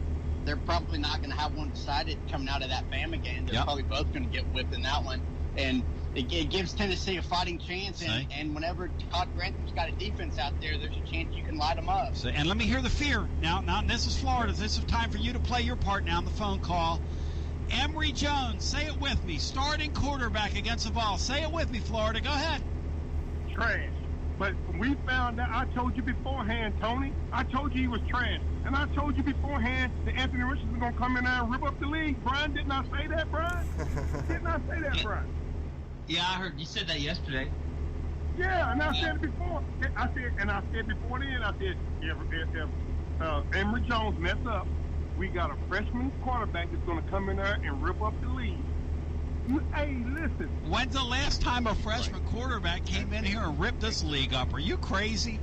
they're probably not going to have one decided coming out of that Bama game. They're probably both going to get whipped in that one, and it gives Tennessee a fighting chance, and whenever Todd Grantham's got a defense out there, there's a chance you can light them up.
So, and let me hear the fear. Now, this is Florida. This is time for you to play your part now on the phone call. Emory Jones, say it with me, starting quarterback against the Vols. Say it with me, Florida. Go ahead.
Trash. But we found out, I told you beforehand, Tony, I told you he was trash. And I told you beforehand that Anthony Richardson was going to come in there and rip up the league. Brian, didn't I say that, Brian? Didn't I say that, Brian?
Yeah, I heard you said that yesterday.
Yeah, and I said it before. I said before then, I said, if Emory Jones mess up, we got a freshman quarterback that's going to come in there and rip up the league. Hey, listen.
When's the last time a freshman quarterback came in here and ripped this league up? Are you crazy?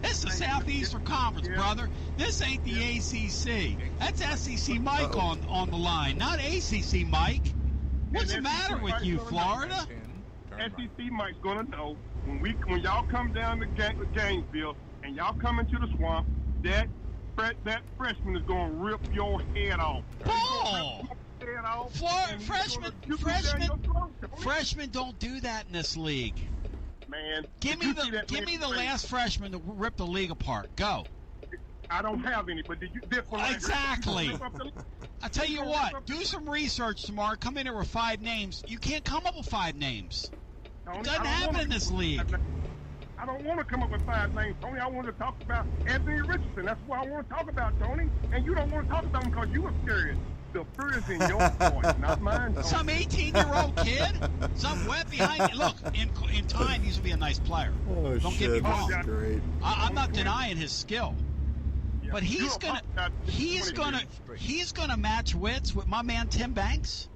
This is the Southeastern Conference, brother. This ain't the ACC. That's SEC Mike on the line, not ACC Mike. What's the matter with you, Florida?
SEC Mike's going to know when y'all come down to Gainesville and y'all come into the swamp, that freshman is going to rip your head off.
Bull! Freshmen don't do that in this league.
Man,
give me the last freshman to rip the league apart. Go.
I don't have any, but did you?
Exactly. I tell you what, do some research tomorrow. Come in here with 5 names. You can't come up with 5 names. It doesn't happen in this league.
I don't want to come up with 5 names, Tony. I want to talk about Anthony Richardson. That's what I want to talk about, Tony. And you don't want to talk about him because you were scared. The fear is in your voice, not mine, Tony.
Some 18-year-old kid? Some wet behind you. Look, in time, he's going to be a nice player.
Oh,
don't get me wrong.
Great.
I'm not denying his skill. But he's gonna match wits with my man Tim Banks.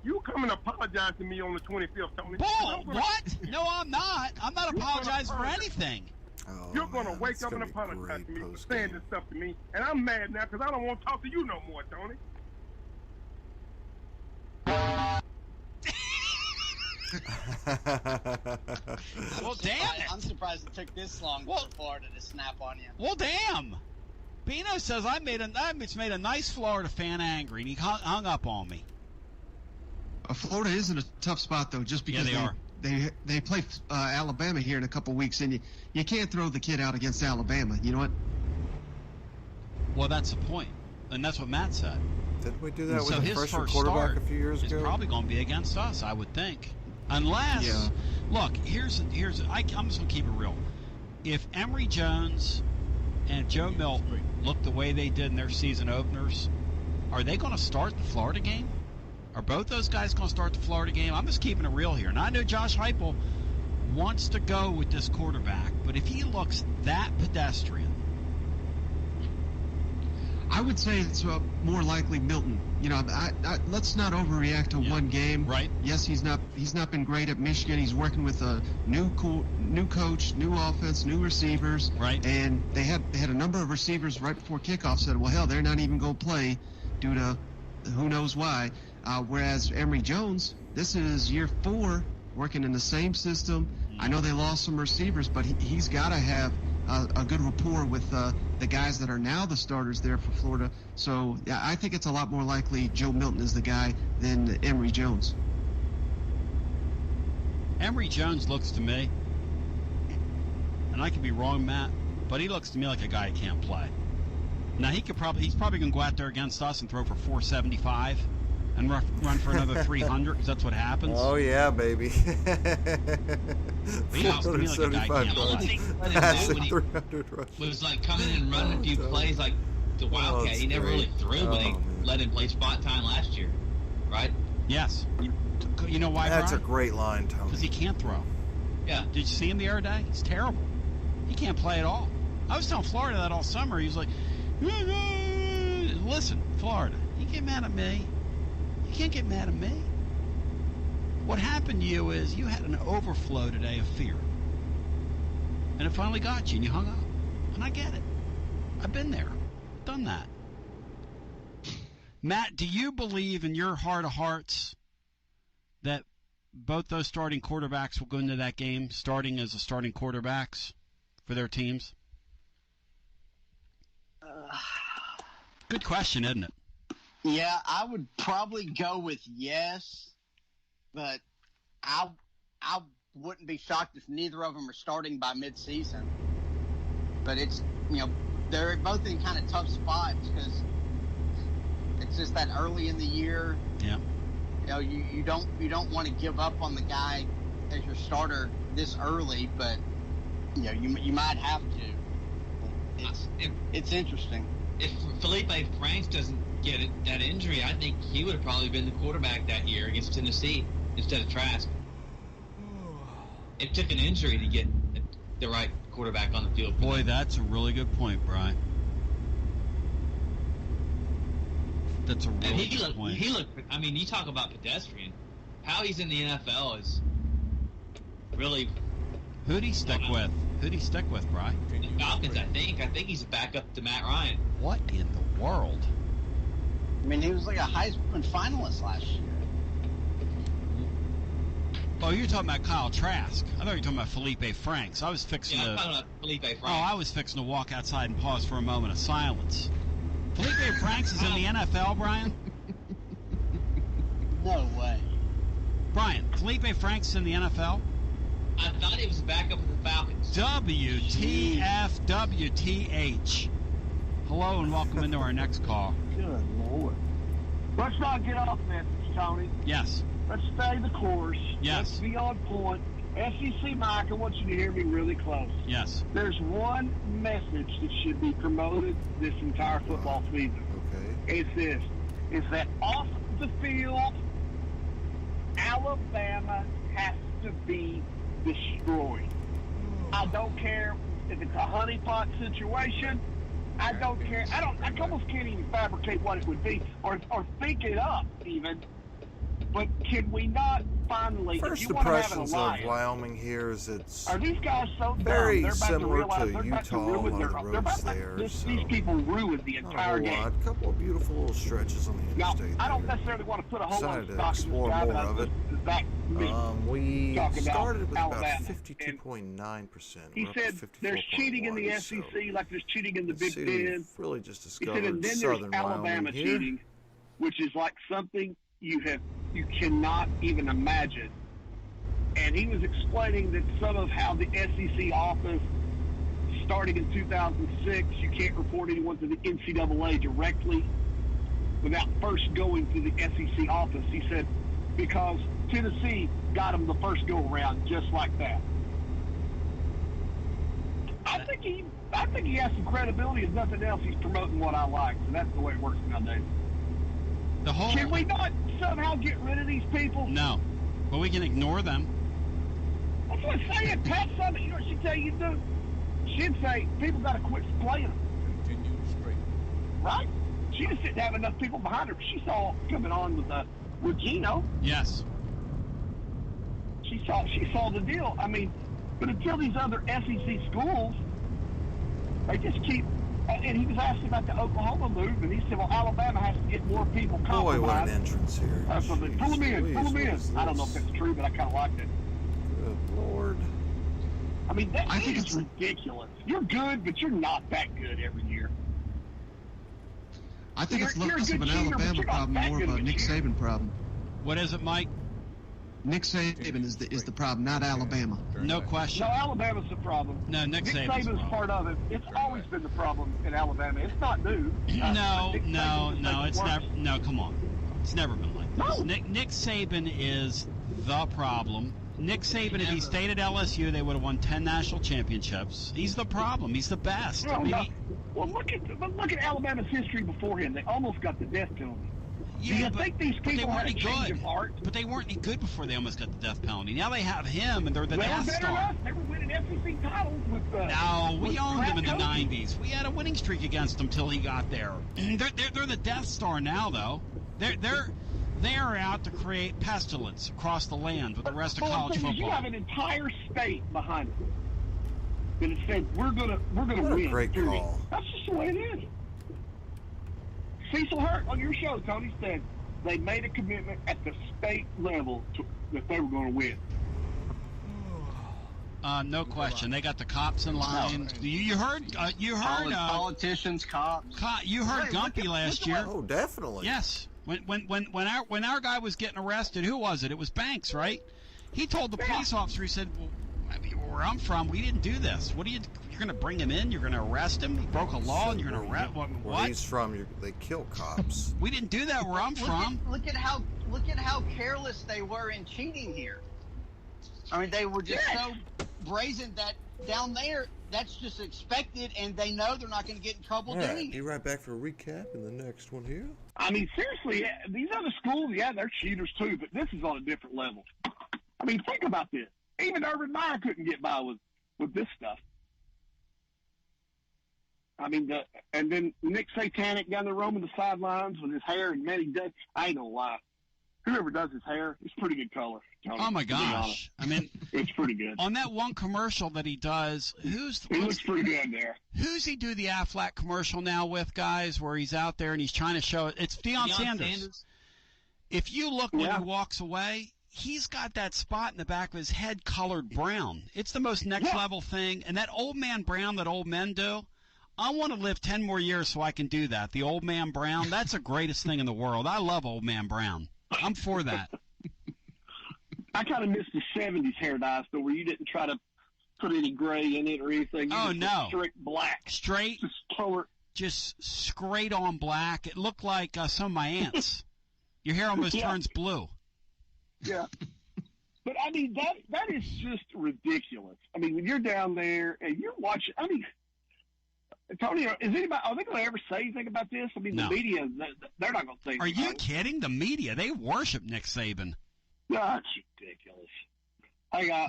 You come and apologize to me on the 25th, Tony.
Bull, what? No, I'm not. I'm not apologizing for anything.
Oh,
You're going to wake up and apologize to me for saying this stuff to me. And I'm mad now because I don't want to talk to you no more, Tony.
Well, damn it.
I'm surprised it took this long for Florida to snap on you.
Well, damn. Bino says it's made a nice Florida fan angry, and he hung up on me.
Florida is in a tough spot, though, just because they play Alabama here in a couple weeks, and you can't throw the kid out against Alabama. You know what?
Well, that's the point, and that's what Matt said.
Didn't we do that
so
with the freshman quarterback a few years ago?
It's probably going to be against us, I would think. Unless, look, I'm just going to keep it real. If Emory Jones and Joe Milton look the way they did in their season openers, are they going to start the Florida game? Are both those guys going to start the Florida game? I'm just keeping it real here. And I know Josh Heupel wants to go with this quarterback, but if he looks that pedestrian,
I would say it's more likely Milton. You know, let's not overreact to one game.
Right.
Yes, he's not been great at Michigan. He's working with a new coach, new offense, new receivers.
Right.
And they had a number of receivers right before kickoff said, well, hell, they're not even going to play due to who knows why. Whereas Emory Jones, this is year 4 working in the same system. I know they lost some receivers, but he's got to have a good rapport with the guys that are now the starters there for Florida. So, yeah, I think it's a lot more likely Joe Milton is the guy than Emory Jones.
Emory Jones looks to me, and I could be wrong, Matt, but he looks to me like a guy who can't play. Now, he's probably going to go out there against us and throw for 475 and run for another 300 because that's what happens.
Oh, yeah, baby.
He looks to me like a guy who can't play.
Was like coming in and running a few plays like the Wildcat. He never really threw, but they let him play spot time last year, right?
Yes. You know why,
That's
Brian?
a great line, Tony.
Because he can't throw.
Yeah.
Did you see him the other day? He's terrible. He can't play at all. I was telling Florida that all summer. He was like, listen, Florida, you get mad at me. You can't get mad at me. What happened to you is you had an overflow today of fear. And it finally got you, and you hung up. And I get it. I've been there. Done that. Matt, do you believe in your heart of hearts that both those starting quarterbacks will go into that game starting as the starting quarterbacks for their teams? Good question, isn't it?
Yeah, I would probably go with yes, but I wouldn't be shocked if neither of them are starting by midseason. But it's, they're both in kind of tough spots because it's just that early in the year.
Yeah.
You don't want to give up on the guy as your starter this early, but you might have to. It's interesting.
If Felipe Franks doesn't get that injury, I think he would have probably been the quarterback that year against Tennessee instead of Trask. It took an injury to get the right quarterback on the field.
Boy, that's a really good point, Brian. That's a really good point.
He looked. I mean, you talk about pedestrian. How he's in the NFL is really.
Who'd he stick with? Who'd he stick with, Brian?
The Falcons, I think. I think he's a backup to Matt Ryan.
What in the world?
I mean, he was like a Heisman finalist last year.
Oh, you're talking about Kyle Trask. I thought you were talking about Felipe Franks. I was fixing
I'm talking about Felipe Franks.
Oh, I was fixing to walk outside and pause for a moment of silence. Felipe Franks is in the NFL, Brian?
No way.
Brian, Felipe Franks is in the NFL?
I thought he was a backup of the Falcons.
WTFWTH. Hello and welcome into our next call.
Good Lord. Let's not get off message, Tony.
Yes.
Let's stay the course.
Yes.
Let's be on point. SEC Mike, I want you to hear me really close.
Yes.
There's one message that should be promoted this entire football season.
Okay.
It's this. It's that off the field, Alabama has to be destroyed. I don't care if it's a honeypot situation. I don't care. I almost can't even fabricate what it would be or think it up even. But can we not finally?
First
if you want to have an
impressions
alliance,
of Wyoming here is it's
are these guys so dumb?
very
They're about
similar
to,
to Utah. A lot of the roads there.
These people ruined the entire game.
A couple of beautiful little stretches on the interstate.
I don't necessarily want to put a whole lot of
Decided to
stock in
explore
this guy,
more
but
of it. We started with about 52.9%.
He said there's cheating in the SEC like there's cheating in the Big Ten.
Really just
He
discovered
said, and then
Southern
there's Alabama
Wyoming here.
cheating, which is like something you cannot even imagine. And he was explaining that some of how the SEC office, starting in 2006, you can't report anyone to the NCAA directly without first going to the SEC office. He said, because Tennessee got him the first go-around just like that. I think he has some credibility. If nothing else, he's promoting what I like. So that's the way it works nowadays. Can we not somehow get rid of these people?
No. But we can ignore them.
That's what I'm saying. Pat Summitt, you know what she'd tell you to do? She'd say, people got to quit playing them.
Continue straight.
Right? She just didn't have enough people behind her. She saw coming on with Gino.
Yes.
She saw the deal. I mean, but until these other SEC schools, they just keep. And he was asking about the Oklahoma move, and he said, well, Alabama has to get more people compromised.
Boy, what an entrance here.
Pull them in. Pull them in. I don't know if that's true, but I kind of liked it.
Good Lord.
I mean, I think it's ridiculous. You're good, but you're not that good every year.
I think it's less of an Alabama problem, more of a Nick Saban problem.
What is it, Mike?
Nick Saban is the problem, not Alabama.
No question.
No, Alabama's the problem.
No, Nick Saban's
part of it. It's always been the problem in Alabama. It's not new.
No, it's never. No, come on. It's never been like this. No. Nick Saban is the problem. Nick Saban, if he stayed at LSU, they would have won 10 national championships. He's the problem. He's the best.
Well, look at Alabama's history before him. They almost got the death penalty.
Yeah,
Do you think these people had a change
good.
of heart?
But they weren't any good before they almost got the death penalty. Now they have him, and they're the Death Star.
They were winning SEC titles with.
No, we owned them in the
coaches.
90s. We had a winning streak against them till he got there. They're the Death Star now, though. They are out to create pestilence across the land with the rest of college football.
You have an entire state behind it that has said we're gonna
What a
win.
great call.
That's just the way it is. Cecil Hurt on your show, Tony, said they made a commitment at the state level that they were going to win.
No question. They got the cops in line. You heard.
Politicians, cops.
You heard Gumpy last year.
Oh, definitely.
Yes. When our guy was getting arrested, who was it? It was Banks, right? He told the police officer. He said, "Well, I mean, where I'm from, we didn't do this. What are you're going to bring him in? You're going to arrest him? He broke a law, and you're going to arrest what?
Where he's from, they kill cops.
We didn't do that where I'm from.
Look at how careless they were in cheating here. I mean, they were just so brazen that down there, that's just expected, and they know they're not going to get in trouble doing it.
Be right back for a recap in the next one here.
I mean, seriously, these other schools, they're cheaters too, but this is on a different level. I mean, think about this. Even Urban Meyer couldn't get by with this stuff. I mean, and then Nick Satanic down there roaming the sidelines with his hair, and man, I ain't gonna lie. Whoever does his hair, it's pretty good color. Tony,
oh my gosh! I mean,
it's pretty good.
On that one commercial that he does,
he looks pretty good there.
Who's he do the Aflac commercial now with, guys? Where he's out there and he's trying to show it. It's Deion Sanders. If you look when he walks away, he's got that spot in the back of his head colored brown. It's the most next level thing. And that old man brown that old men do, I want to live 10 more years so I can do that. The old man brown, that's the greatest thing in the world. I love old man brown. I'm for that.
I kind of miss the 70s hair dyes, though, where you didn't try to put any gray in it or anything.
Oh, no.
Straight black.
Straight.
Just color.
Just straight on black. It looked like some of my aunts. Your hair almost turns blue.
Yeah. But, I mean, that is just ridiculous. I mean, when you're down there and you're watching, I mean, Tony, are they going to ever say anything about this? I mean, the media, they're not going to say anything.
Are you kidding? The media, they worship Nick Saban.
That's ridiculous.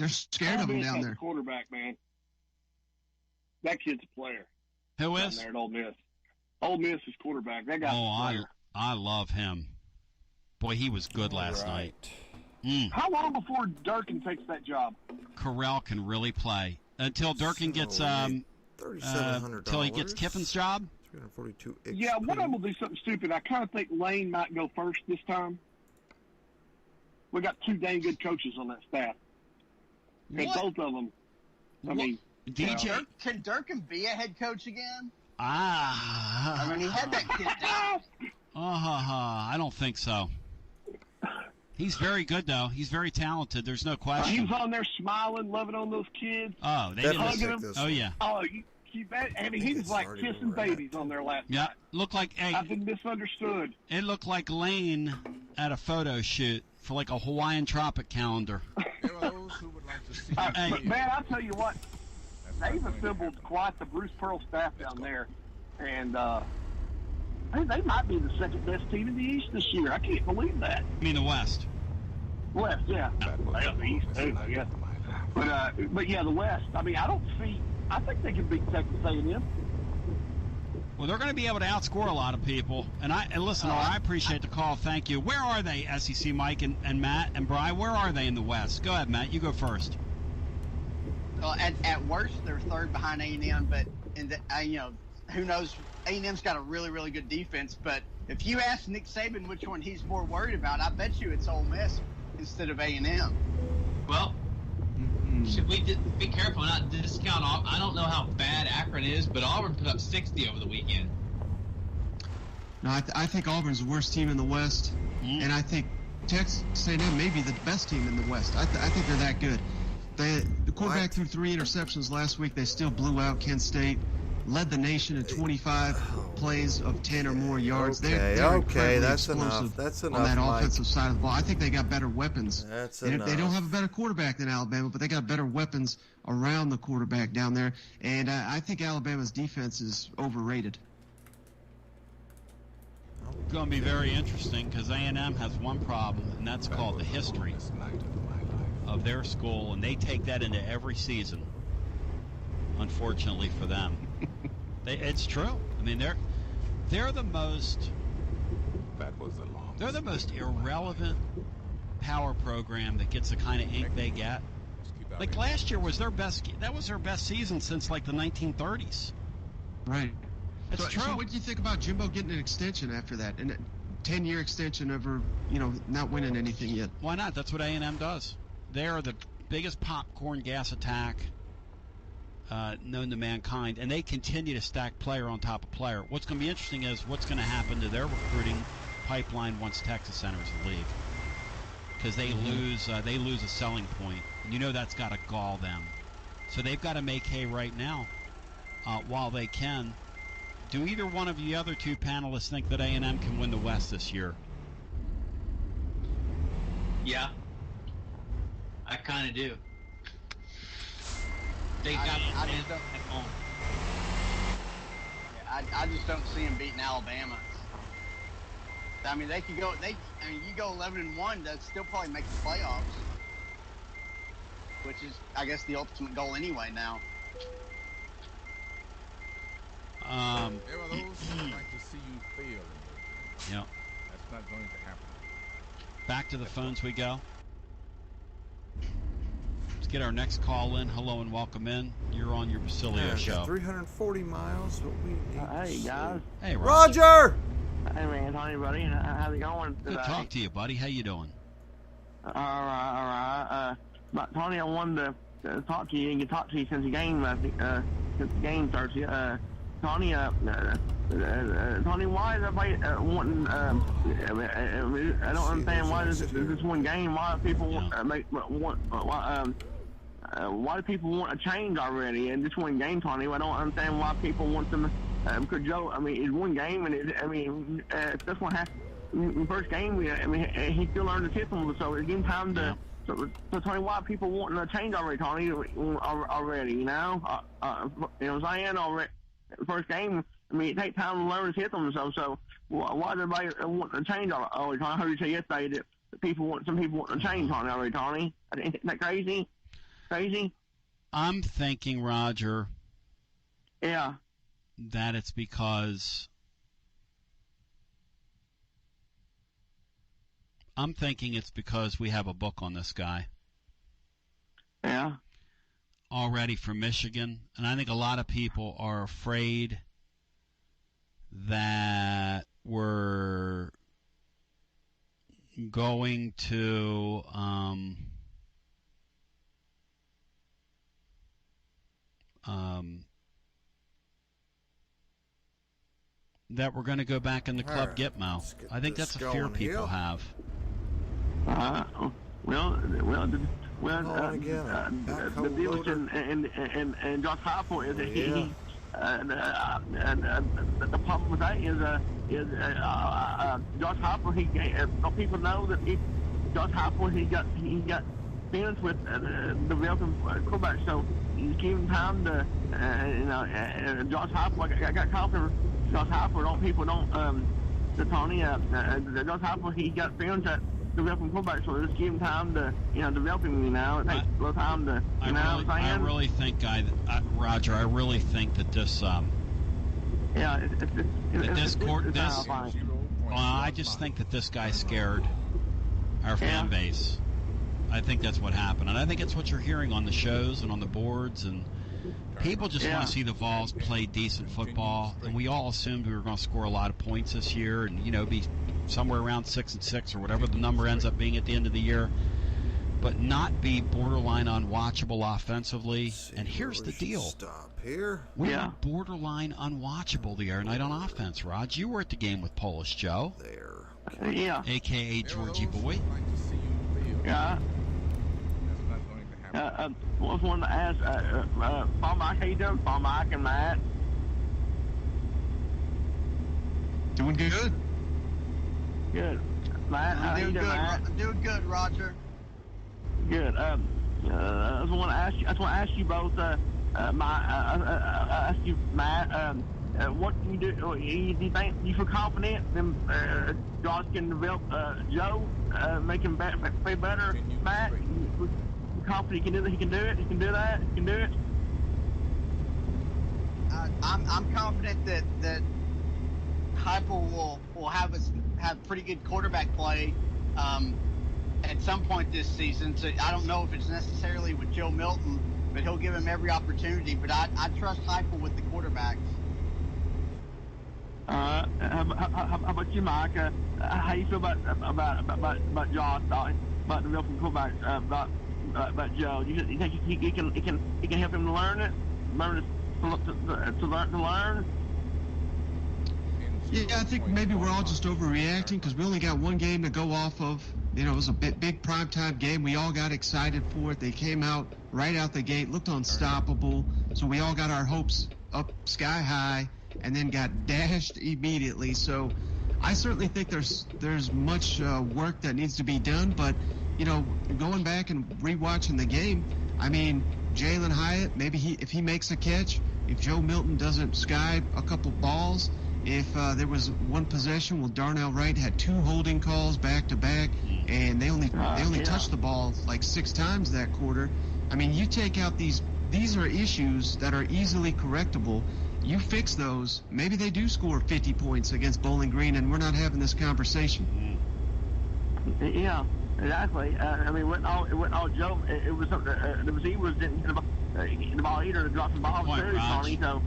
They're scared of him down there.
Quarterback, man. That kid's a player.
Who is?
Down there at Ole Miss. Ole Miss is quarterback. That guy's a player.
I love him. Boy, he was good last night.
How long before Durkin takes that job?
Corral can really play until Durkin gets
$3,700.
Till he gets Kiffin's job.
$342.
Yeah, one of them will do something stupid. I kind of think Lane might go first this time. We got two dang good coaches on that staff, and both of them. I mean,
DJ,
can Durkin be a head coach again?
I
mean, he had that kid down.
I don't think so. He's very good, though. He's very talented. There's no question.
He was on there smiling, loving on those kids.
Oh, they didn't
hugging them.
Oh, yeah.
Oh, I mean, he was like kissing babies on there last night.
Looked like
I've been misunderstood.
It looked like Lane at a photo shoot for like a Hawaiian tropic calendar.
There are those who would like to see
but man, I'll tell you what, they've assembled quite the Bruce Pearl staff down there, and they might be the second best team in the East this year. I can't believe that.
I mean the West.
West, yeah. The East too, I guess. But yeah, the West. I mean, I think they can beat Texas A&M.
Well, they're going to be able to outscore a lot of people. And listen, I appreciate the call. Thank you. Where are they, SEC Mike and Matt and Bri? Where are they in the West? Go ahead, Matt. You go first.
Well, at worst, they're third behind A&M, but who knows? A&M's got a really, really good defense. But if you ask Nick Saban which one he's more worried about, I bet you it's Ole Miss instead of A&M.
Well, should we be careful not to discount? I don't know how bad Akron is, but Auburn put up 60 over the weekend.
No, I think Auburn's the worst team in the West, and I think Texas A&M may be the best team in the West. I think they're that good. The quarterback threw 3 interceptions last week. They still blew out Kent State, led the nation in 25 plays of 10 or more yards. They're
that's enough. That's enough
on that
Mike.
Offensive side of the ball. I think they got better weapons.
That's
enough. They don't have a better quarterback than Alabama, but they got better weapons around the quarterback down there. And I think Alabama's defense is overrated.
It's going to be very interesting because A&M has one problem, and that's called the history of their school, and they take that into every season, unfortunately for them. It's true. I mean, they're the most irrelevant power program that gets the kind of ink they get. Like last year was their best. That was their best season since like the 1930s.
Right.
It's true.
So what do you think about Jimbo getting an extension after that? And 10-year extension over, not winning anything yet.
Why not? That's what A&M does. They are the biggest popcorn gas attack known to mankind, and they continue to stack player on top of player. What's going to be interesting is what's going to happen to their recruiting pipeline once Texas enters the league, because they lose a selling point. That's got to gall them. So they've got to make hay right now while they can. Do either one of the other two panelists think that A&M can win the West this year?
Yeah, I kind of do. They got
I just don't see them beating Alabama. I mean, they could go. You go 11-1, that's still probably make the playoffs, which is, I guess, the ultimate goal anyway now.
There are those who like to see you fail.
Yep.
That's not going to happen.
Back to the phones we go. Let's get our next call in. Hello and welcome in. You're on your Basilio show.
340 miles. What we need.
Hey, guys.
Hey,
Roger.
Hey, man. Howdy, buddy. How's it going today?
Good to talk to you, buddy. How you doing?
All right. But Tony, I wanted to talk to you and get talk to you since the game. Since the game starts. Tony, Tony, why is everybody wanting? I don't understand why this one game. Why do people why do people want a change already in this one game, Tony? I don't understand why people want them. Because Joe, it's one game, and this one has first game. He still learned the system, so it's getting time to. So Tony, why are people wanting a change already, Tony? Already, you know what I'm saying? Already, first game. It takes time to learn the system, so why does everybody want to change already, Tony? I heard you say yesterday that some people want to change, Tony, already, Tony. Isn't that crazy? Crazy?
I'm thinking, Roger.
Yeah.
That it's because we have a book on this guy.
Yeah.
Already from Michigan, and I think a lot of people are afraid that we're going to that we're going to go back in the Club Gitmo. I think that's a fear people have.
The deal and Josh Heupel is the problem with that is Josh Heupel. People know that Josh Heupel he got experience with developing quarterbacks, so he's giving time to Josh Heupel. I got confidence. Josh Heupel the Tony Josh Heupel he got experience at developing quarterbacks, so just give him time to develop him. It takes a little time to
I really think, Roger. I really think that this I just think that this guy scared our fan base. I think that's what happened, and I think it's what you're hearing on the shows and on the boards, and people just want to see the Vols play decent football, and we all assumed we were going to score a lot of points this year, and be somewhere around 6-6 or whatever the number ends up being at the end of the year, but not be borderline unwatchable offensively. And here's the deal:
stop here.
We were borderline unwatchable the other night on offense. Raj, you were at the game with Polish Joe, aka Georgie Boy.
Yeah. I was wanting to ask, Paul Mike, how you doing? Paul Mike and Matt?
Doing good.
Good. Matt, how you doing, Matt?
I'm doing good, Roger.
Good. I just want to ask you both. Ask you, Matt. What can you do? Do you think you feel confident that Josh can develop Joe, make him play better? Matt, you confident he can do that? He can do it. He can do that. He can do it.
I'm confident that Heupel will have pretty good quarterback play at some point this season. So I don't know if it's necessarily with Joe Milton, but he'll give him every opportunity. But I trust Heupel with the quarterbacks.
How about you, Mike? How you feel about Josh, about the Milton quarterback, about Joe? You think he can help him learn to learn?
Yeah, I think maybe we're all just overreacting because we only got one game to go off of. You know, it was a big primetime game. We all got excited for it. They came out right out the gate, looked unstoppable. So we all got our hopes up sky high and then got dashed immediately. So I certainly think there's much work that needs to be done. But, you know, going back and rewatching the game, I mean, Jalen Hyatt, maybe if he makes a catch, if Joe Milton doesn't sky a couple balls, if there was one possession where Darnell Wright had 2 holding calls back to back, and they only touched the ball like 6 times that quarter. I mean, you take out these are issues that are easily correctable. You fix those, maybe they do score 50 points against Bowling Green, and we're not having this conversation.
Yeah, exactly. I mean, it wasn't all Joe. It was the receivers didn't hit the ball either. Dropped the ball too, Tony. So.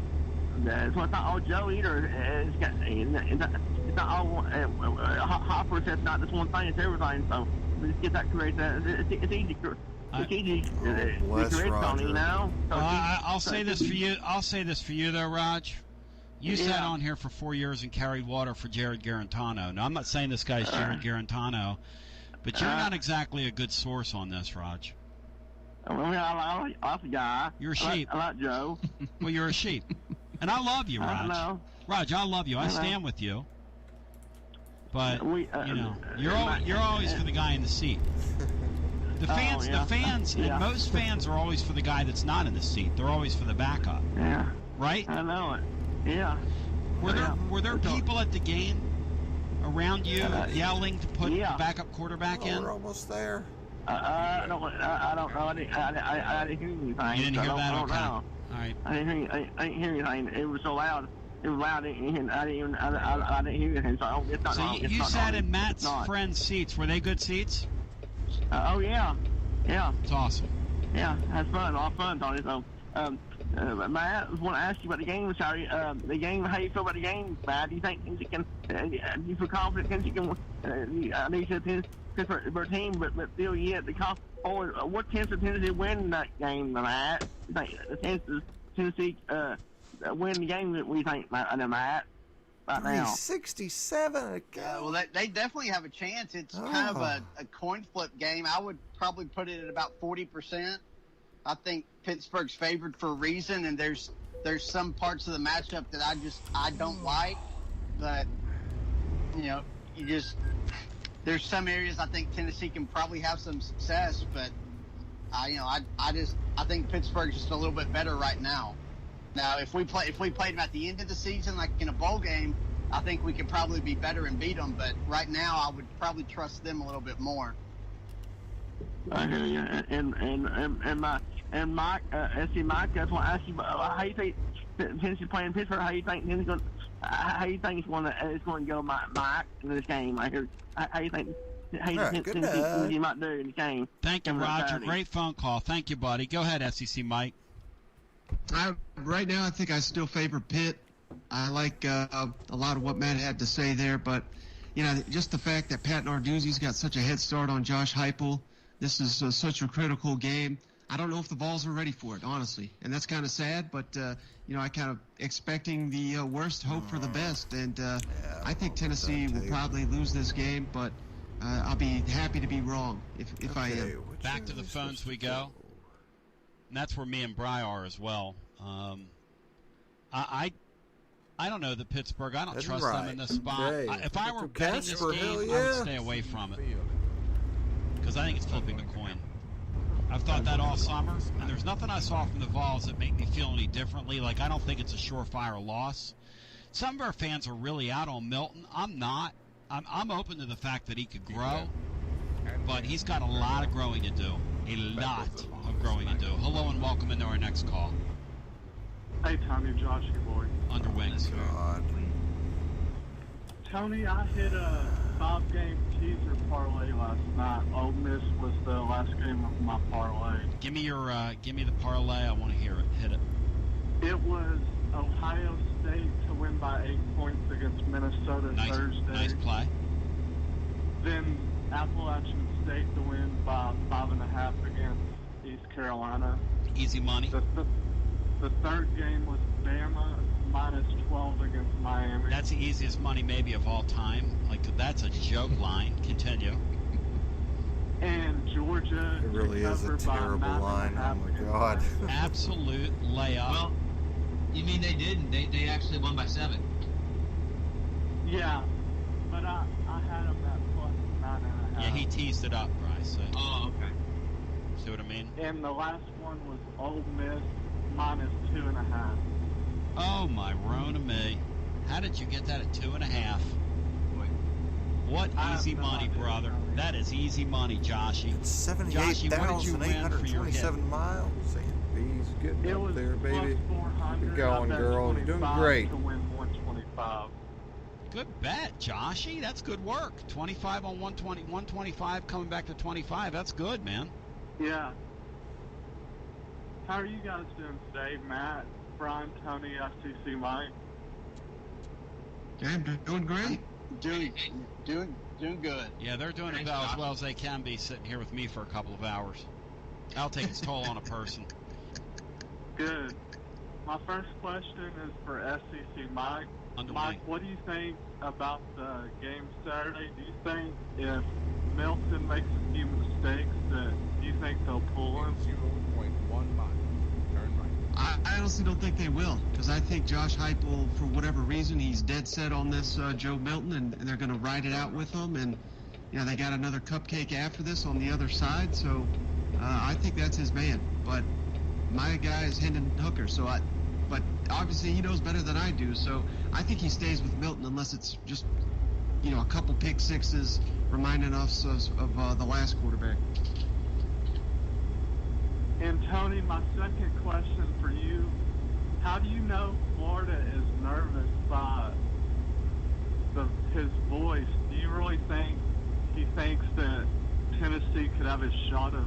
So it's not all Joe either. It's not all Hopper. It's not just one thing. It's everything. So let's get that correct. It's easy. It's easy to correct, Tony. Now. So
I'll say this for you. I'll say this for you though, Raj. You sat on here for 4 years and carried water for Jared Garantano. Now I'm not saying this guy's Jared Garantano, but you're not exactly a good source on this, Raj.
I mean, I like the guy.
You're a sheep.
I like Joe.
Well, you're a sheep. And I love you, Raj. Raj, I love you. I stand with you. But you know, you're always for the guy in the seat. The fans, and most fans are always for the guy that's not in the seat. They're always for the backup.
Yeah.
Right?
I know it. Yeah.
Were there people at the game around you yelling to put the backup quarterback in?
We're almost there.
I don't know. I didn't hear anything.
You didn't hear that? Okay.
All
right.
I didn't hear anything. It was so loud. It was loud. I didn't hear anything. So it's not.
So you sat in Matt's friend's seats. Were they good seats?
Oh yeah.
It's awesome.
Yeah, that's fun. A lot of fun, Tony. So, Matt, I want to ask you about the game. Sorry, the game. How you feel about the game, Matt? Do you think you can? Do you feel confident you can? I know you said Pittsburgh team, but still, yet what chance of Tennessee win that game, Matt? You think the chances Tennessee win the game? What do you think, Matt? Right now,
367.
Well, they definitely have a chance. It's kind of a coin flip game. I would probably put it at about 40%. I think Pittsburgh's favored for a reason, and there's some parts of the matchup that I don't like, but there's some areas I think Tennessee can probably have some success, but I think Pittsburgh's just a little bit better right now. Now, if we played them at the end of the season, like in a bowl game, I think we could probably be better and beat them. But right now, I would probably trust them a little bit more.
I hear you. And Mike, SC Mike, that's why I asked you how you think Tennessee playing Pittsburgh. How you think it's going to go, Mike, in this game? How you think? Tennessee might do in the game?
Thank you, Roger. Great phone call. Thank you, buddy. Go ahead, SEC Mike.
Right now, I think I still favor Pitt. I like a lot of what Matt had to say there, but just the fact that Pat Narduzzi's got such a head start on Josh Heupel. This is such a critical game. I don't know if the Vols are ready for it, honestly, and that's kind of sad. But I kind of expecting the worst, hope for the best, and I think Tennessee will probably lose this game, but I'll be happy to be wrong if I am.
Back to the phones we go. And that's where me and Bry are as well. I don't know the Pittsburgh. I don't trust them in this spot. If I were betting this game, I would stay away from it because I think it's flipping a coin. I've thought that all summer, and there's nothing I saw from the Vols that make me feel any differently. Like, I don't think it's a surefire loss. Some of our fans are really out on Milton. I'm not. I'm open to the fact that he could grow, but he's got a lot of growing to do. A lot of growing to do. Hello and welcome into our next call.
Hey, Tony and Josh, your boy.
Under wings.
God.
Tony, I hit a 5-game teaser parlay last night. Ole Miss was the last game of my parlay.
Give me the parlay. I want to hear it. Hit it.
It was Ohio State to win by 8 points against Minnesota Thursday.
Nice play.
Then Appalachian State to win by 5.5 against East Carolina.
Easy money.
The third game was Bama minus 12 against Miami.
That's the easiest money maybe of all time. Like, that's a joke line. Continue.
And Georgia.
It really is a terrible line. Oh my God.
Absolute layup.
Well, you mean they didn't? They actually won by 7.
Yeah, but I had them at plus 9.5.
Yeah, he teased it up, Bryce.
Oh, okay.
See what I mean?
And the last one was Ole Miss minus 2.5.
Oh my Rona me! How did you get that at 2.5? What easy money, brother. That is easy money, Joshy.
It's 78,827 miles. He's getting up there, baby. Keep going, girl. You're doing great.
To win 125.
Good bet, Joshy. That's good work. 25 on 120, 125 coming back to 25. That's good, man.
Yeah. How are you guys doing today, Matt, Brian, Tony, FCC, Mike?
I'm doing great.
Doing good.
Yeah, they're doing about as well as they can be sitting here with me for a couple of hours. That'll take its toll on a person.
Good. My first question is for SEC Mike. Mike, what do you think about the game Saturday? Do you think if Milton makes a few mistakes, do you think they'll pull him?
0.1 mile. Turn right.
I honestly don't think they will, because I think Josh Heupel will, for whatever reason, he's dead set on this Joe Milton, and they're going to ride it out with him. And they got another cupcake after this on the other side, so I think that's his man. But my guy is Hendon Hooker, but obviously he knows better than I do, so I think he stays with Milton unless it's just, a couple pick sixes reminding us of the last quarterback.
And Tony, my second question for you, how do you know Florida is nervous by his voice? Do you really think he thinks that Tennessee could have a shot of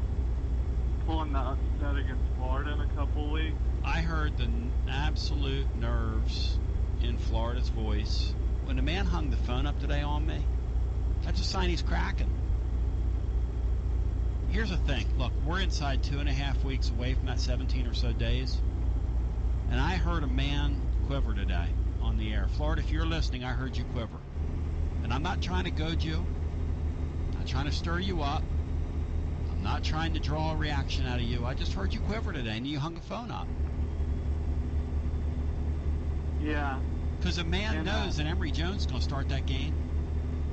pulling the upset against Florida in a couple of weeks?
I heard the absolute nerves in Florida's voice. When the man hung the phone up today on me, that's a sign he's cracking. Here's the thing. Look, we're inside 2.5 weeks away from that 17 or so days. And I heard a man quiver today on the air. Florida, if you're listening, I heard you quiver. And I'm not trying to goad you. I'm not trying to stir you up. I'm not trying to draw a reaction out of you. I just heard you quiver today, and you hung the phone up.
Yeah.
Because the man knows that Emory Jones is going to start that game.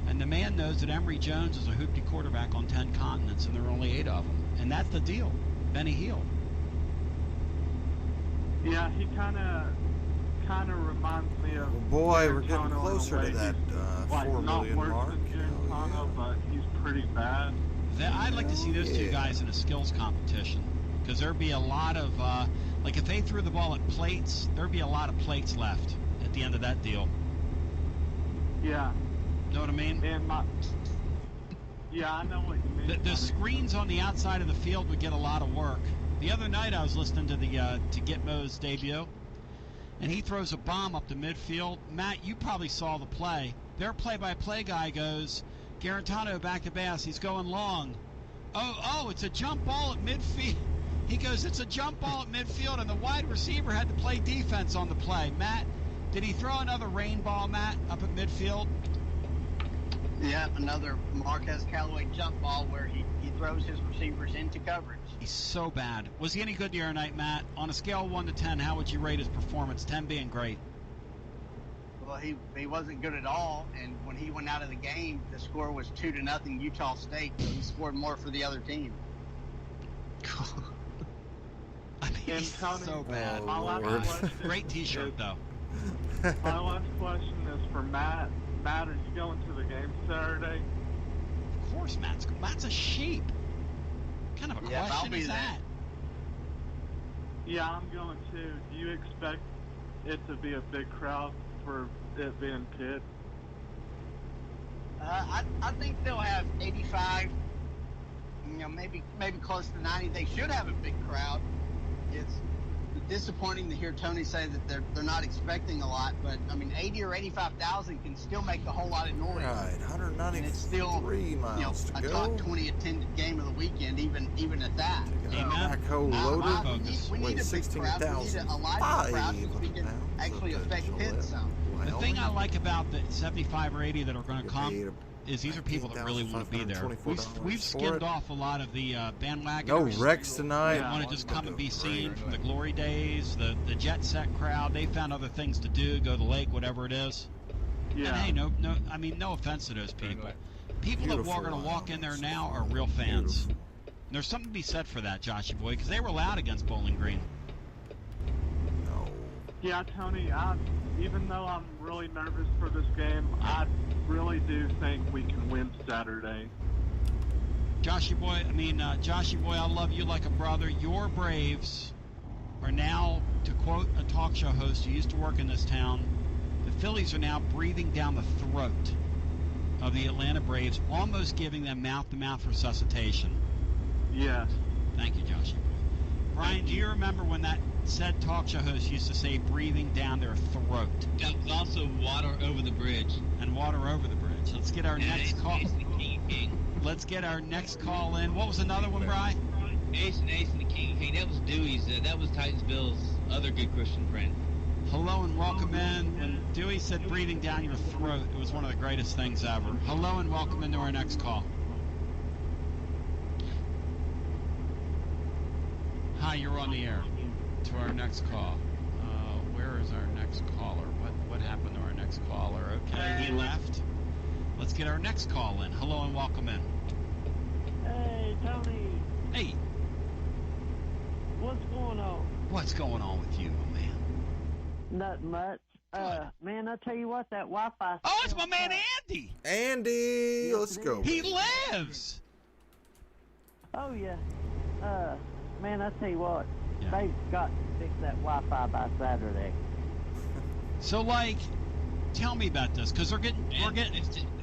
And the man knows that Emory Jones is a hoopty quarterback on 10 continents, and there are only 8 of them. And that's the deal. Benny Hill.
Yeah, he kind of reminds me of...
Well, boy, we're getting closer to that 4 million mark.
But he's pretty bad.
I'd like to see those two guys in a skills competition. Because there'd be a lot of... if they threw the ball at plates, there'd be a lot of plates left at the end of that deal.
Yeah.
Know what I mean?
Yeah, I know what you mean.
The screens on the outside of the field would get a lot of work. The other night I was listening to to Gitmo's debut, and he throws a bomb up the midfield. Matt, you probably saw the play. Their play-by-play guy goes, Garantano back to Bass. He's going long. Oh, it's a jump ball at midfield. He goes, it's a jump ball at midfield, and the wide receiver had to play defense on the play. Matt, did he throw another rain ball, Matt, up at midfield?
Yeah, another Marquez Callaway jump ball where he throws his receivers into coverage.
He's so bad. Was he any good the other night, Matt? On a scale of 1 to 10, how would you rate his performance? 10 being great.
Well, he wasn't good at all, and when he went out of the game, the score was 2-0 Utah State, so he scored more for the other team.
I mean, he's so bad. Great T-shirt, though.
My last question is for Matt. Matt, are you going to the game Saturday?
Of course, Matt's a sheep. What kind of a question is that?
Yeah, I'm going too. Do you expect it to be a big crowd for it being Pitt?
I think they'll have 85, maybe close to 90. They should have a big crowd. disappointing to hear Tony say that they're not expecting a lot, but I mean 80 or 85,000 can still make a whole lot of noise.
Right, 193
and it's still,
miles to
a
go.
top 20 attended game of the weekend, even at that.
Backhoe loader
We need a big crowd. We need a live crowd so we can actually affect Pitt some.
The thing I like about the 75 or 80 that are going to come is these are people that really want to be there. We've skimmed off a lot of the bandwagoners.
No wrecks tonight.
That want to just come and be seen from the glory days, the jet set crowd. They found other things to do, go to the lake, whatever it is.
Yeah.
And hey, no offense to those people. People that are going to walk in there now are real fans. There's something to be said for that, Joshy boy, because they were loud against Bowling Green.
Yeah, Tony, even though I'm really nervous for this game, I really do think we can win Saturday.
Joshy boy, I love you like a brother. Your Braves are now, to quote a talk show host who used to work in this town, the Phillies are now breathing down the throat of the Atlanta Braves, almost giving them mouth-to-mouth resuscitation.
Yeah.
Thank you, Joshy boy. Brian, do you remember when that said talk show host used to say breathing down their throat?
That was also water over the bridge.
And water over the bridge. Let's get our next call. Let's get our next call in. What was another one, Brian?
Ace and the King King. That was Dewey's. That was Titans-Bill's other good Christian friend.
Hello and welcome in. When Dewey said breathing down your throat, it was one of the greatest things ever. Hello and welcome into our next call. Hi, you're on the air. To our next call. Where is our next caller? What happened to our next caller? Okay, he left. Let's get our next call in. Hello and welcome in.
Hey, Tony.
Hey.
What's going on?
What's going on with you, my man?
Nothing much. Man, I tell you what, that Wi-Fi...
Oh, it's my man Andy.
Andy, let's go.
He lives.
Oh, yeah. Man, I tell you what, they've got to fix that Wi-Fi by Saturday.
So, tell me about this, because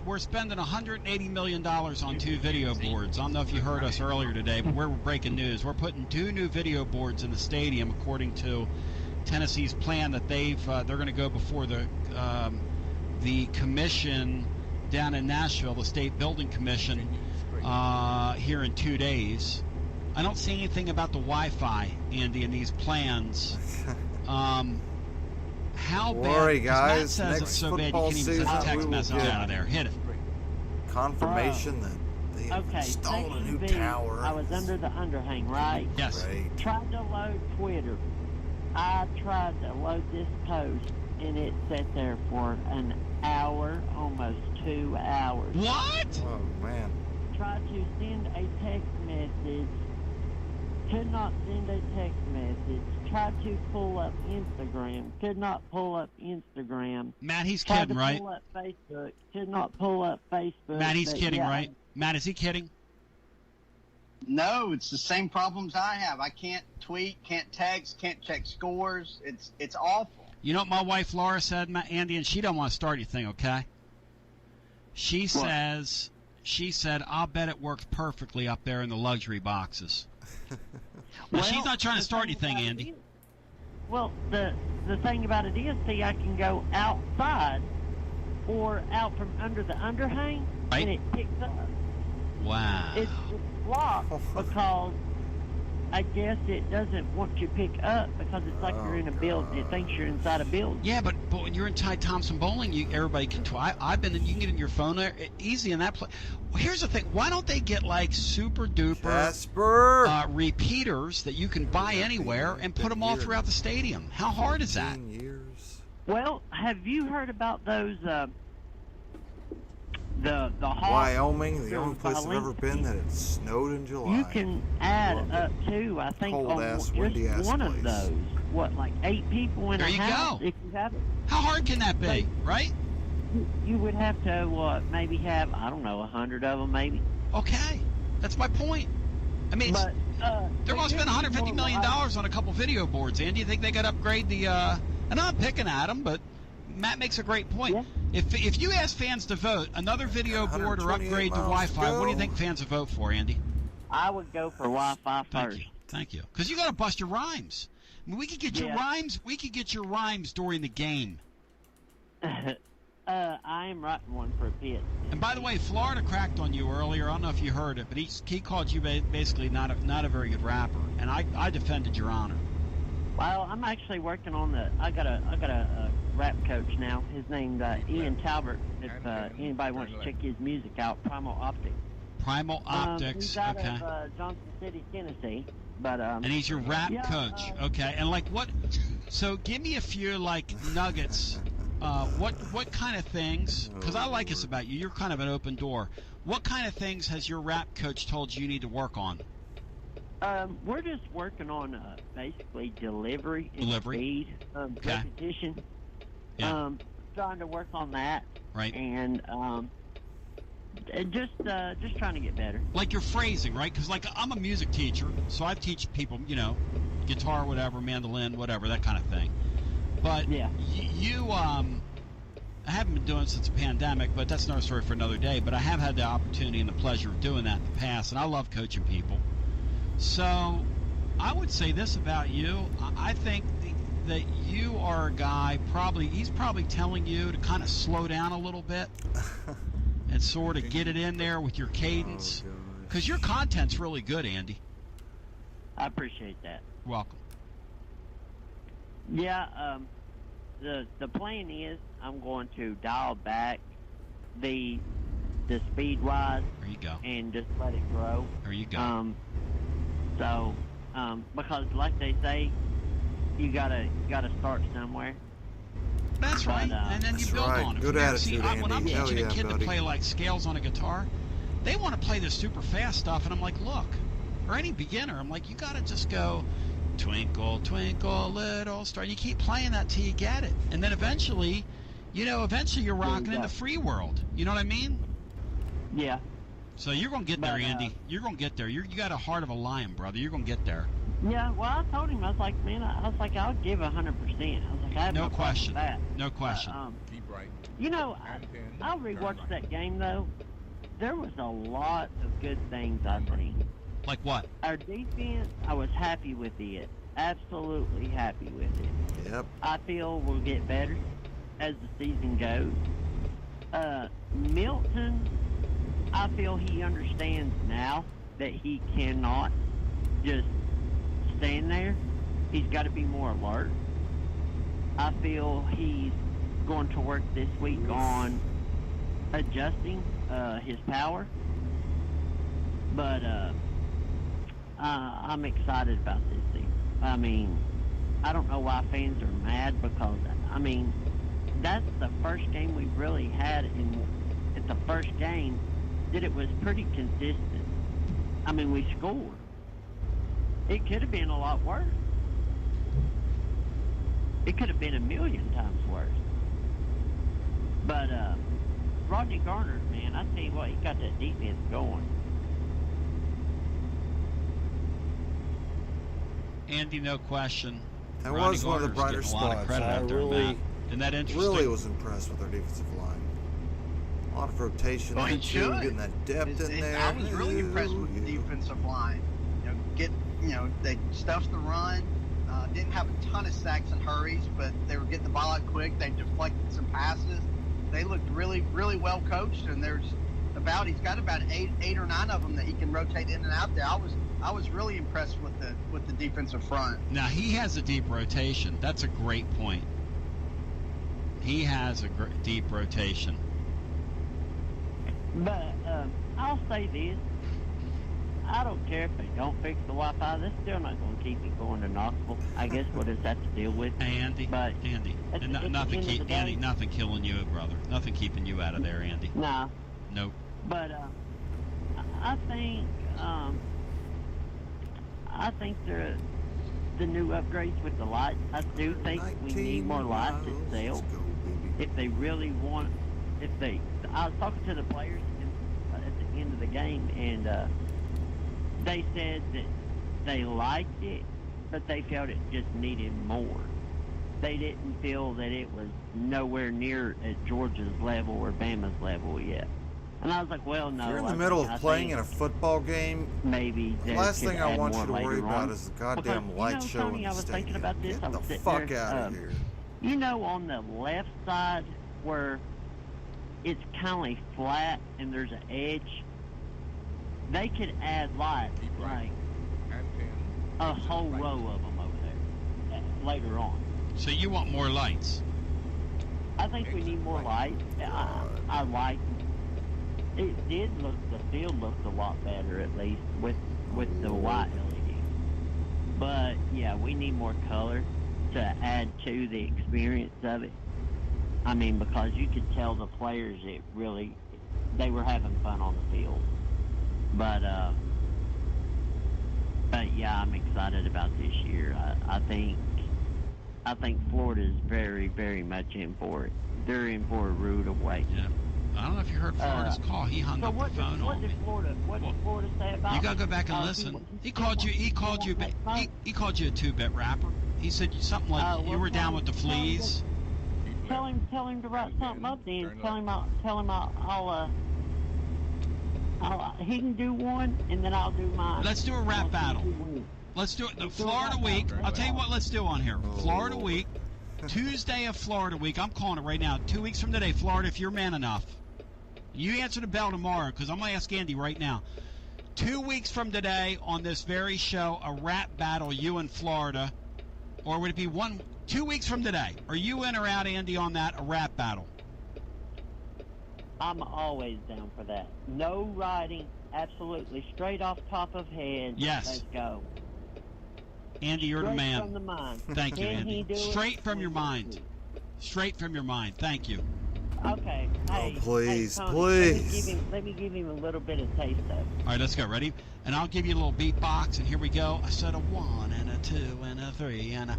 we're spending $180 million on 2 video boards. I don't know if you heard us earlier today, but we're breaking news. We're putting 2 new video boards in the stadium, according to Tennessee's plan that they're going to go before the commission down in Nashville, the State Building Commission, here in 2 days. I don't see anything about the Wi-Fi, Andy, in these plans. How bad?
Worry, guys.
Matt says
Next
it's so bad you
football
can't even send a
season,
text message out of there. Hit it.
Confirmation that they have installed a new tower.
I was under the underhang, right?
Yes.
Right.
Tried to load Twitter. I tried to load this post, and it sat there for an hour, almost 2 hours.
What?
Oh, man.
Tried to send a text message. Could not send a text message. Tried to pull up Instagram. Could not pull up Instagram.
Matt, he's
Tried
kidding,
to
right?
pull up Facebook. Could not pull up Facebook.
Matt, he's
but
kidding,
yeah,
right? Matt, is he kidding?
No, it's the same problems I have. I can't tweet, can't text, can't check scores. It's awful.
You know what my wife Laura said, Andy, and she don't want to start anything, okay? She said, I'll bet it works perfectly up there in the luxury boxes. Well, she's not trying to start anything, Andy.
Well, the thing about it is, see, I can go outside or out from under the underhang, and it picks up.
Wow.
It's blocked because I guess it doesn't want you to pick up because it's like you're in a building. It thinks you're inside a building.
Yeah, but when you're in Ty Thompson Bowling, everybody can. I've been. You can get in your phone there easy in that place. Well, here's the thing. Why don't they get super duper repeaters that you can buy anywhere and put them all throughout the stadium? How hard is that?
Well, have you heard about those? The
Wyoming, the only place I've ever been that it snowed in July.
You can add up to, I think,
Cold-ass,
on
windy-ass
just one
place.
of those. What, like 8 people in
there
a
you
house?
go.
If you have it.
How hard can that be, right?
You would have to, maybe have, I don't know, 100 of them, maybe.
Okay, that's my point. I mean, they're going to spend $150 million on a couple video boards, Andy. You think they got to upgrade the? And I'm not picking at them, but Matt makes a great point. Yeah. If you ask fans to vote, another video board or upgrade to Wi-Fi, what do you think fans would vote for, Andy?
I would go for Wi-Fi first.
Thank you. Because you got to bust your rhymes. I mean, we could get your rhymes. We could get your rhymes during the game.
I am writing one for Pitt.
And by the way, Florida cracked on you earlier. I don't know if you heard it, but he called you basically not a very good rapper, and I defended your honor.
Well, I'm actually working on I got a rap coach now. His name's Ian Talbert. If anybody wants to check his music out, Primal Optics.
Primal Optics.
He's out
okay.
of Johnson City, Tennessee. But
and he's your rap coach. Okay. And like what? So give me a few like nuggets. What kind of things? Because I like this about you. You're kind of an open door. What kind of things has your rap coach told you need to work on?
We're just working on basically delivery and speed, repetition.
Yeah.
Trying to work on that.
Right.
And just trying to get better.
Like your phrasing, right? Because like I'm a music teacher, so I teach people, guitar, whatever, mandolin, whatever, that kind of thing. But you, I haven't been doing it since the pandemic, but that's another story for another day. But I have had the opportunity and the pleasure of doing that in the past, and I love coaching people. So I would say this about you. I think that you are a guy, he's probably telling you to kind of slow down a little bit and sort of get it in there with your cadence. Because your content's really good, Andy.
I appreciate that.
You're welcome.
Yeah, the plan is I'm going to dial back the speed wise.
There you go.
And just let it grow.
There you go.
Because like they say, you gotta start somewhere.
That's right. And then you build on it.
Good attitude, Andy.
When I'm teaching a kid
buddy.
to play like scales on a guitar, they want to play this super fast stuff, and I'm like, look, or any beginner, I'm like, you gotta just go twinkle, twinkle, little star. You keep playing that till you get it, and then eventually you're rocking in the free world. You know what I mean?
Yeah.
So you're gonna get there, Andy. You're gonna get there. You got a heart of a lion, brother. You're gonna get there.
Yeah. Well, I told him, I was like, man, I'll give 100%. I was like, I have no
question.
That.
No question.
Keep right.
I rewatched that game though. There was a lot of good things I think.
Like what?
Our defense, I was happy with it. Absolutely happy with it.
Yep.
I feel we'll get better as the season goes. Milton, I feel he understands now that he cannot just stand there. He's got to be more alert. I feel he's going to work this week on adjusting his power. But I'm excited about this thing. I mean, I don't know why fans are mad because, I mean, that's the first game we've really had at the first game that it was pretty consistent. I mean, we scored. It could have been a lot worse. It could have been a million times worse. But Rodney Garner, man, I tell you what, he got that defense going.
Andy, no question.
That
Rodney
was one of the brighter
Garner's getting a lot of
spots.
credit
I
out there,
really,
Matt. Isn't that interesting?
really was impressed with our defensive line. A lot of rotation,
Well, he should.
getting that depth in there.
I was really impressed with the defensive line. They stuffed the run. Didn't have a ton of sacks and hurries, but they were getting the ball out quick. They deflected some passes. They looked really, really well coached, and he's got about eight or nine of them that he can rotate in and out there. I was really impressed with the defensive front.
Now he has a deep rotation. That's a great point. He has a deep rotation.
But I'll say this. I don't care if they don't fix the Wi-Fi. They're still not going to keep me going to Knoxville. I guess we'll just have to deal with it.
Hey, Andy.
But
Andy.
Andy,
nothing killing you, brother. Nothing keeping you out of there, Andy.
Nah.
Nope.
But I think the new upgrades with the lights. I do think we need more lights itself. If they really want, I was talking to the players at the end of the game, and they said that they liked it, but they felt it just needed more. They didn't feel that it was nowhere near at Georgia's level or Bama's level yet. And I was like, well, no.
If you're in the middle of playing in a football game,
maybe
the last thing I want you to worry about is the goddamn light show in the
I was thinking about this.
Get the fuck out of here.
You know, on the left side where it's kind of flat and there's an edge, they could add lights, like a whole row of them over there later on.
So you want more lights?
I think we need more lights. I like it. The field looked a lot better, at least with the white LED. But yeah, we need more color to add to the experience of it. I mean, because you could tell the players they were having fun on the field. But yeah, I'm excited about this year. I think Florida is very, very much in for it. They're in for a rude awakening.
Yeah. I don't know if you heard Florida's call. He hung up the phone on me.
What did Florida say about?
You gotta go back and listen. He called you a two-bit rapper. He said something like you were down with the fleas.
Tell him to write something up then. Tell him he can do one and then I'll do mine.
Let's do a rap battle. Let's do it. The Florida Week. I'll tell you what. Let's do on here. Florida Week. Tuesday of Florida Week. I'm calling it right now. 2 weeks from today, Florida, if you're man enough. You answer the bell tomorrow, because I'm going to ask Andy right now. 2 weeks from today on this very show, a rap battle, you in Florida. Or would it be 2 weeks from today? Are you in or out, Andy, on that, a rap battle?
I'm always down for that. No writing, absolutely. Straight off top of head.
Yes.
Let's go.
Andy, you're the man.
Straight from the mind.
Thank you, Andy. Straight from your mind. Straight from your mind. Thank you.
Okay. Hey,
please,
Tony,
please.
Let me give him a little bit of taste of it.
All right, let's go. Ready? And I'll give you a little beatbox, and here we go. I said a 1 and a 2 and a 3 and a...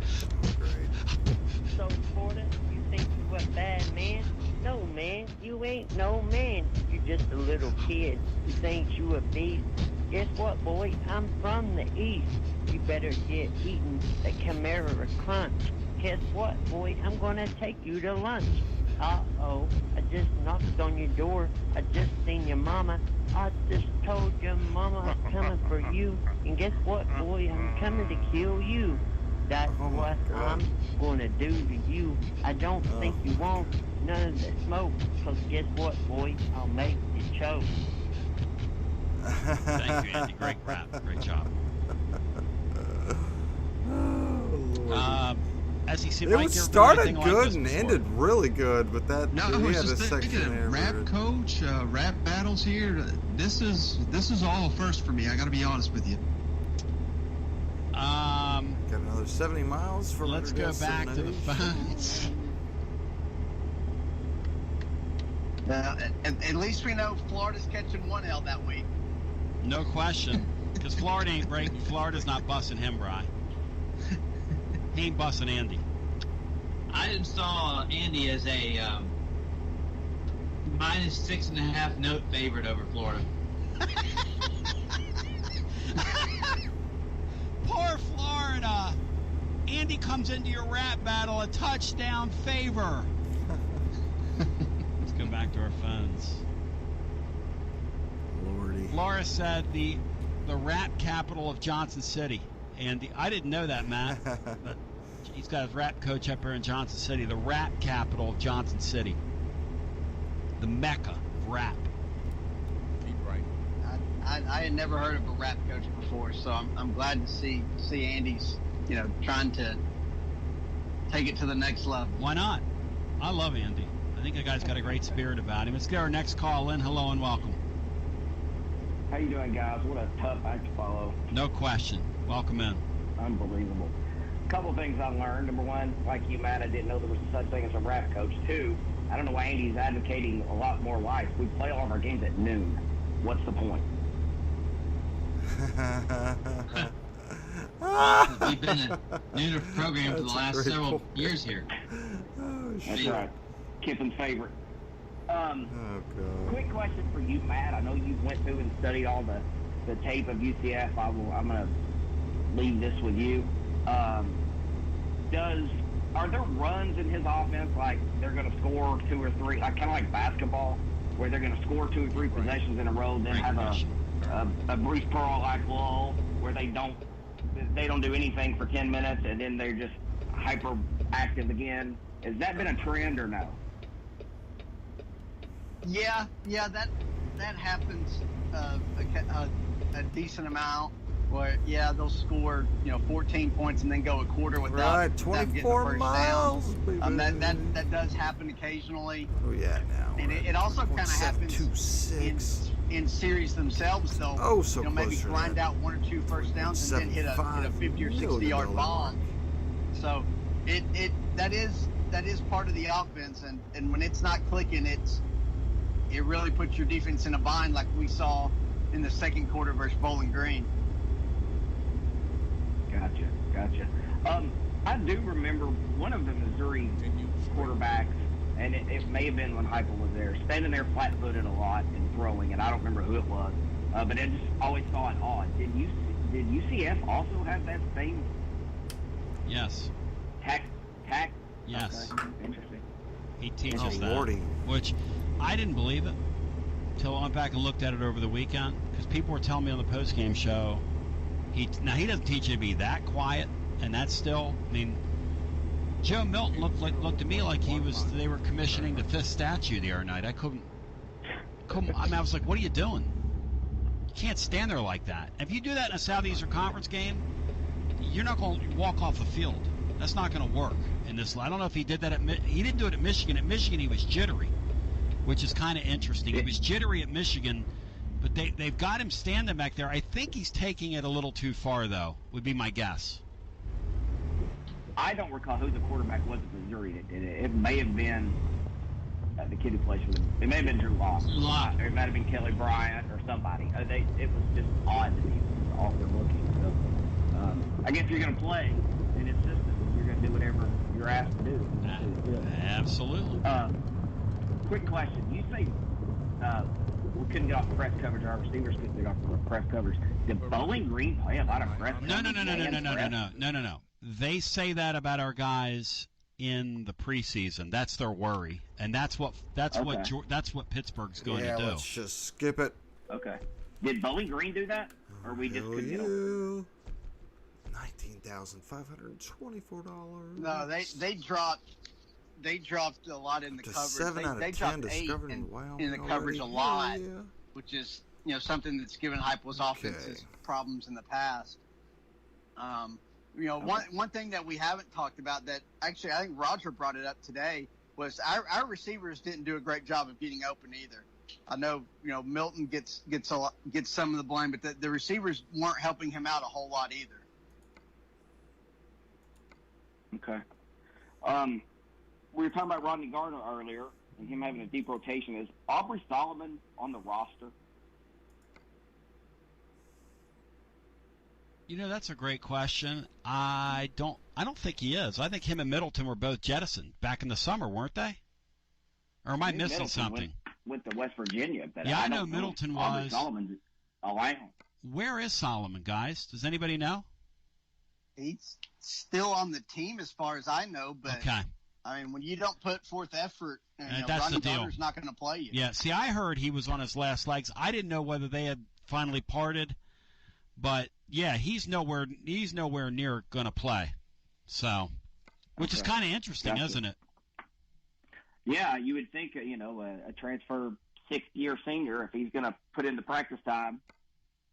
So, Florida, you think you a bad man? No, man. You ain't no man. You just a little kid who thinks you a beast. Guess what, boy? I'm from the East. You better get eating the Chimera Crunch. Guess what, boy? I'm gonna take you to lunch. Uh-oh, I just knocked on your door. I just seen your mama. I just told your mama I'm coming for you. And guess what, boy? I'm coming to kill you. That's what I'm gonna do to you. I don't think you want none of that smoke. Cause guess what, boy? I'll make you choke.
Thank you, Andy. Great rap. Great job. SEC
it started good and ended really good, but that
no,
we
it's
had
just
a section there.
Rap coach, rap battles here. This is all a first for me. I got to be honest with you.
Got another 70 miles from.
Let's go back to the phones.
At least we know Florida's catching one L that week.
No question, because Florida ain't breaking. Florida's not busting him, Bri. He ain't busting Andy.
I saw Andy as a -6.5 note favorite over Florida.
Poor Florida. Andy comes into your rap battle a touchdown favor. Let's go back to our phones.
Lordy.
Laura said the rap capital of Johnson City. Andy, I didn't know that, Matt. But he's got his rap coach up here in Johnson City, the rap capital of Johnson City, the mecca of rap.
Keep right.
I had never heard of a rap coach before, so I'm glad to see Andy's trying to take it to the next level.
Why not? I love Andy. I think the guy's got a great spirit about him. Let's get our next call in. Hello and welcome.
How you doing, guys? What a tough act to follow.
No question. Welcome in.
Unbelievable. A couple things I learned. Number one, like you, Matt, I didn't know there was such thing as a rap coach. Two, I don't know why Andy's advocating a lot more lights. We play all of our games at noon. What's the point?
We've been a nooner program for the last several years here.
That's right. Kippen's favorite.
God.
Quick question for you, Matt. I know you went through and studied all the tape of UCF. I'm going to leave this with you. Are there runs in his offense like they're going to score 2 or 3, like kind of like basketball? where they're going to score 2 or 3 possessions in a row, then have a Bruce Pearl-like lull where they don't do anything for 10 minutes, and then they're just hyper active again. Has that been a trend or no?
Yeah, that happens a decent amount. Where they'll score 14 points and then go a quarter without
24 miles.
That does happen occasionally.
Oh yeah, now.
And it also kind of happens in series themselves. They'll maybe grind out 1 or 2 first downs and then hit a 50 or 60 yard bomb. So that is part of the offense, and when it's not clicking, it really puts your defense in a bind, like we saw in the second quarter versus Bowling Green.
Gotcha. I do remember one of the Missouri quarterbacks, and it may have been when Heupel was there, standing there flat-footed a lot and throwing, and I don't remember who it was, but I just always saw it odd. Did UCF also have that same?
Yes.
Tack.
Yes.
Okay. Interesting.
He teaches that,
Lordy.
which I didn't believe it until I went back and looked at it over the weekend, because people were telling me on the postgame show. He doesn't teach you to be that quiet, and that's still. I mean, Joe Milton looked to me like they were commissioning the 5th statue the other night. I couldn't. I was like, what are you doing? You can't stand there like that. If you do that in a Southeastern Conference game, you're not going to walk off the field. That's not going to work in this. I don't know if he did that he didn't do it at Michigan. At Michigan, he was jittery, which is kind of interesting. He was jittery at Michigan. But they've got him standing back there. I think he's taking it a little too far, though, would be my guess.
I don't recall who the quarterback was at Missouri that did it. It may have been the kid who plays for them. It may have been Drew Lock. Or it might have been Kelly Bryant or somebody. It was just odd to me. It was awkward looking. So, I guess if you're going to play in his system, you're going to do whatever you're asked to do.
Absolutely.
Quick question. You say... we couldn't get off the press coverage. Our receivers couldn't get off the press coverage. Did Bowling Green play a lot of press coverage?
No. They say that about our guys in the preseason. That's their worry, and that's what Pittsburgh's going to do.
Let's just skip it.
Okay. Did Bowling Green do that, or we just couldn't get over?
$19,524.
No, they dropped. They dropped a lot in the coverage.
7 out of 10
dropped 8
discovered in Wyoming
in the coverage a lot,
yeah.
which is something that's given Heupel's offenses problems in the past. One thing that we haven't talked about that actually I think Roger brought it up today was our receivers didn't do a great job of getting open either. I know Milton gets some of the blame, but the receivers weren't helping him out a whole lot either.
Okay. We were talking about Rodney Gardner earlier and him having a deep rotation. Is Aubrey Solomon on the roster?
That's a great question. I don't think he is. I think him and Middleton were both jettisoned back in the summer, weren't they? Or am I missing
Middleton
something?
Went to West Virginia, but
I know Middleton was.
Aubrey Solomon's around.
Where is Solomon, guys? Does anybody know?
He's still on the team as far as I know, but
okay.
I mean, when you don't put forth effort,
that's
Rodney
the deal.
Gardner's not going to play you.
Yeah, see, I heard he was on his last legs. I didn't know whether they had finally parted, but yeah, he's nowhere near going to play. So, which is kind of interesting, isn't it?
Yeah, you would think a transfer 6th-year senior, if he's going to put in the practice time,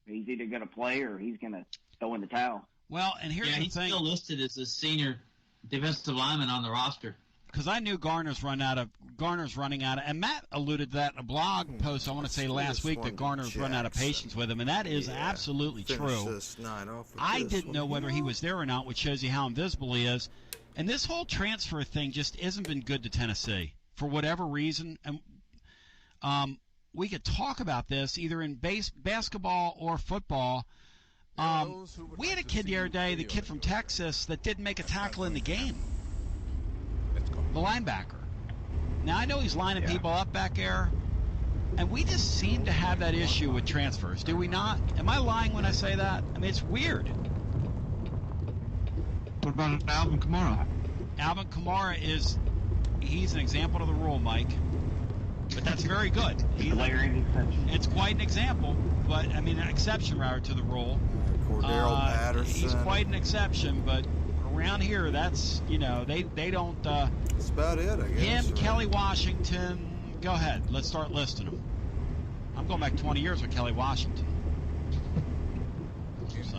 he's either going to play or he's going to throw in the towel.
Well, and here's the thing.
He's still listed as a senior defensive lineman on the roster.
Because I knew Garner's running out of, and Matt alluded to that in a blog post, I want to say last week, that Garner's run out of patience with him, and that is absolutely true. I didn't know whether he was there or not, which shows you how invisible he is. And this whole transfer thing just hasn't been good to Tennessee for whatever reason. And we could talk about this either in basketball or football. We had a kid the other day, the kid from Texas, that didn't make a tackle in the game. The linebacker. Now, I know he's lining people up back there, and we just seem to have that issue with transfers, do we not? Am I lying when I say that? I mean, it's weird.
What about Alvin Kamara?
Alvin Kamara he's an example of the rule, Mike. But that's very good. It's quite an example, but I mean an exception rather to the rule.
Cordero Patterson.
He's quite an exception, but around here, that's they don't.
That's about it, I guess.
Him,
right?
Kelly Washington. Go ahead. Let's start listing them. I'm going back 20 years with Kelly Washington. So,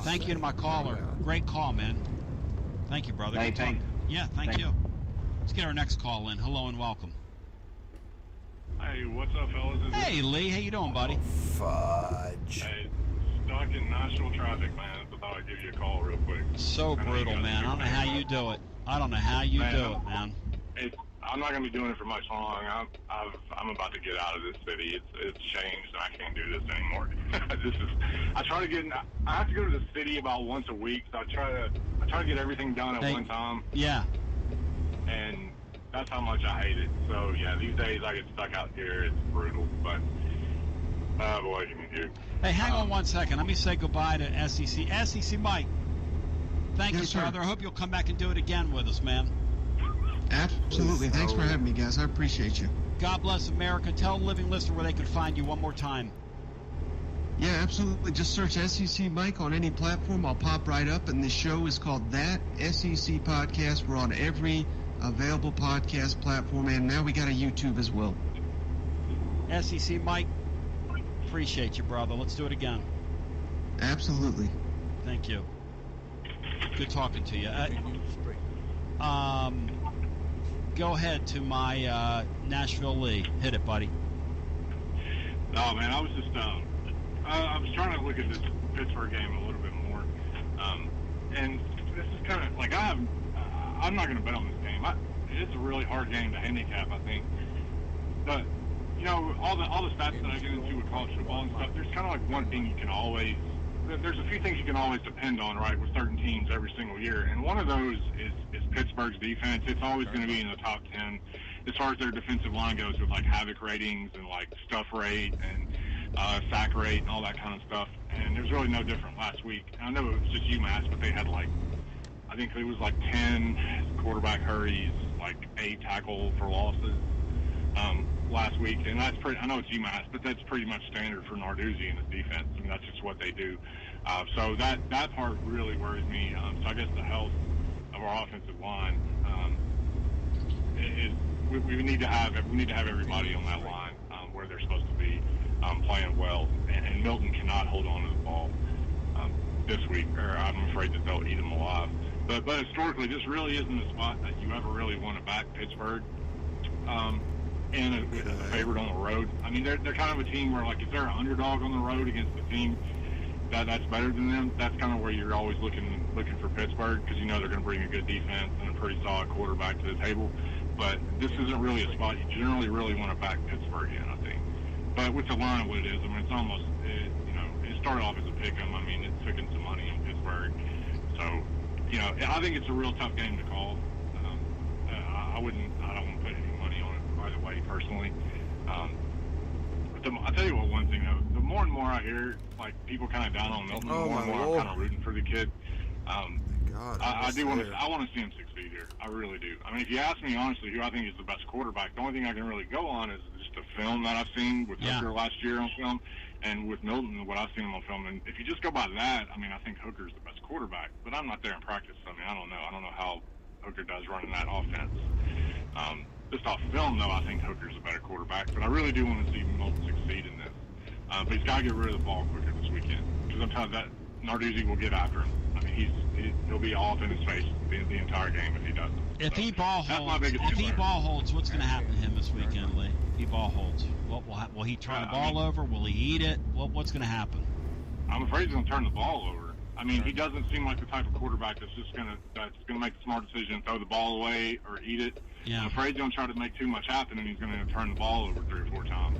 thank you to my caller. Great call, man. Thank you, brother.
Hey, thanks.
Yeah, thank you. Let's get our next call in. Hello and welcome.
Hey, what's up, fellas?
Hey, Lee. How you doing, buddy?
Fudge.
Hey, stuck in Nashville traffic, man. So I thought I'd give you a call real quick.
So brutal, man. I don't know how you do it. I don't know how you do it, man.
I'm not gonna be doing it for much long. I'm about to get out of this city. It's changed, and I can't do this anymore. I try to get. I have to go to the city about once a week. So I try to get everything done at one time.
Yeah.
And that's how much I hate it. So yeah, these days I get stuck out here. It's brutal, but boy, you can do.
Hey, hang on 1 second. Let me say goodbye to SEC. SEC Mike. Thank you,
sir.
brother. I hope you'll come back and do it again with us, man.
Absolutely. Thanks for having me, guys. I appreciate you.
God bless America. Tell the living listener where they can find you one more time.
Yeah, absolutely. Just search SEC Mike on any platform. I'll pop right up. And the show is called That SEC Podcast. We're on every available podcast platform. And now we got a YouTube as well.
SEC Mike, appreciate you, brother. Let's do it again.
Absolutely.
Thank you. Good talking to you. Go ahead to my Nashville Lee. Hit it, buddy.
No, man, I was just I was trying to look at this Pittsburgh game a little bit more, and this is kind of like I'm not going to bet on this game. It's a really hard game to handicap, I think. But you know, all the stats that I get into with college football and stuff, there's kind of like one thing you can always. There's a few things you can always depend on, right, with certain teams every single year. And one of those is Pittsburgh's defense. It's always going to be in the top 10 as far as their defensive line goes with, like, havoc ratings and, like, stuff rate and sack rate and all that kind of stuff. And it was really no different last week. And I know it was just UMass, but they had, like, I think it was, like, 10 quarterback hurries, like, 8 tackle for losses last week. And that's pretty – I know it's UMass, but that's pretty much standard for Narduzzi and his defense. I mean, that's just what they do. So that part really worries me. So I guess the health of our offensive line is we need to have everybody on that line where they're supposed to be playing well. And Milton cannot hold on to the ball this week, or I'm afraid that they'll eat him alive. But historically, this really isn't a spot that you ever really want to back Pittsburgh. And a favorite on the road. I mean, they're kind of a team where, like, if they're an underdog on the road against a team that's better than them, that's kind of where you're always looking for Pittsburgh, because you know they're going to bring a good defense and a pretty solid quarterback to the table. But this isn't really a spot you generally really want to back Pittsburgh in, I think. But with the line what it is, I mean, it's almost, it started off as a pick 'em. I mean, it took in some money in Pittsburgh. So, I think it's a real tough game to call. I don't want to put any money on it either way, personally. But I'll tell you what, one thing, though, the more and more I hear, like, people kind of down on Milton, the more and more I'm kind of rooting for the kid. I want to see him succeed here. I really do. I mean, if you ask me, honestly, who I think is the best quarterback, the only thing I can really go on is just the film that I've seen with Hooker last year on film, and with Milton, what I've seen him on film. And if you just go by that, I mean, I think Hooker's the best quarterback. But I'm not there in practice. I mean, I don't know. I don't know how Hooker does running that offense. Just off film, though, I think Hooker's a better quarterback. But I really do want to see Milton succeed in this. But he's got to get rid of the ball quicker this weekend, because I'm telling you that Narduzzi will get after him. I mean, he'll be all up in his face the entire game if he doesn't.
If he ball holds, what's going to happen to him this weekend, Lee? If he ball holds, will he turn the ball over? Will he eat it? What's going to happen?
I'm afraid he's going to turn the ball over. I mean, he doesn't seem like the type of quarterback that's going to make a smart decision, throw the ball away or eat it.
Yeah.
I'm afraid he's going to try to make too much happen, and he's going to turn the ball over 3 or 4 times,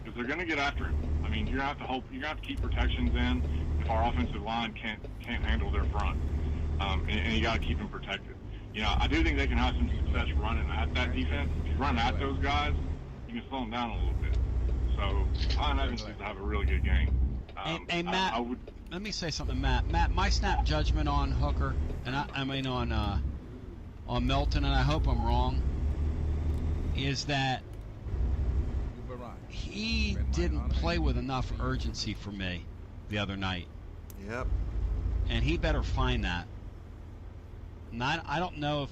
because they're going to get after him. I mean, you're going to have to keep protections in if our offensive line can't handle their front, and you got to keep them protected. I do think they can have some success running at that defense. If you run at those guys, you can slow them down a little bit. So Ryan Evans needs to have a really good game.
Hey, Matt, let me say something, Matt. Matt, my snap judgment on Hooker, and on Milton, and I hope I'm wrong, is that he didn't play with enough urgency for me the other night.
Yep.
And he better find that. And I don't know if,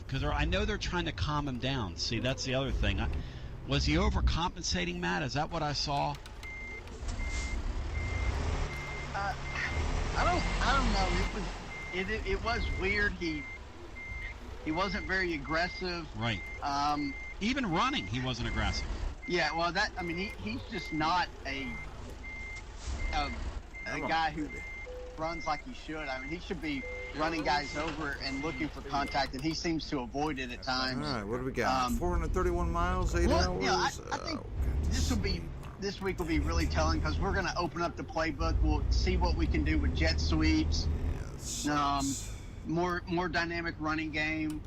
because I know they're trying to calm him down. See, that's the other thing. Was he overcompensating, Matt? Is that what I saw?
I don't know. It was weird. He wasn't very aggressive.
Right. Even running, he wasn't aggressive.
Yeah. Well, he's just not a guy who runs like he should. I mean, he should be running guys over and looking for contact, and he seems to avoid it at times.
All right, what do we got? 431 miles, 8 hours?
I think this week will be really telling because we're going to open up the playbook. We'll see what we can do with jet sweeps, more dynamic running game.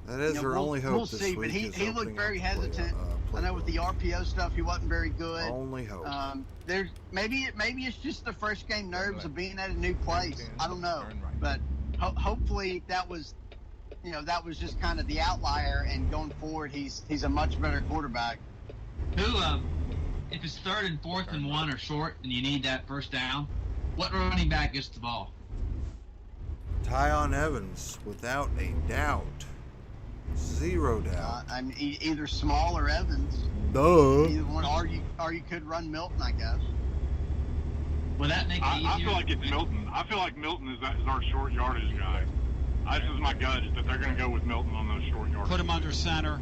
That is our only hope.
We'll see, but he looked very hesitant. I know with the RPO stuff, he wasn't very good.
Only hope.
There's maybe it's just the first game nerves of being at a new place. I don't know, but hopefully that was just kind of the outlier. And going forward, he's a much better quarterback.
If it's 3rd and 4th and 1 or short, and you need that first down, what running back gets the ball?
Tyon Evans, without a doubt. Zero doubt.
Either Small or Evans.
Duh.
Either one, or you could run Milton, I guess.
Will that make it easier?
I feel like it's Milton. I feel like Milton is our short yardage guy. This is my gut, is that they're going to go with Milton on those short yardage.
Put him under center,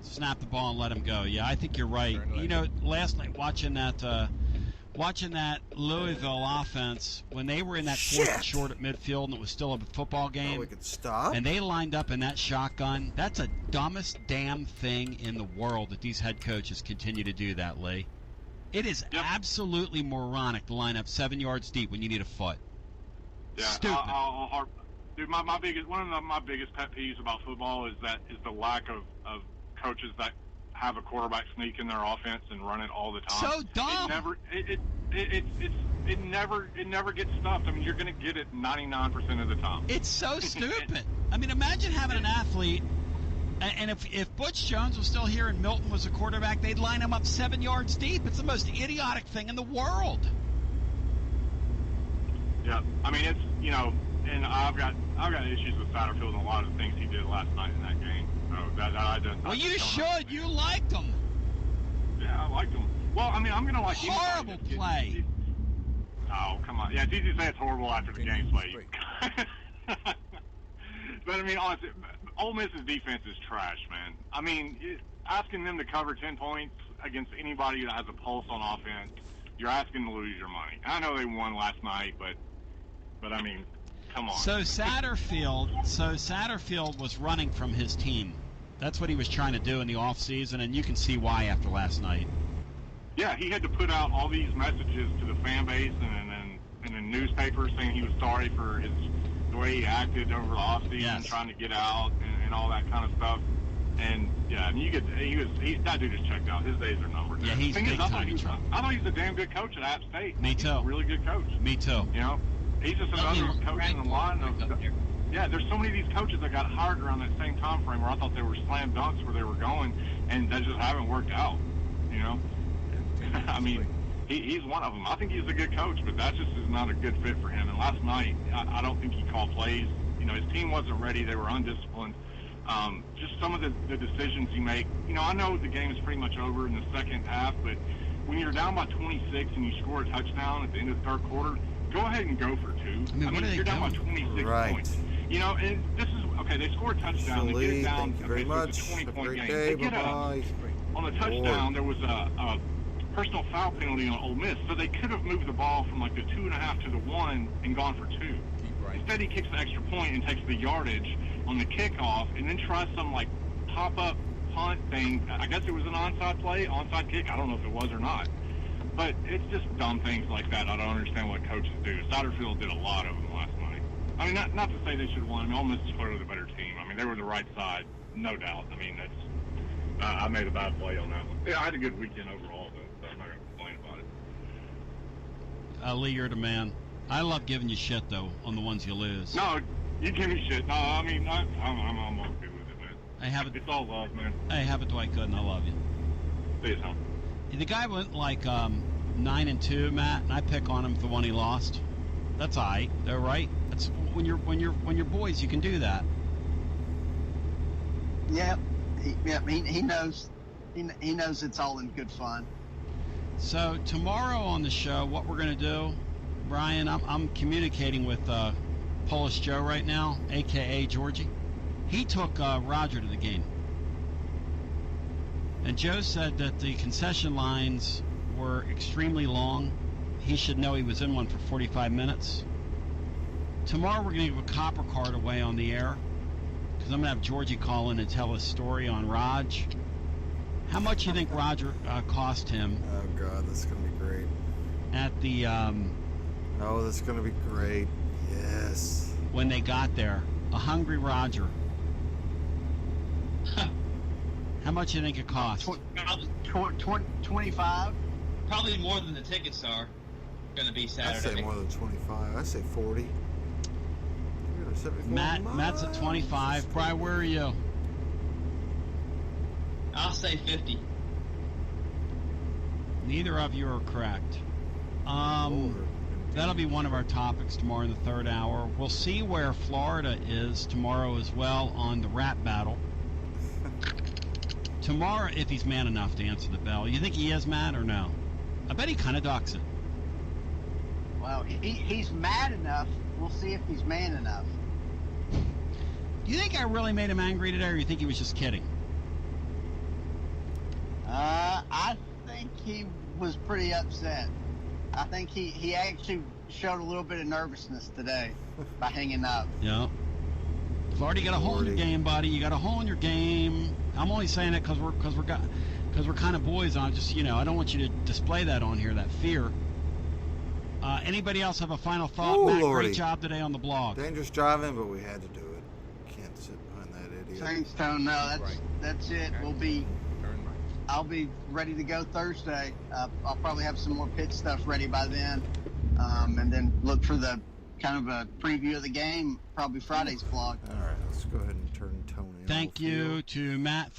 snap the ball, and let him go. Yeah, I think you're right. You know, last night watching that Louisville offense, when they were in that 4th and short at midfield and it was still a football game,
we could stop.
And they lined up in that shotgun, that's the dumbest damn thing in the world that these head coaches continue to do that, Lee. It is absolutely moronic to line up 7 yards deep when you need a foot.
Yeah,
stupid.
Dude, one of my biggest pet peeves about football is the lack of coaches that have a quarterback sneak in their offense and run it all the time.
So dumb.
It never gets stuffed. I mean, you're going to get it 99% of the time.
It's so stupid. I mean, imagine having an athlete, and if Butch Jones was still here and Milton was a quarterback, they'd line him up 7 yards deep. It's the most idiotic thing in the world.
Yeah, I mean, it's, and I've got issues with Satterfield and a lot of the things he did last night in that game.
Well, you should. You liked him.
Yeah, I liked him. Well, I mean, I'm going to like
horrible play.
Oh, come on. Yeah, it's easy to say it's horrible after the game's played. But, I mean, honestly, Ole Miss's defense is trash, man. I mean, asking them to cover 10 points against anybody that has a pulse on offense, you're asking to lose your money. I know they won last night, but I mean, come on.
So Satterfield was running from his team. That's what he was trying to do in the offseason, and you can see why after last night.
Yeah, he had to put out all these messages to the fan base and in newspapers saying he was sorry for the way he acted over the offseason, trying to get out and all that kind of stuff. And yeah, I mean, that dude is checked out. His days are numbered.
Yeah, he's big time in trouble.
I thought he was a damn good coach at App State.
Me too.
He's a really good coach.
Me too.
He's just another coach in the line of. Yeah, there's so many of these coaches that got hired around that same time frame where I thought they were slam dunks where they were going, and they just haven't worked out. I mean, he's one of them. I think he's a good coach, but that just is not a good fit for him. And last night, I don't think he called plays. His team wasn't ready. They were undisciplined. Just some of the decisions he make. I know the game is pretty much over in the second half, but when you're down by 26 and you score a touchdown at the end of the third quarter, go ahead and go for two. I mean you're down by 26 points. And this is, okay, they score a touchdown. They get it down.
Thank you very much.
It's a 20-point game.
Day.
They get on the touchdown, there was a personal foul penalty on Ole Miss, so they could have moved the ball from like the 2.5 to the 1 and gone for 2. Instead, he kicks the extra point and takes the yardage on the kickoff, and then tries some like pop-up punt thing. I guess it was an onside kick. I don't know if it was or not. But it's just dumb things like that. I don't understand what coaches do. Satterfield did a lot of them last night. I mean, not to say they should have won. I mean, Ole Miss is clearly the better team. I mean, they were the right side, no doubt. I mean, I made a bad play on that one. Yeah, I had a good weekend overall, but I'm not going to complain about it.
Lee, you're the man. I love giving you shit, though, on the ones you lose.
No, you give me shit. No, I mean, I'm okay with it, man.
It's
all love, man.
Hey, have it, Dwight Gooden. I love you.
See you, Tom.
The guy went like 9-2, Matt, and I pick on him for the one he lost. That's all right. They're right. That's when you're boys, you can do that.
Yep. He knows. He knows it's all in good fun.
So tomorrow on the show, what we're gonna do, Brian, I'm communicating with Polish Joe right now, aka Georgie. He took Roger to the game, and Joe said that the concession lines were extremely long. He should know he was in one for 45 minutes. Tomorrow we're gonna give a copper card away on the air, because I'm gonna have Georgie call in and tell a story on Raj. How much do you think Roger cost him?
Oh, God, that's going to be great.
At the...
oh, that's going to be great. Yes.
When they got there. A hungry Roger. How much do you think it cost?
25?
Probably more than the tickets are going to be Saturday.
I say more than 25. I say 40.
Matt's at 25. Brian, where are you?
I'll say 50.
Neither of you are correct. That'll be one of our topics tomorrow in the third hour. We'll see where Florida is tomorrow as well on the rap battle. Tomorrow, if he's man enough to answer the bell. You think he is, Matt, or no? I bet he kind of ducks it.
Well, he's mad enough. We'll see if he's man enough.
Do you think I really made him angry today, or you think he was just kidding?
I think he was pretty upset. I think he actually showed a little bit of nervousness today by hanging up.
Yeah. Florida, you got a hole in your game, buddy. You got a hole in your game. I'm only saying it because we're kind of boys. I just I don't want you to display that on here, that fear. Anybody else have a final thought?
Ooh,
Matt,
Lordy.
Great job today on the blog.
Dangerous driving, but we had to do it. Can't sit behind that idiot.
Thanks, Tone. No, that's it. I'll be ready to go Thursday. I'll probably have some more pit stuff ready by then, and then look for the kind of a preview of the game, probably Friday's vlog.
All right, let's go ahead and turn Tony off.
Thank you to Matt.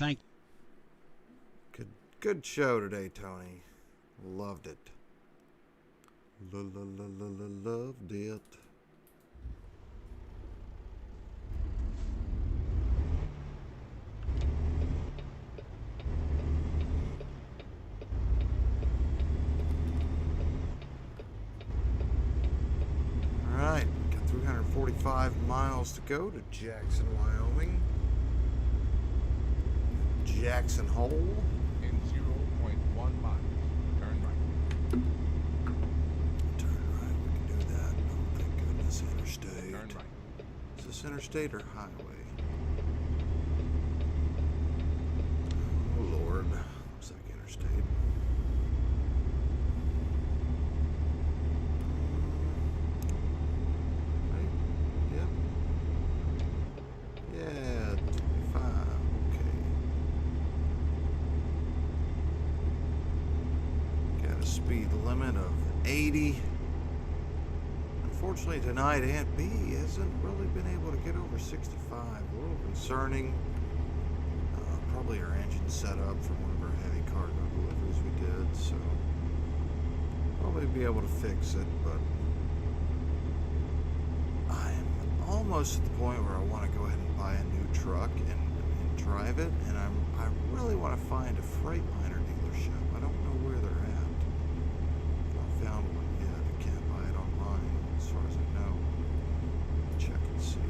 Good show today, Tony. Loved it. Loved it. Alright, got 345 miles to go to Jackson, Wyoming. Jackson Hole.
In 0.1 miles, turn right.
Turn right, we can do that. Oh, thank goodness, interstate.
Turn right.
Is this interstate or highway? Oh, Lord. Looks like interstate. Yeah, 25, okay. Got a speed limit of 80. Unfortunately tonight, Aunt B hasn't really been able to get over 65. A little concerning. Probably our engine set up for one of our heavy cargo deliveries we did, so probably be able to fix it, but I'm almost at the point where I want to go ahead and buy a new truck and drive it, and I really want to find a Freightliner dealership. I don't know where they're at. I've not found one yet. I can't buy it online as far as I know. Check and see.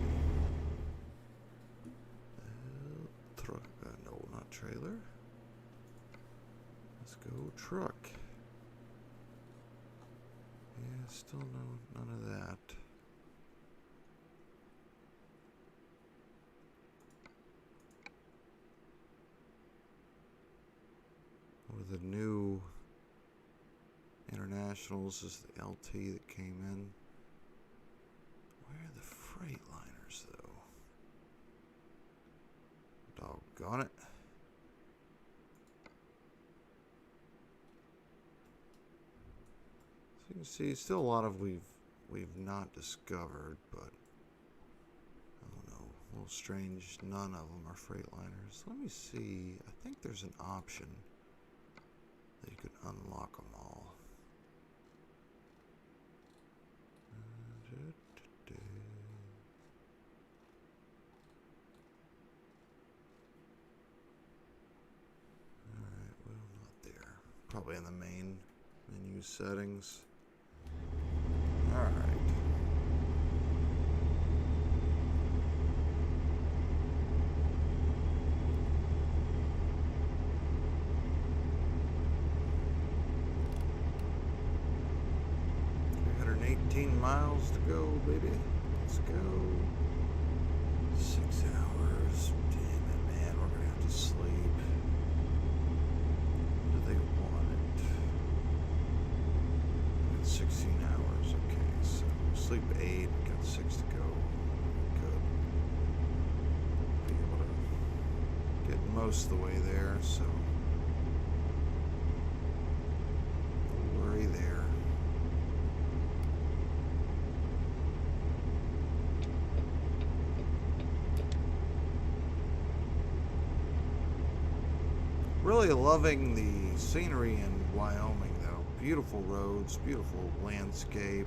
Truck. No, not trailer. Let's go truck. Yeah, still none of that. With the new Internationals is the LT that came in. Where are the Freightliners, though? Doggone it. So you can see still a lot of we've not discovered, but I don't know. A little strange. None of them are Freightliners. Let me see. I think there's an option. that you can unlock them all. Alright, well, not there. Probably in the main menu settings. Alright. Miles to go, baby. Let's go. 6 hours. Damn it, man. We're gonna have to sleep. Do they want it? We got 16 hours. Okay, so sleep 8. We got 6 to go. Good. Be able to get most of the way there, so no worry there. Really loving the scenery in Wyoming, though. Beautiful roads, beautiful landscape.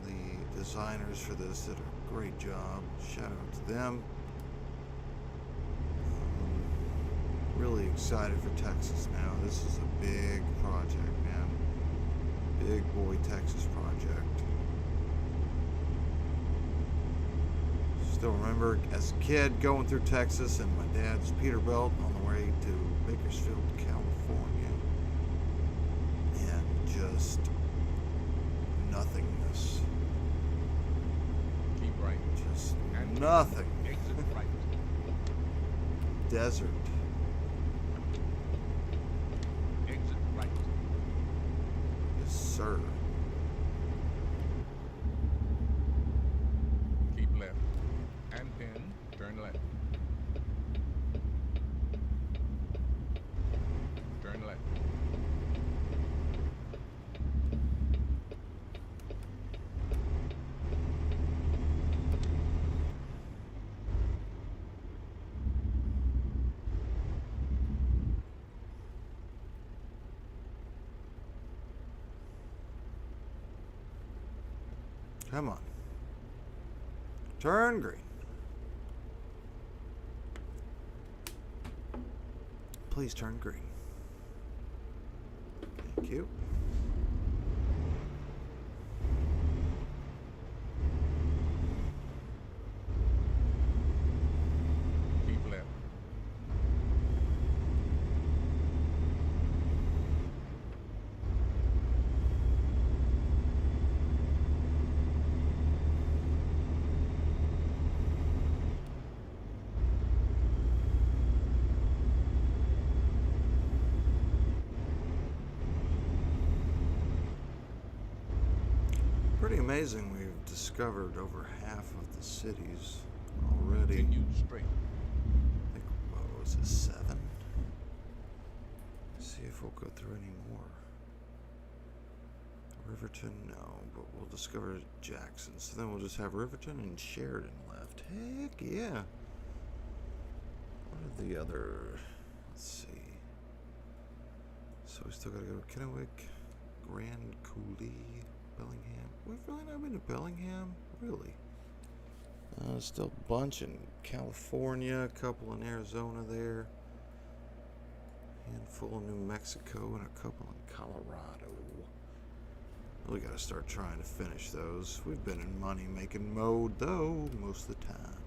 The designers for this did a great job. Shout out to them. Really excited for Texas now. This is a big project, man. Big boy Texas project. Still remember as a kid going through Texas and my dad's Peterbilt on the way to Bakersfield, California, and just nothingness.
Keep right.
Just nothing.
Right.
Desert.
Exit right.
Yes, sir.
Keep left. And then turn left. Turn left.
Come on. Turn green. Please turn green. Thank you.
Keep left.
Pretty amazing we've discovered over half of the cities already.
Continue straight.
I think, what was it, 7? Let's see if we'll go through any more. Riverton, no, but we'll discover Jackson. So then we'll just have Riverton and Sheridan left. Heck yeah. What are the other, let's see. So we still gotta go to Kennewick, Grand Coulee, Bellingham. We've really not been to Bellingham? Really? Still a bunch in California, a couple in Arizona there, handful in New Mexico, and a couple in Colorado. We gotta start trying to finish those. We've been in money-making mode, though, most of the time.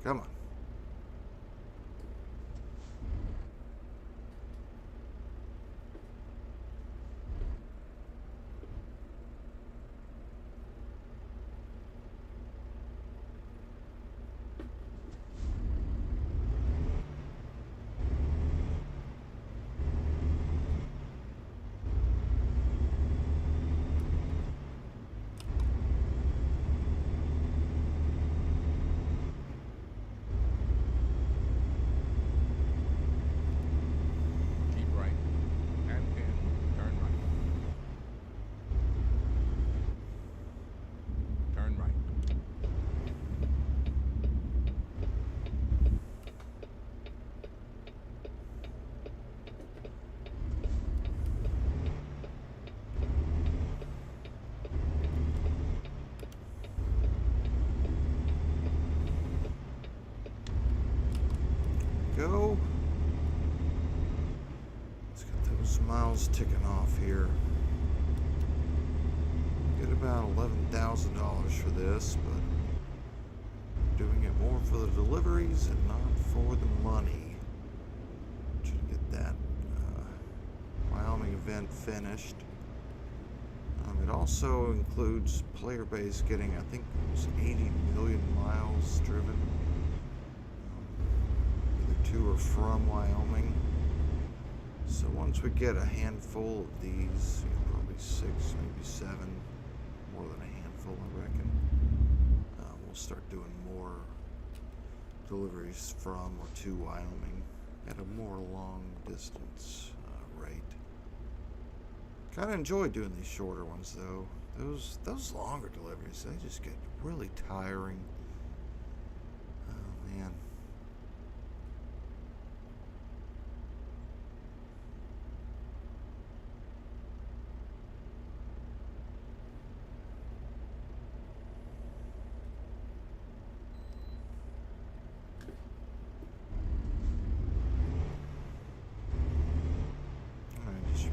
Come on. miles ticking off here. Get about $11,000 for this, but doing it more for the deliveries and not for the money. Should get that Wyoming event finished. It also includes player base getting, I think, it was 80 million miles driven. Either to or from Wyoming. So once we get a handful of these, probably 6, maybe 7, more than a handful, I reckon, we'll start doing more deliveries from or to Wyoming at a more long distance rate. Kind of enjoy doing these shorter ones, though. Those longer deliveries, they just get really tiring. Oh man.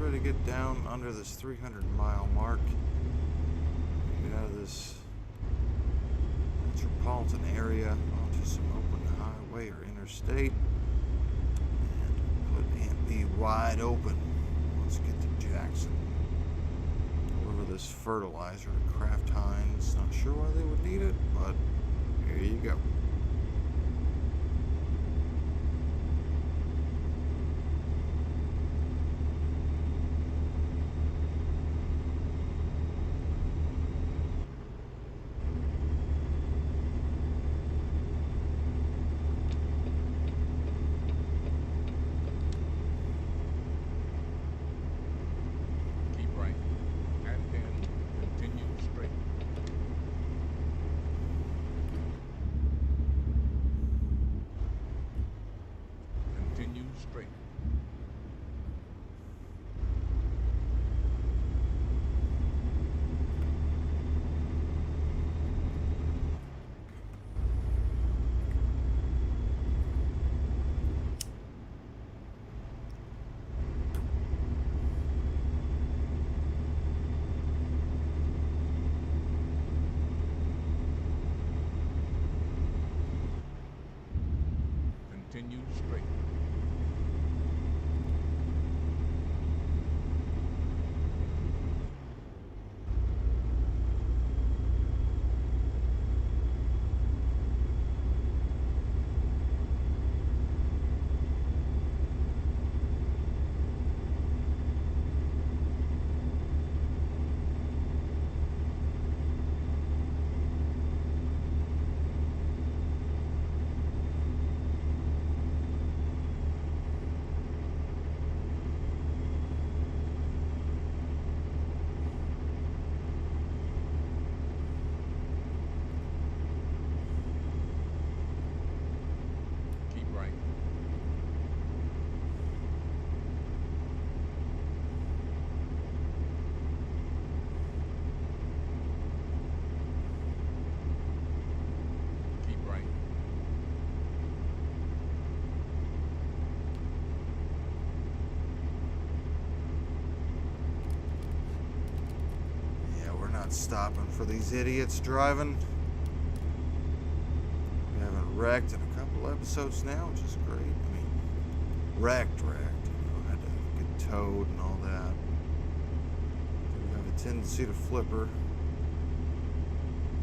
Ready to get down under this 300-mile mark. Get out of this metropolitan area onto some open highway or interstate and be wide open once we get to Jackson. Deliver this fertilizer to Kraft Heinz. Not sure why they would need it, but here you go.
Continue straight.
Stopping for these idiots driving. We haven't wrecked in a couple episodes now, which is great. I mean, wrecked. You know, had to get towed and all that. We have a tendency to flipper.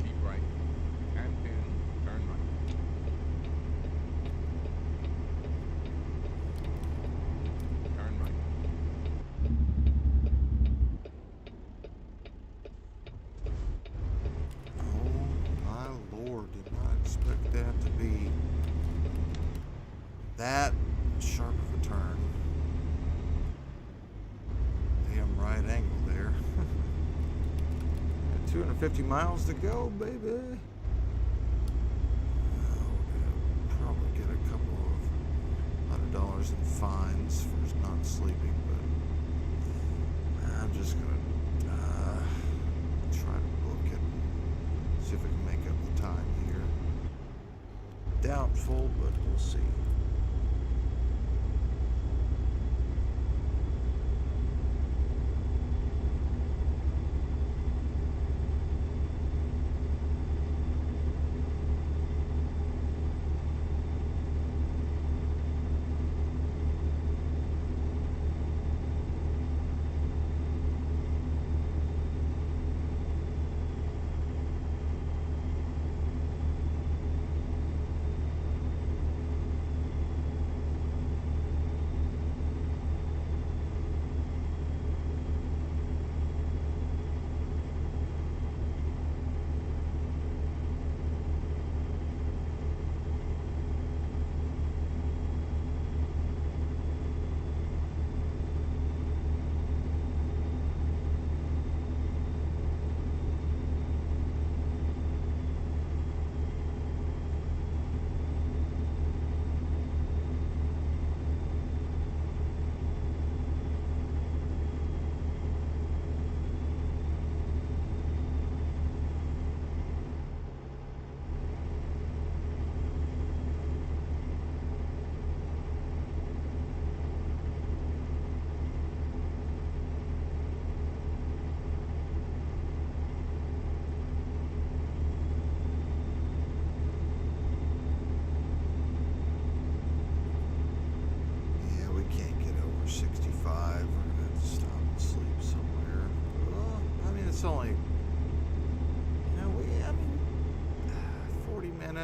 Keep right. And in. Turn right. Turn right.
Expect that to be that sharp of a turn. Damn right angle there. Got 250 miles to go, baby. We're gonna probably get a couple of $100 in fines for not sleeping, but I'm just gonna try to book it. See if I can make up the time here. Doubtful, but we'll see.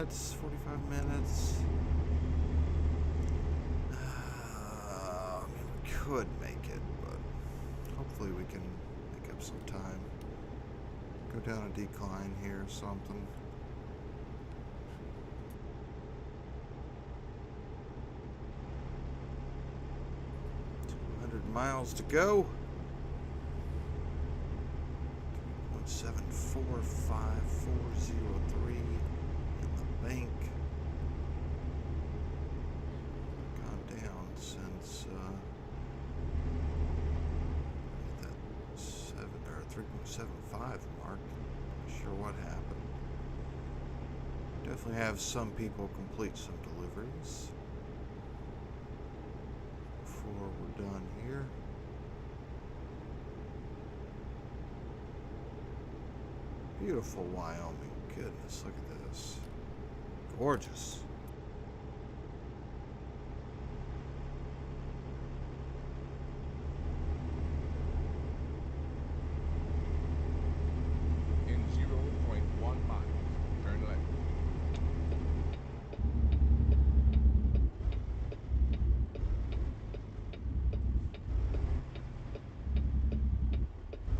minutes, 45 minutes. I mean, we could make it, but hopefully we can make up some time. Go down a decline here or something. 200 miles to go. 745,403 in the bank. Gone down since that 3.75 mark. Not sure what happened. Definitely have some people complete some deliveries before we're done here. Beautiful Wyoming. Goodness, look at this. Gorgeous.
In 0.1 miles, turn left.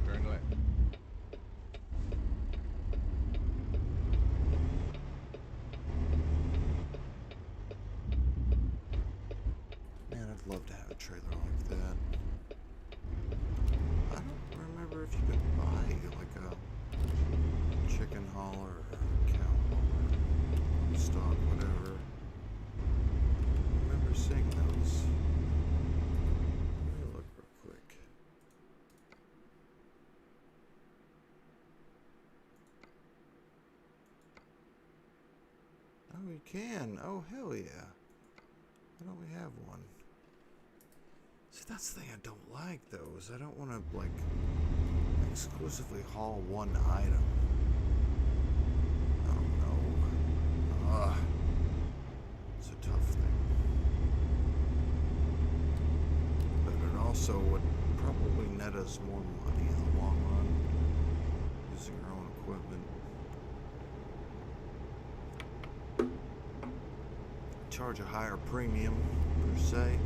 Turn left.
Love to have a trailer like that. I don't remember if you could buy like a chicken hauler or a cow hauler, stock, whatever. I remember seeing those. Let me look real quick. Oh, you can. Oh, hell yeah. Why don't we have one? See, that's the thing I don't like, though, is I don't want to, like, exclusively haul one item. I don't know. It's a tough thing. But it also would probably net us more money in the long run, using our own equipment. Charge a higher premium, per se.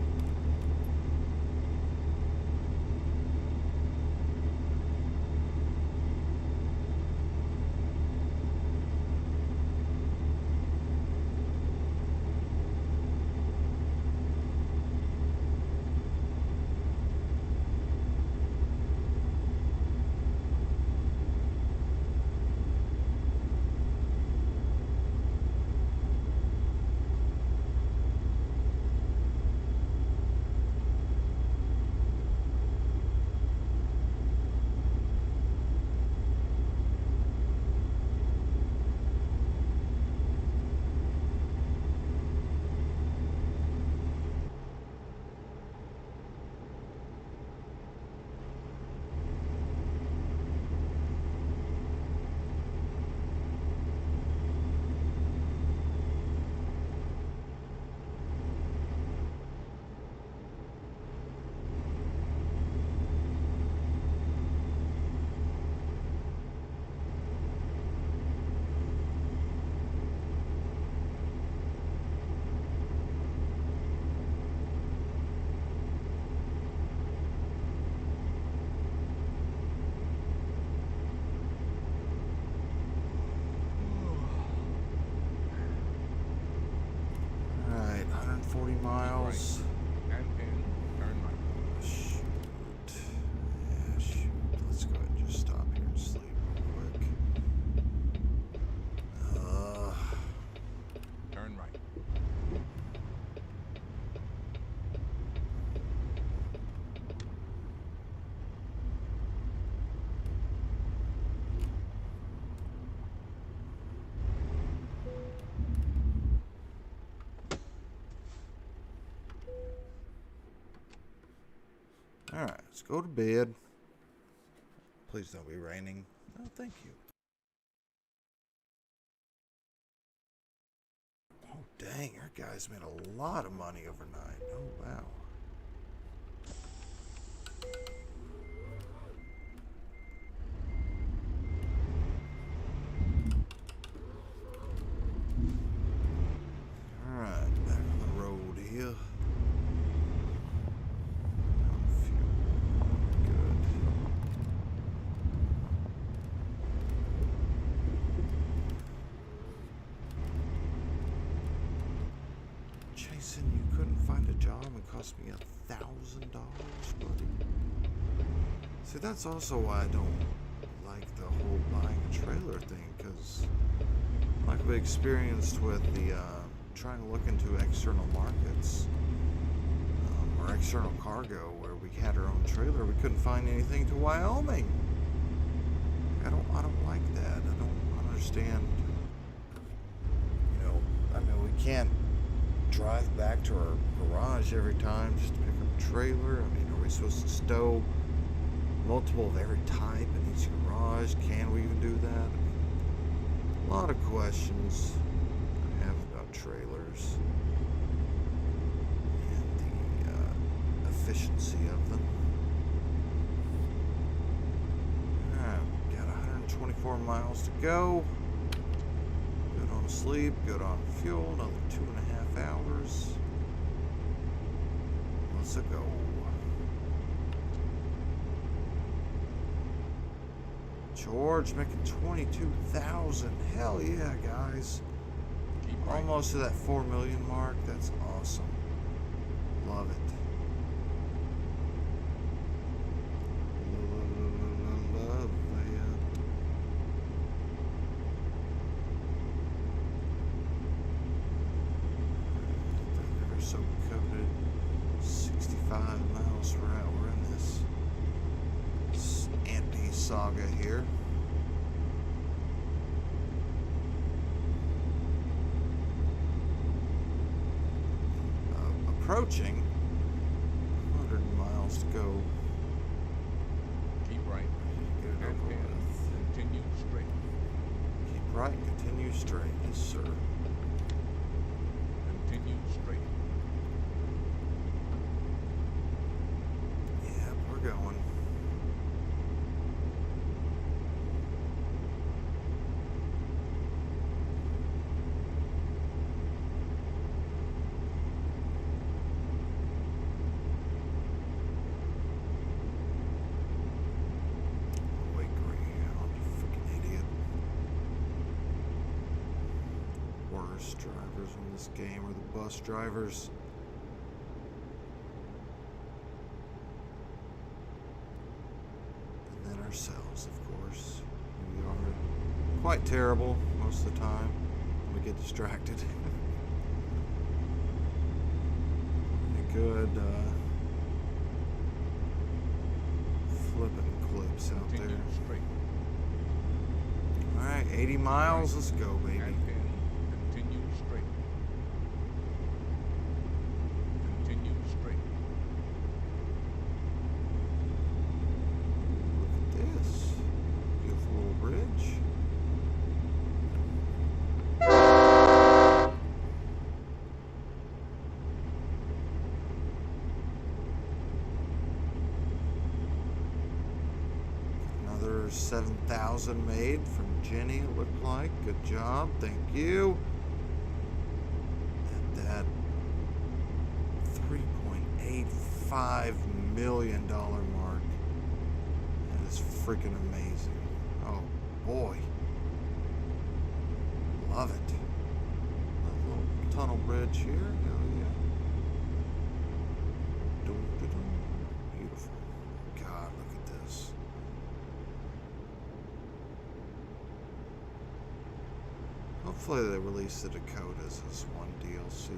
Alright, 140 miles.
And in, turn right.
Shoot. Yeah, shoot. Let's go ahead and just stop here and sleep real quick.
Turn right.
Alright, let's go to bed. Please don't be raining. Oh, thank you. Oh, dang, our guys made a lot of money overnight. Oh, wow. reason you couldn't find a job and cost me $1,000, buddy. See, that's also why I don't like the whole buying a trailer thing, because like we experienced with the trying to look into external markets or external cargo, where we had our own trailer, we couldn't find anything to Wyoming. I don't like that. I don't understand. You know, I mean, we can't drive back to our garage every time just to pick up a trailer. I mean, are we supposed to stow multiple of every type in each garage? Can we even do that? I mean, a lot of questions I have about trailers and the efficiency of them. Alright, got 124 miles to go. Good on sleep, good on fuel, another 2.5 hours. Let's go. George making 22,000. Hell yeah, guys. Almost to that 4 million mark. That's awesome. Love it. Love it. Ever so coveted 65 miles per hour in this Ant saga here. Approaching 100 miles to go.
Keep right.
And
continue straight.
Keep right and continue straight. Yes, sir.
Continue straight.
Yeah, we're going. Drivers in this game are the bus drivers. And then ourselves, of course. We are quite terrible most of the time. We get distracted. Good flipping clips out there. Alright, 80 miles. Let's go, baby.
Continue straight. Continue straight.
Look at this. Beautiful little bridge. Another 7,000 made from Jenny, it looked like. Good job. Thank you. That $3.85 million mark. That is freaking amazing. Oh boy. Love it. A little tunnel bridge here. Hell yeah. Beautiful. God, look at this. Hopefully they release the Dakotas as one DLC.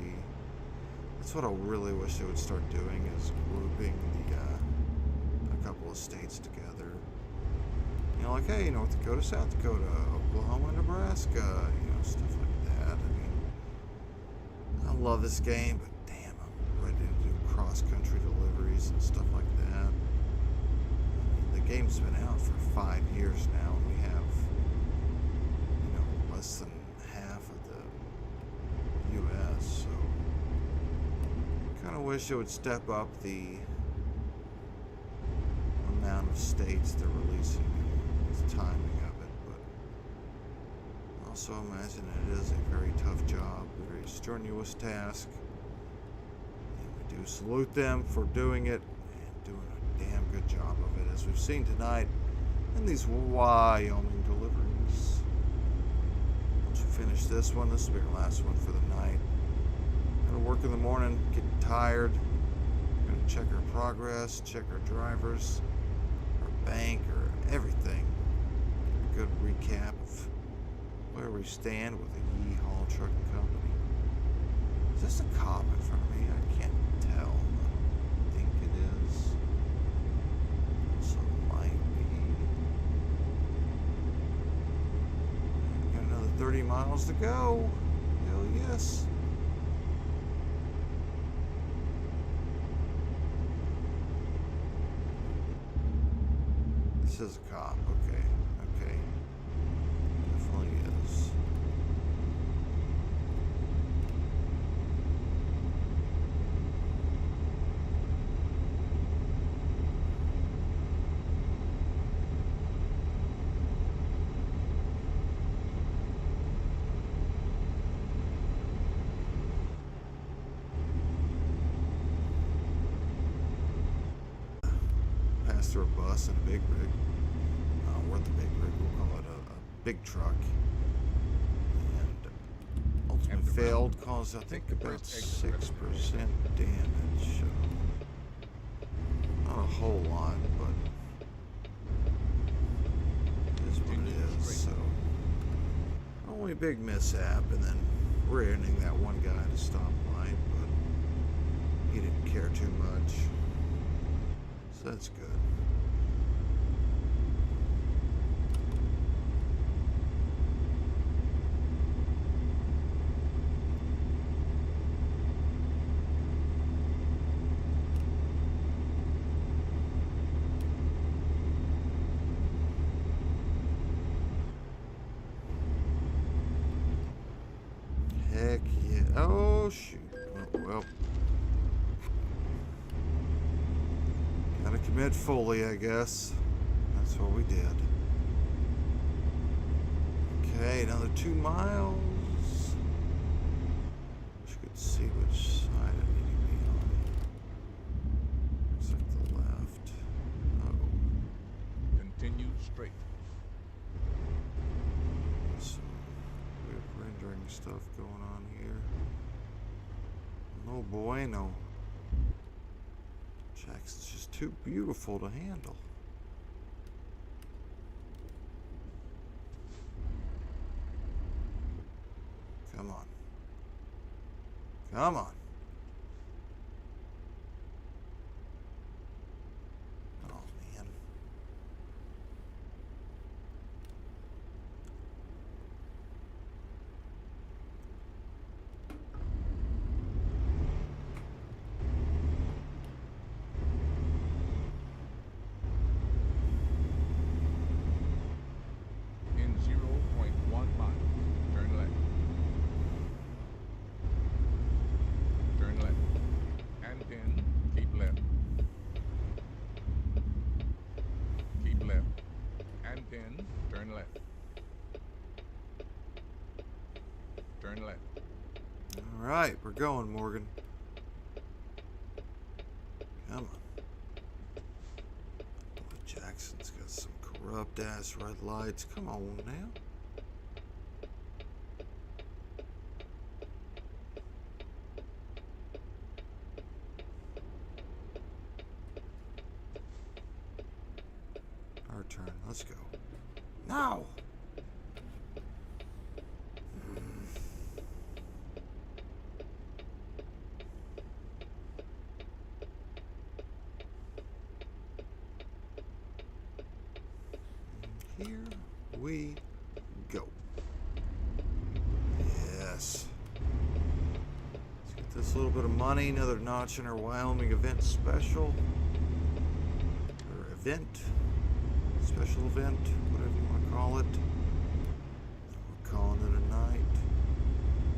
That's what I really wish they would start doing, is grouping a couple of states together. You know, like, hey, North Dakota, South Dakota, Oklahoma, Nebraska, you know, stuff like that. I mean, I love this game, but damn, I'm ready to do cross-country deliveries and stuff like that. I mean, the game's been out for 5 years now, and we have, you know, less than half of the U.S., so kind of wish it would step up the amount of states they're releasing and the timing of it, but also imagine it is a very tough job, a very strenuous task, and we do salute them for doing it and doing a damn good job of it, as we've seen tonight in these Wyoming deliveries. Once we finish this one, this will be our last one for the night. Go to work in the morning, getting tired. We're gonna check our progress, check our drivers, our bank, or everything. Get a good recap of where we stand with the Yeehaw Trucking Company. Is this a cop in front of me? I can't tell. I think it is. Also might be. Got another 30 miles to go. Hell yes. This is a cop. Okay. Okay. Definitely is. Pass through a bus and a big rig. We're the big rig. We'll call it a big truck. And ultimately failed, caused I think about 6% damage. Not a whole lot, but it is what it is. So only a big mishap, and then rear-ending that one guy at a stoplight, but he didn't care too much. So that's good. Heck yeah. Oh, shoot. Well. Gotta commit fully, I guess. That's what we did. Okay, another 2 miles. Wish I could see which side I need to be on. Looks like the left. Oh.
Continue straight.
Some weird rendering stuff going on here. No bueno. Jackson's just too beautiful to handle. Come on. Come on. Oh, man.
In 0.1 mile, turn left. Turn left. And then keep left. Keep left. And then turn left. Turn left.
All right, we're going, Morgan. Come on. Boy, Jackson's got some corrupt ass red lights. Come on now. Our turn. Let's go. Now. Here we go. Yes. Let's get this little bit of money, another notch in our Wyoming event special. Or event. Special event, whatever you want to call it. We're calling it a night.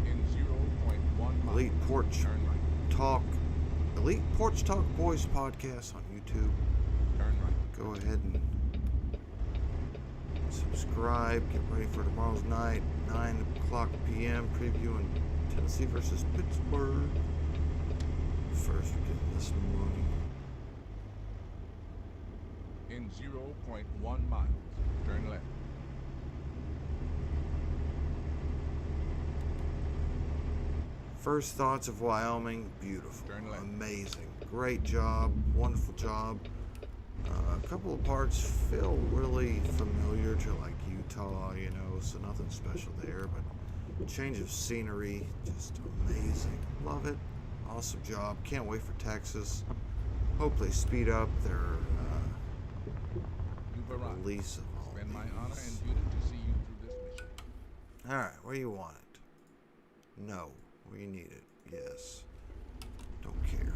In 0.1 mile,
Elite Porch
turn right.
Talk. Elite Porch Talk Boys podcast on YouTube.
Turn right.
Go ahead and subscribe. Get ready for tomorrow's night, 9 o'clock p.m. Previewing Tennessee versus Pittsburgh. First, we're getting this money.
In 0.1 miles, turn left.
First thoughts of Wyoming, beautiful, amazing, great job, wonderful job. A couple of parts feel really familiar to like Utah, you know, so nothing special there, but change of scenery, just amazing. Love it. Awesome job. Can't wait for Texas. Hope they speed up their release of all
It's been my honor and duty to see you through this mission.
Alright, where you want it? No. Where you need it? Yes. Don't care.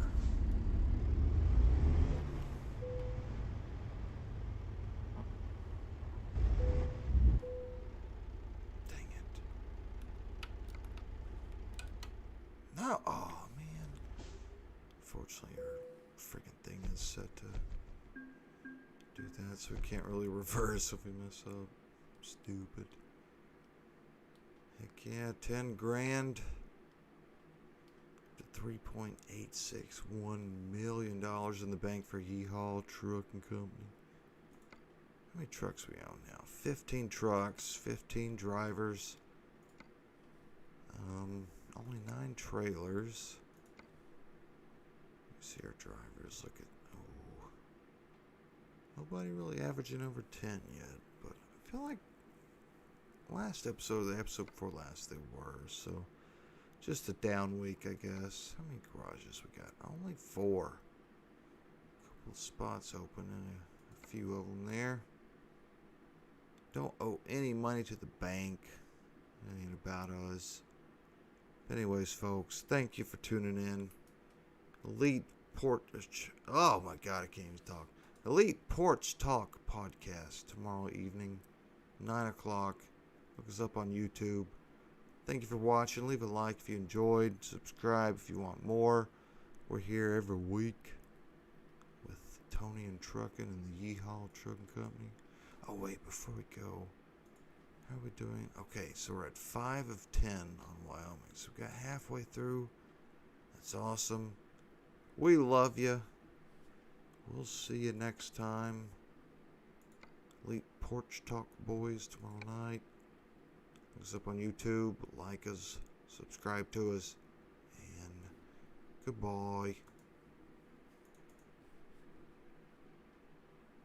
Dang it. No! Oh, man. Fortunately, our freaking thing is set to do that, so we can't really reverse if we mess up. Stupid. Heck yeah, 10 grand to $3.861 million in the bank for Yeehaw Truckin Company. How many trucks we own now? 15 trucks, 15 drivers, only 9 trailers. Let me see our drivers. Look at, oh, nobody really averaging over 10 yet, but I feel like last episode, the episode before last, they were, so just a down week, I guess. How many garages we got? Only 4. A couple of spots open and a few of them there. Don't owe any money to the bank. It ain't about us. But anyways, folks, thank you for tuning in. Elite Porch. Oh my God, I can't even talk. Elite Porch Talk podcast tomorrow evening, 9 o'clock. Look us up on YouTube. Thank you for watching. Leave a like if you enjoyed. Subscribe if you want more. We're here every week with Tony and Truckin and the Yeehaw Truckin Company. Oh wait, before we go, how are we doing? Okay, so we're at 5 of 10 on Wyoming. So we got halfway through. That's awesome. We love you. We'll see you next time. Elite Porch Talk Boys tomorrow night. Look us up on YouTube. Like us. Subscribe to us. And goodbye.